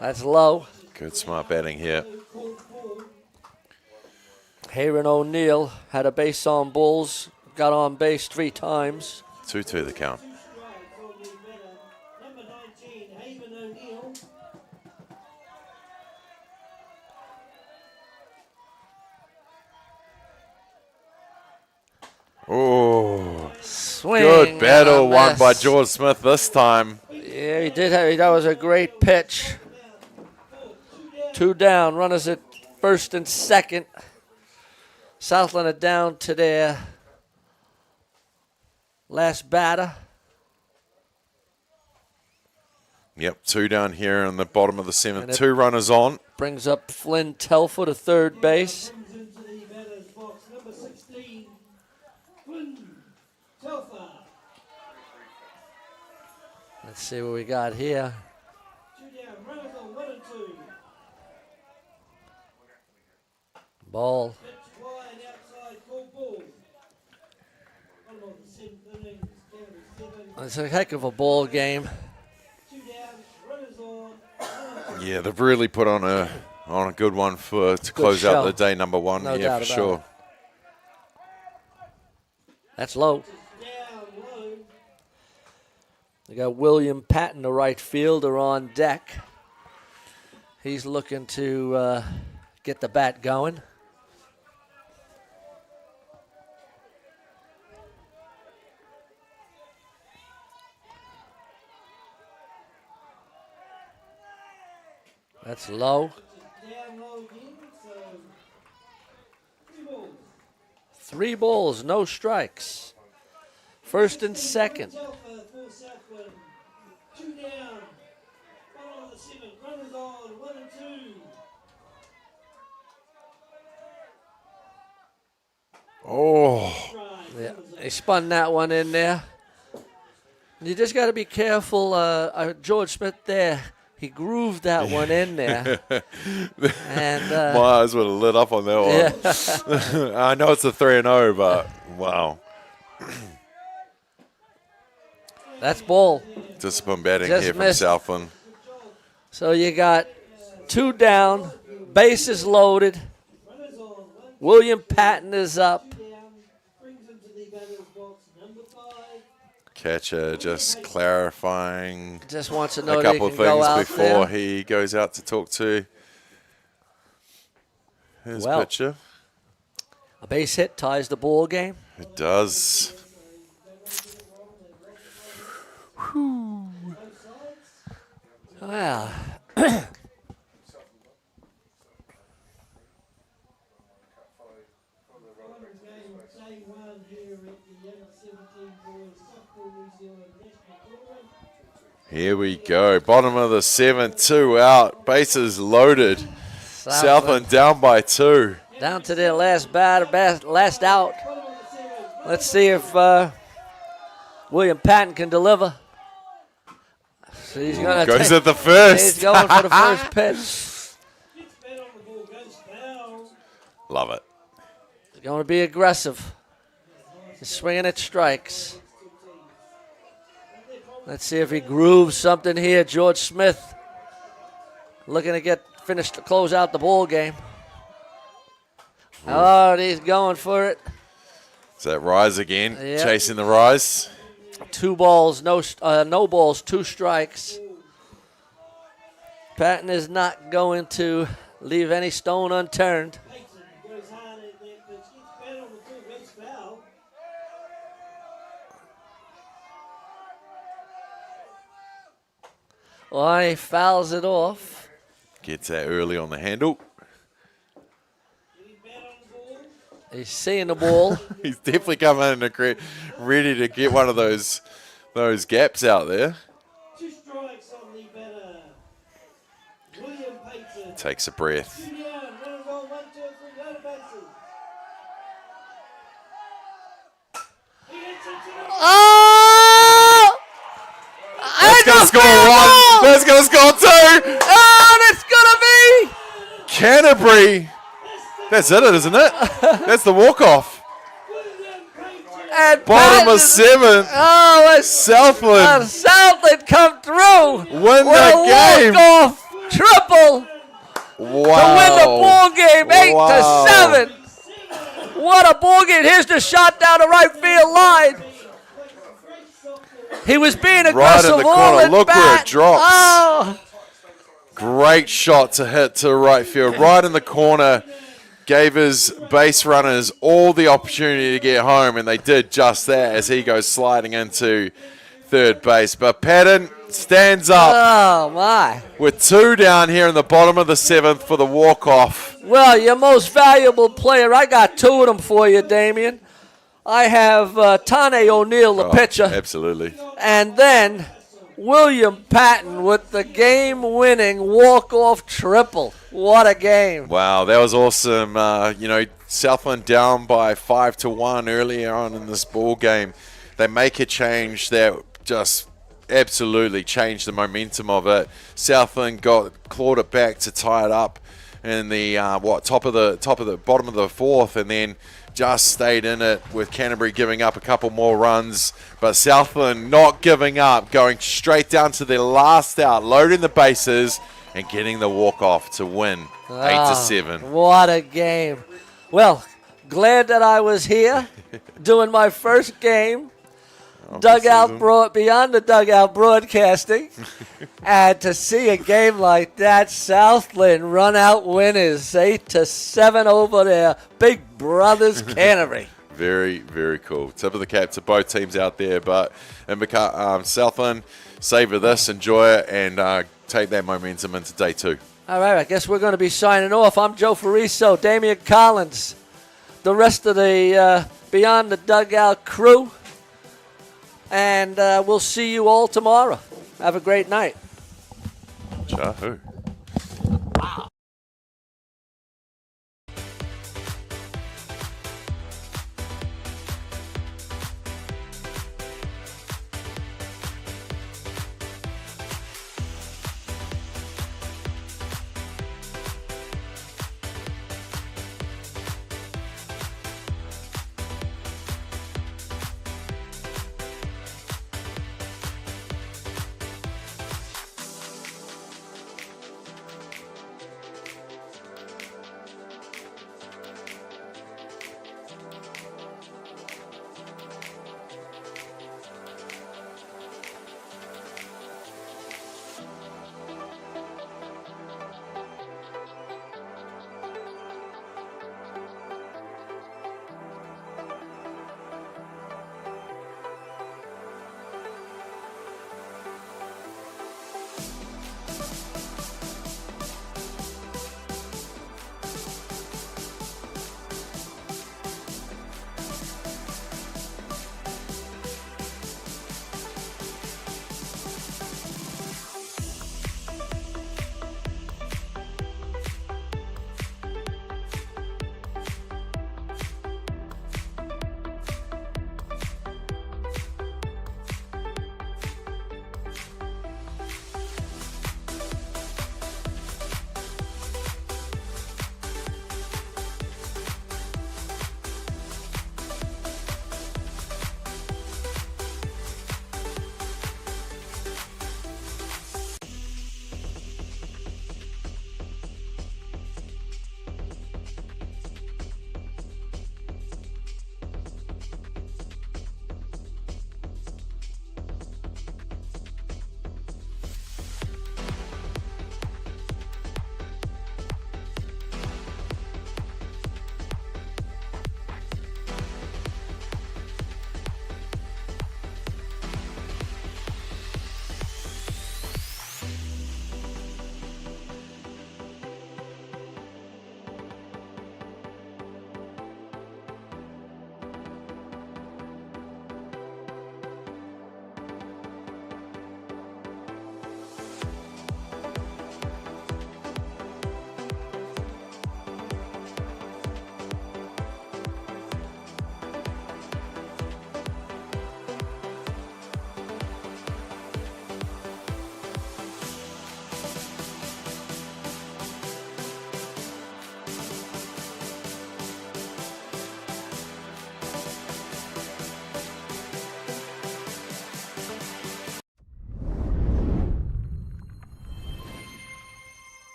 That's low. Good smart batting here. Hayron O'Neill had a base on balls, got on base 3 times. 2-2 the count. Oh, swing. Good battle won by George Smith this time. Yeah, he did. That was a great pitch. 2 down, runners at first and second. Southland are down to their last batter. Yep, 2 down here in the bottom of the 7th. And it 2 runners on. Brings up Flynn Telford to third base. Let's see what we got here. Ball. It's a heck of a ball game. Yeah, they've really put on a good one to close out the day number 1. No yeah, doubt for about sure. it. That's low. We got William Patton, the right fielder, on deck. He's looking to get the bat going. That's low. 3 balls, no strikes. First and second. Oh. Yeah, he spun that one in there. You just got to be careful. George Smith there, he grooved that one in there. And my eyes would have lit up on that one. Yeah. I know it's a 3-0, but wow. That's ball. Discipline batting Just here from missed. Southland. So you got 2 down, bases loaded. William Patton is up. Catcher just clarifying Just wants to know a that he couple of can go things out before there. he goes out to talk to his Well. pitcher. A base hit ties the ball game. It does. Well, Here we go. Bottom of the 7th, 2 out. Bases loaded. Southland down by 2. down to their last batter, last out. Let's see if William Patton can deliver. So he's going Goes at the first. He's going for the first pitch. Love it. He's going to be aggressive. He's swinging at strikes. Let's see if he grooves something here. George Smith looking to get finished to close out the ball game. Oh, he's going for it. Is that rise again? Yep. Chasing the rise. 2 balls, no balls, 2 strikes. Patton is not going to leave any stone unturned. Well, he fouls it off. Gets that early on the handle. He's seeing the ball. He's definitely coming in ready to get one of those gaps out there. Takes a breath. Oh! That's going to score 1. That's going to score 2. Oh, that's going to be Canterbury. That's it, isn't it? That's the walk-off. And Bottom of Patton- 7th. Oh, Southland. Southland come through. Win with the a game. walk-off triple Wow. to win the ball game, 8 Wow. to 7. What a ball game! Here's the shot down the right field line. He was being Right aggressive in the all corner. at Look where it bat. drops. Oh. Great shot to hit to right field. Right in the corner. Gave his base runners all the opportunity to get home, and they did just that as he goes sliding into third base. But Patton stands up. Oh, my. With 2 down here in the bottom of the 7th for the walk-off. Well, your most valuable player, I got 2 of them for you, Damien. I have Tane O'Neill, the pitcher. Absolutely. And then William Patton with the game-winning walk-off triple. What a game. Wow, that was awesome. Southland down by 5-1 earlier on in this ball game. They make a change that just absolutely changed the momentum of it. Southland clawed it back to tie it up in the bottom of the 4th, and then just stayed in it with Canterbury giving up a couple more runs, but Southland not giving up, going straight down to their last out, loading the bases and getting the walk-off to win 8-7. What a game. Well, glad that I was here doing my first game. Beyond the Dugout broadcasting. And to see a game like that, Southland run out winners 8-7 over their big brothers Canterbury. Very, very cool. Tip of the cap to both teams out there. But Southland, savor this, enjoy it, and take that momentum into day 2. All right, I guess we're going to be signing off. I'm Joe Fariso, Damian Collins, the rest of the Beyond the Dugout crew. And we'll see you all tomorrow. Have a great night. Ciao.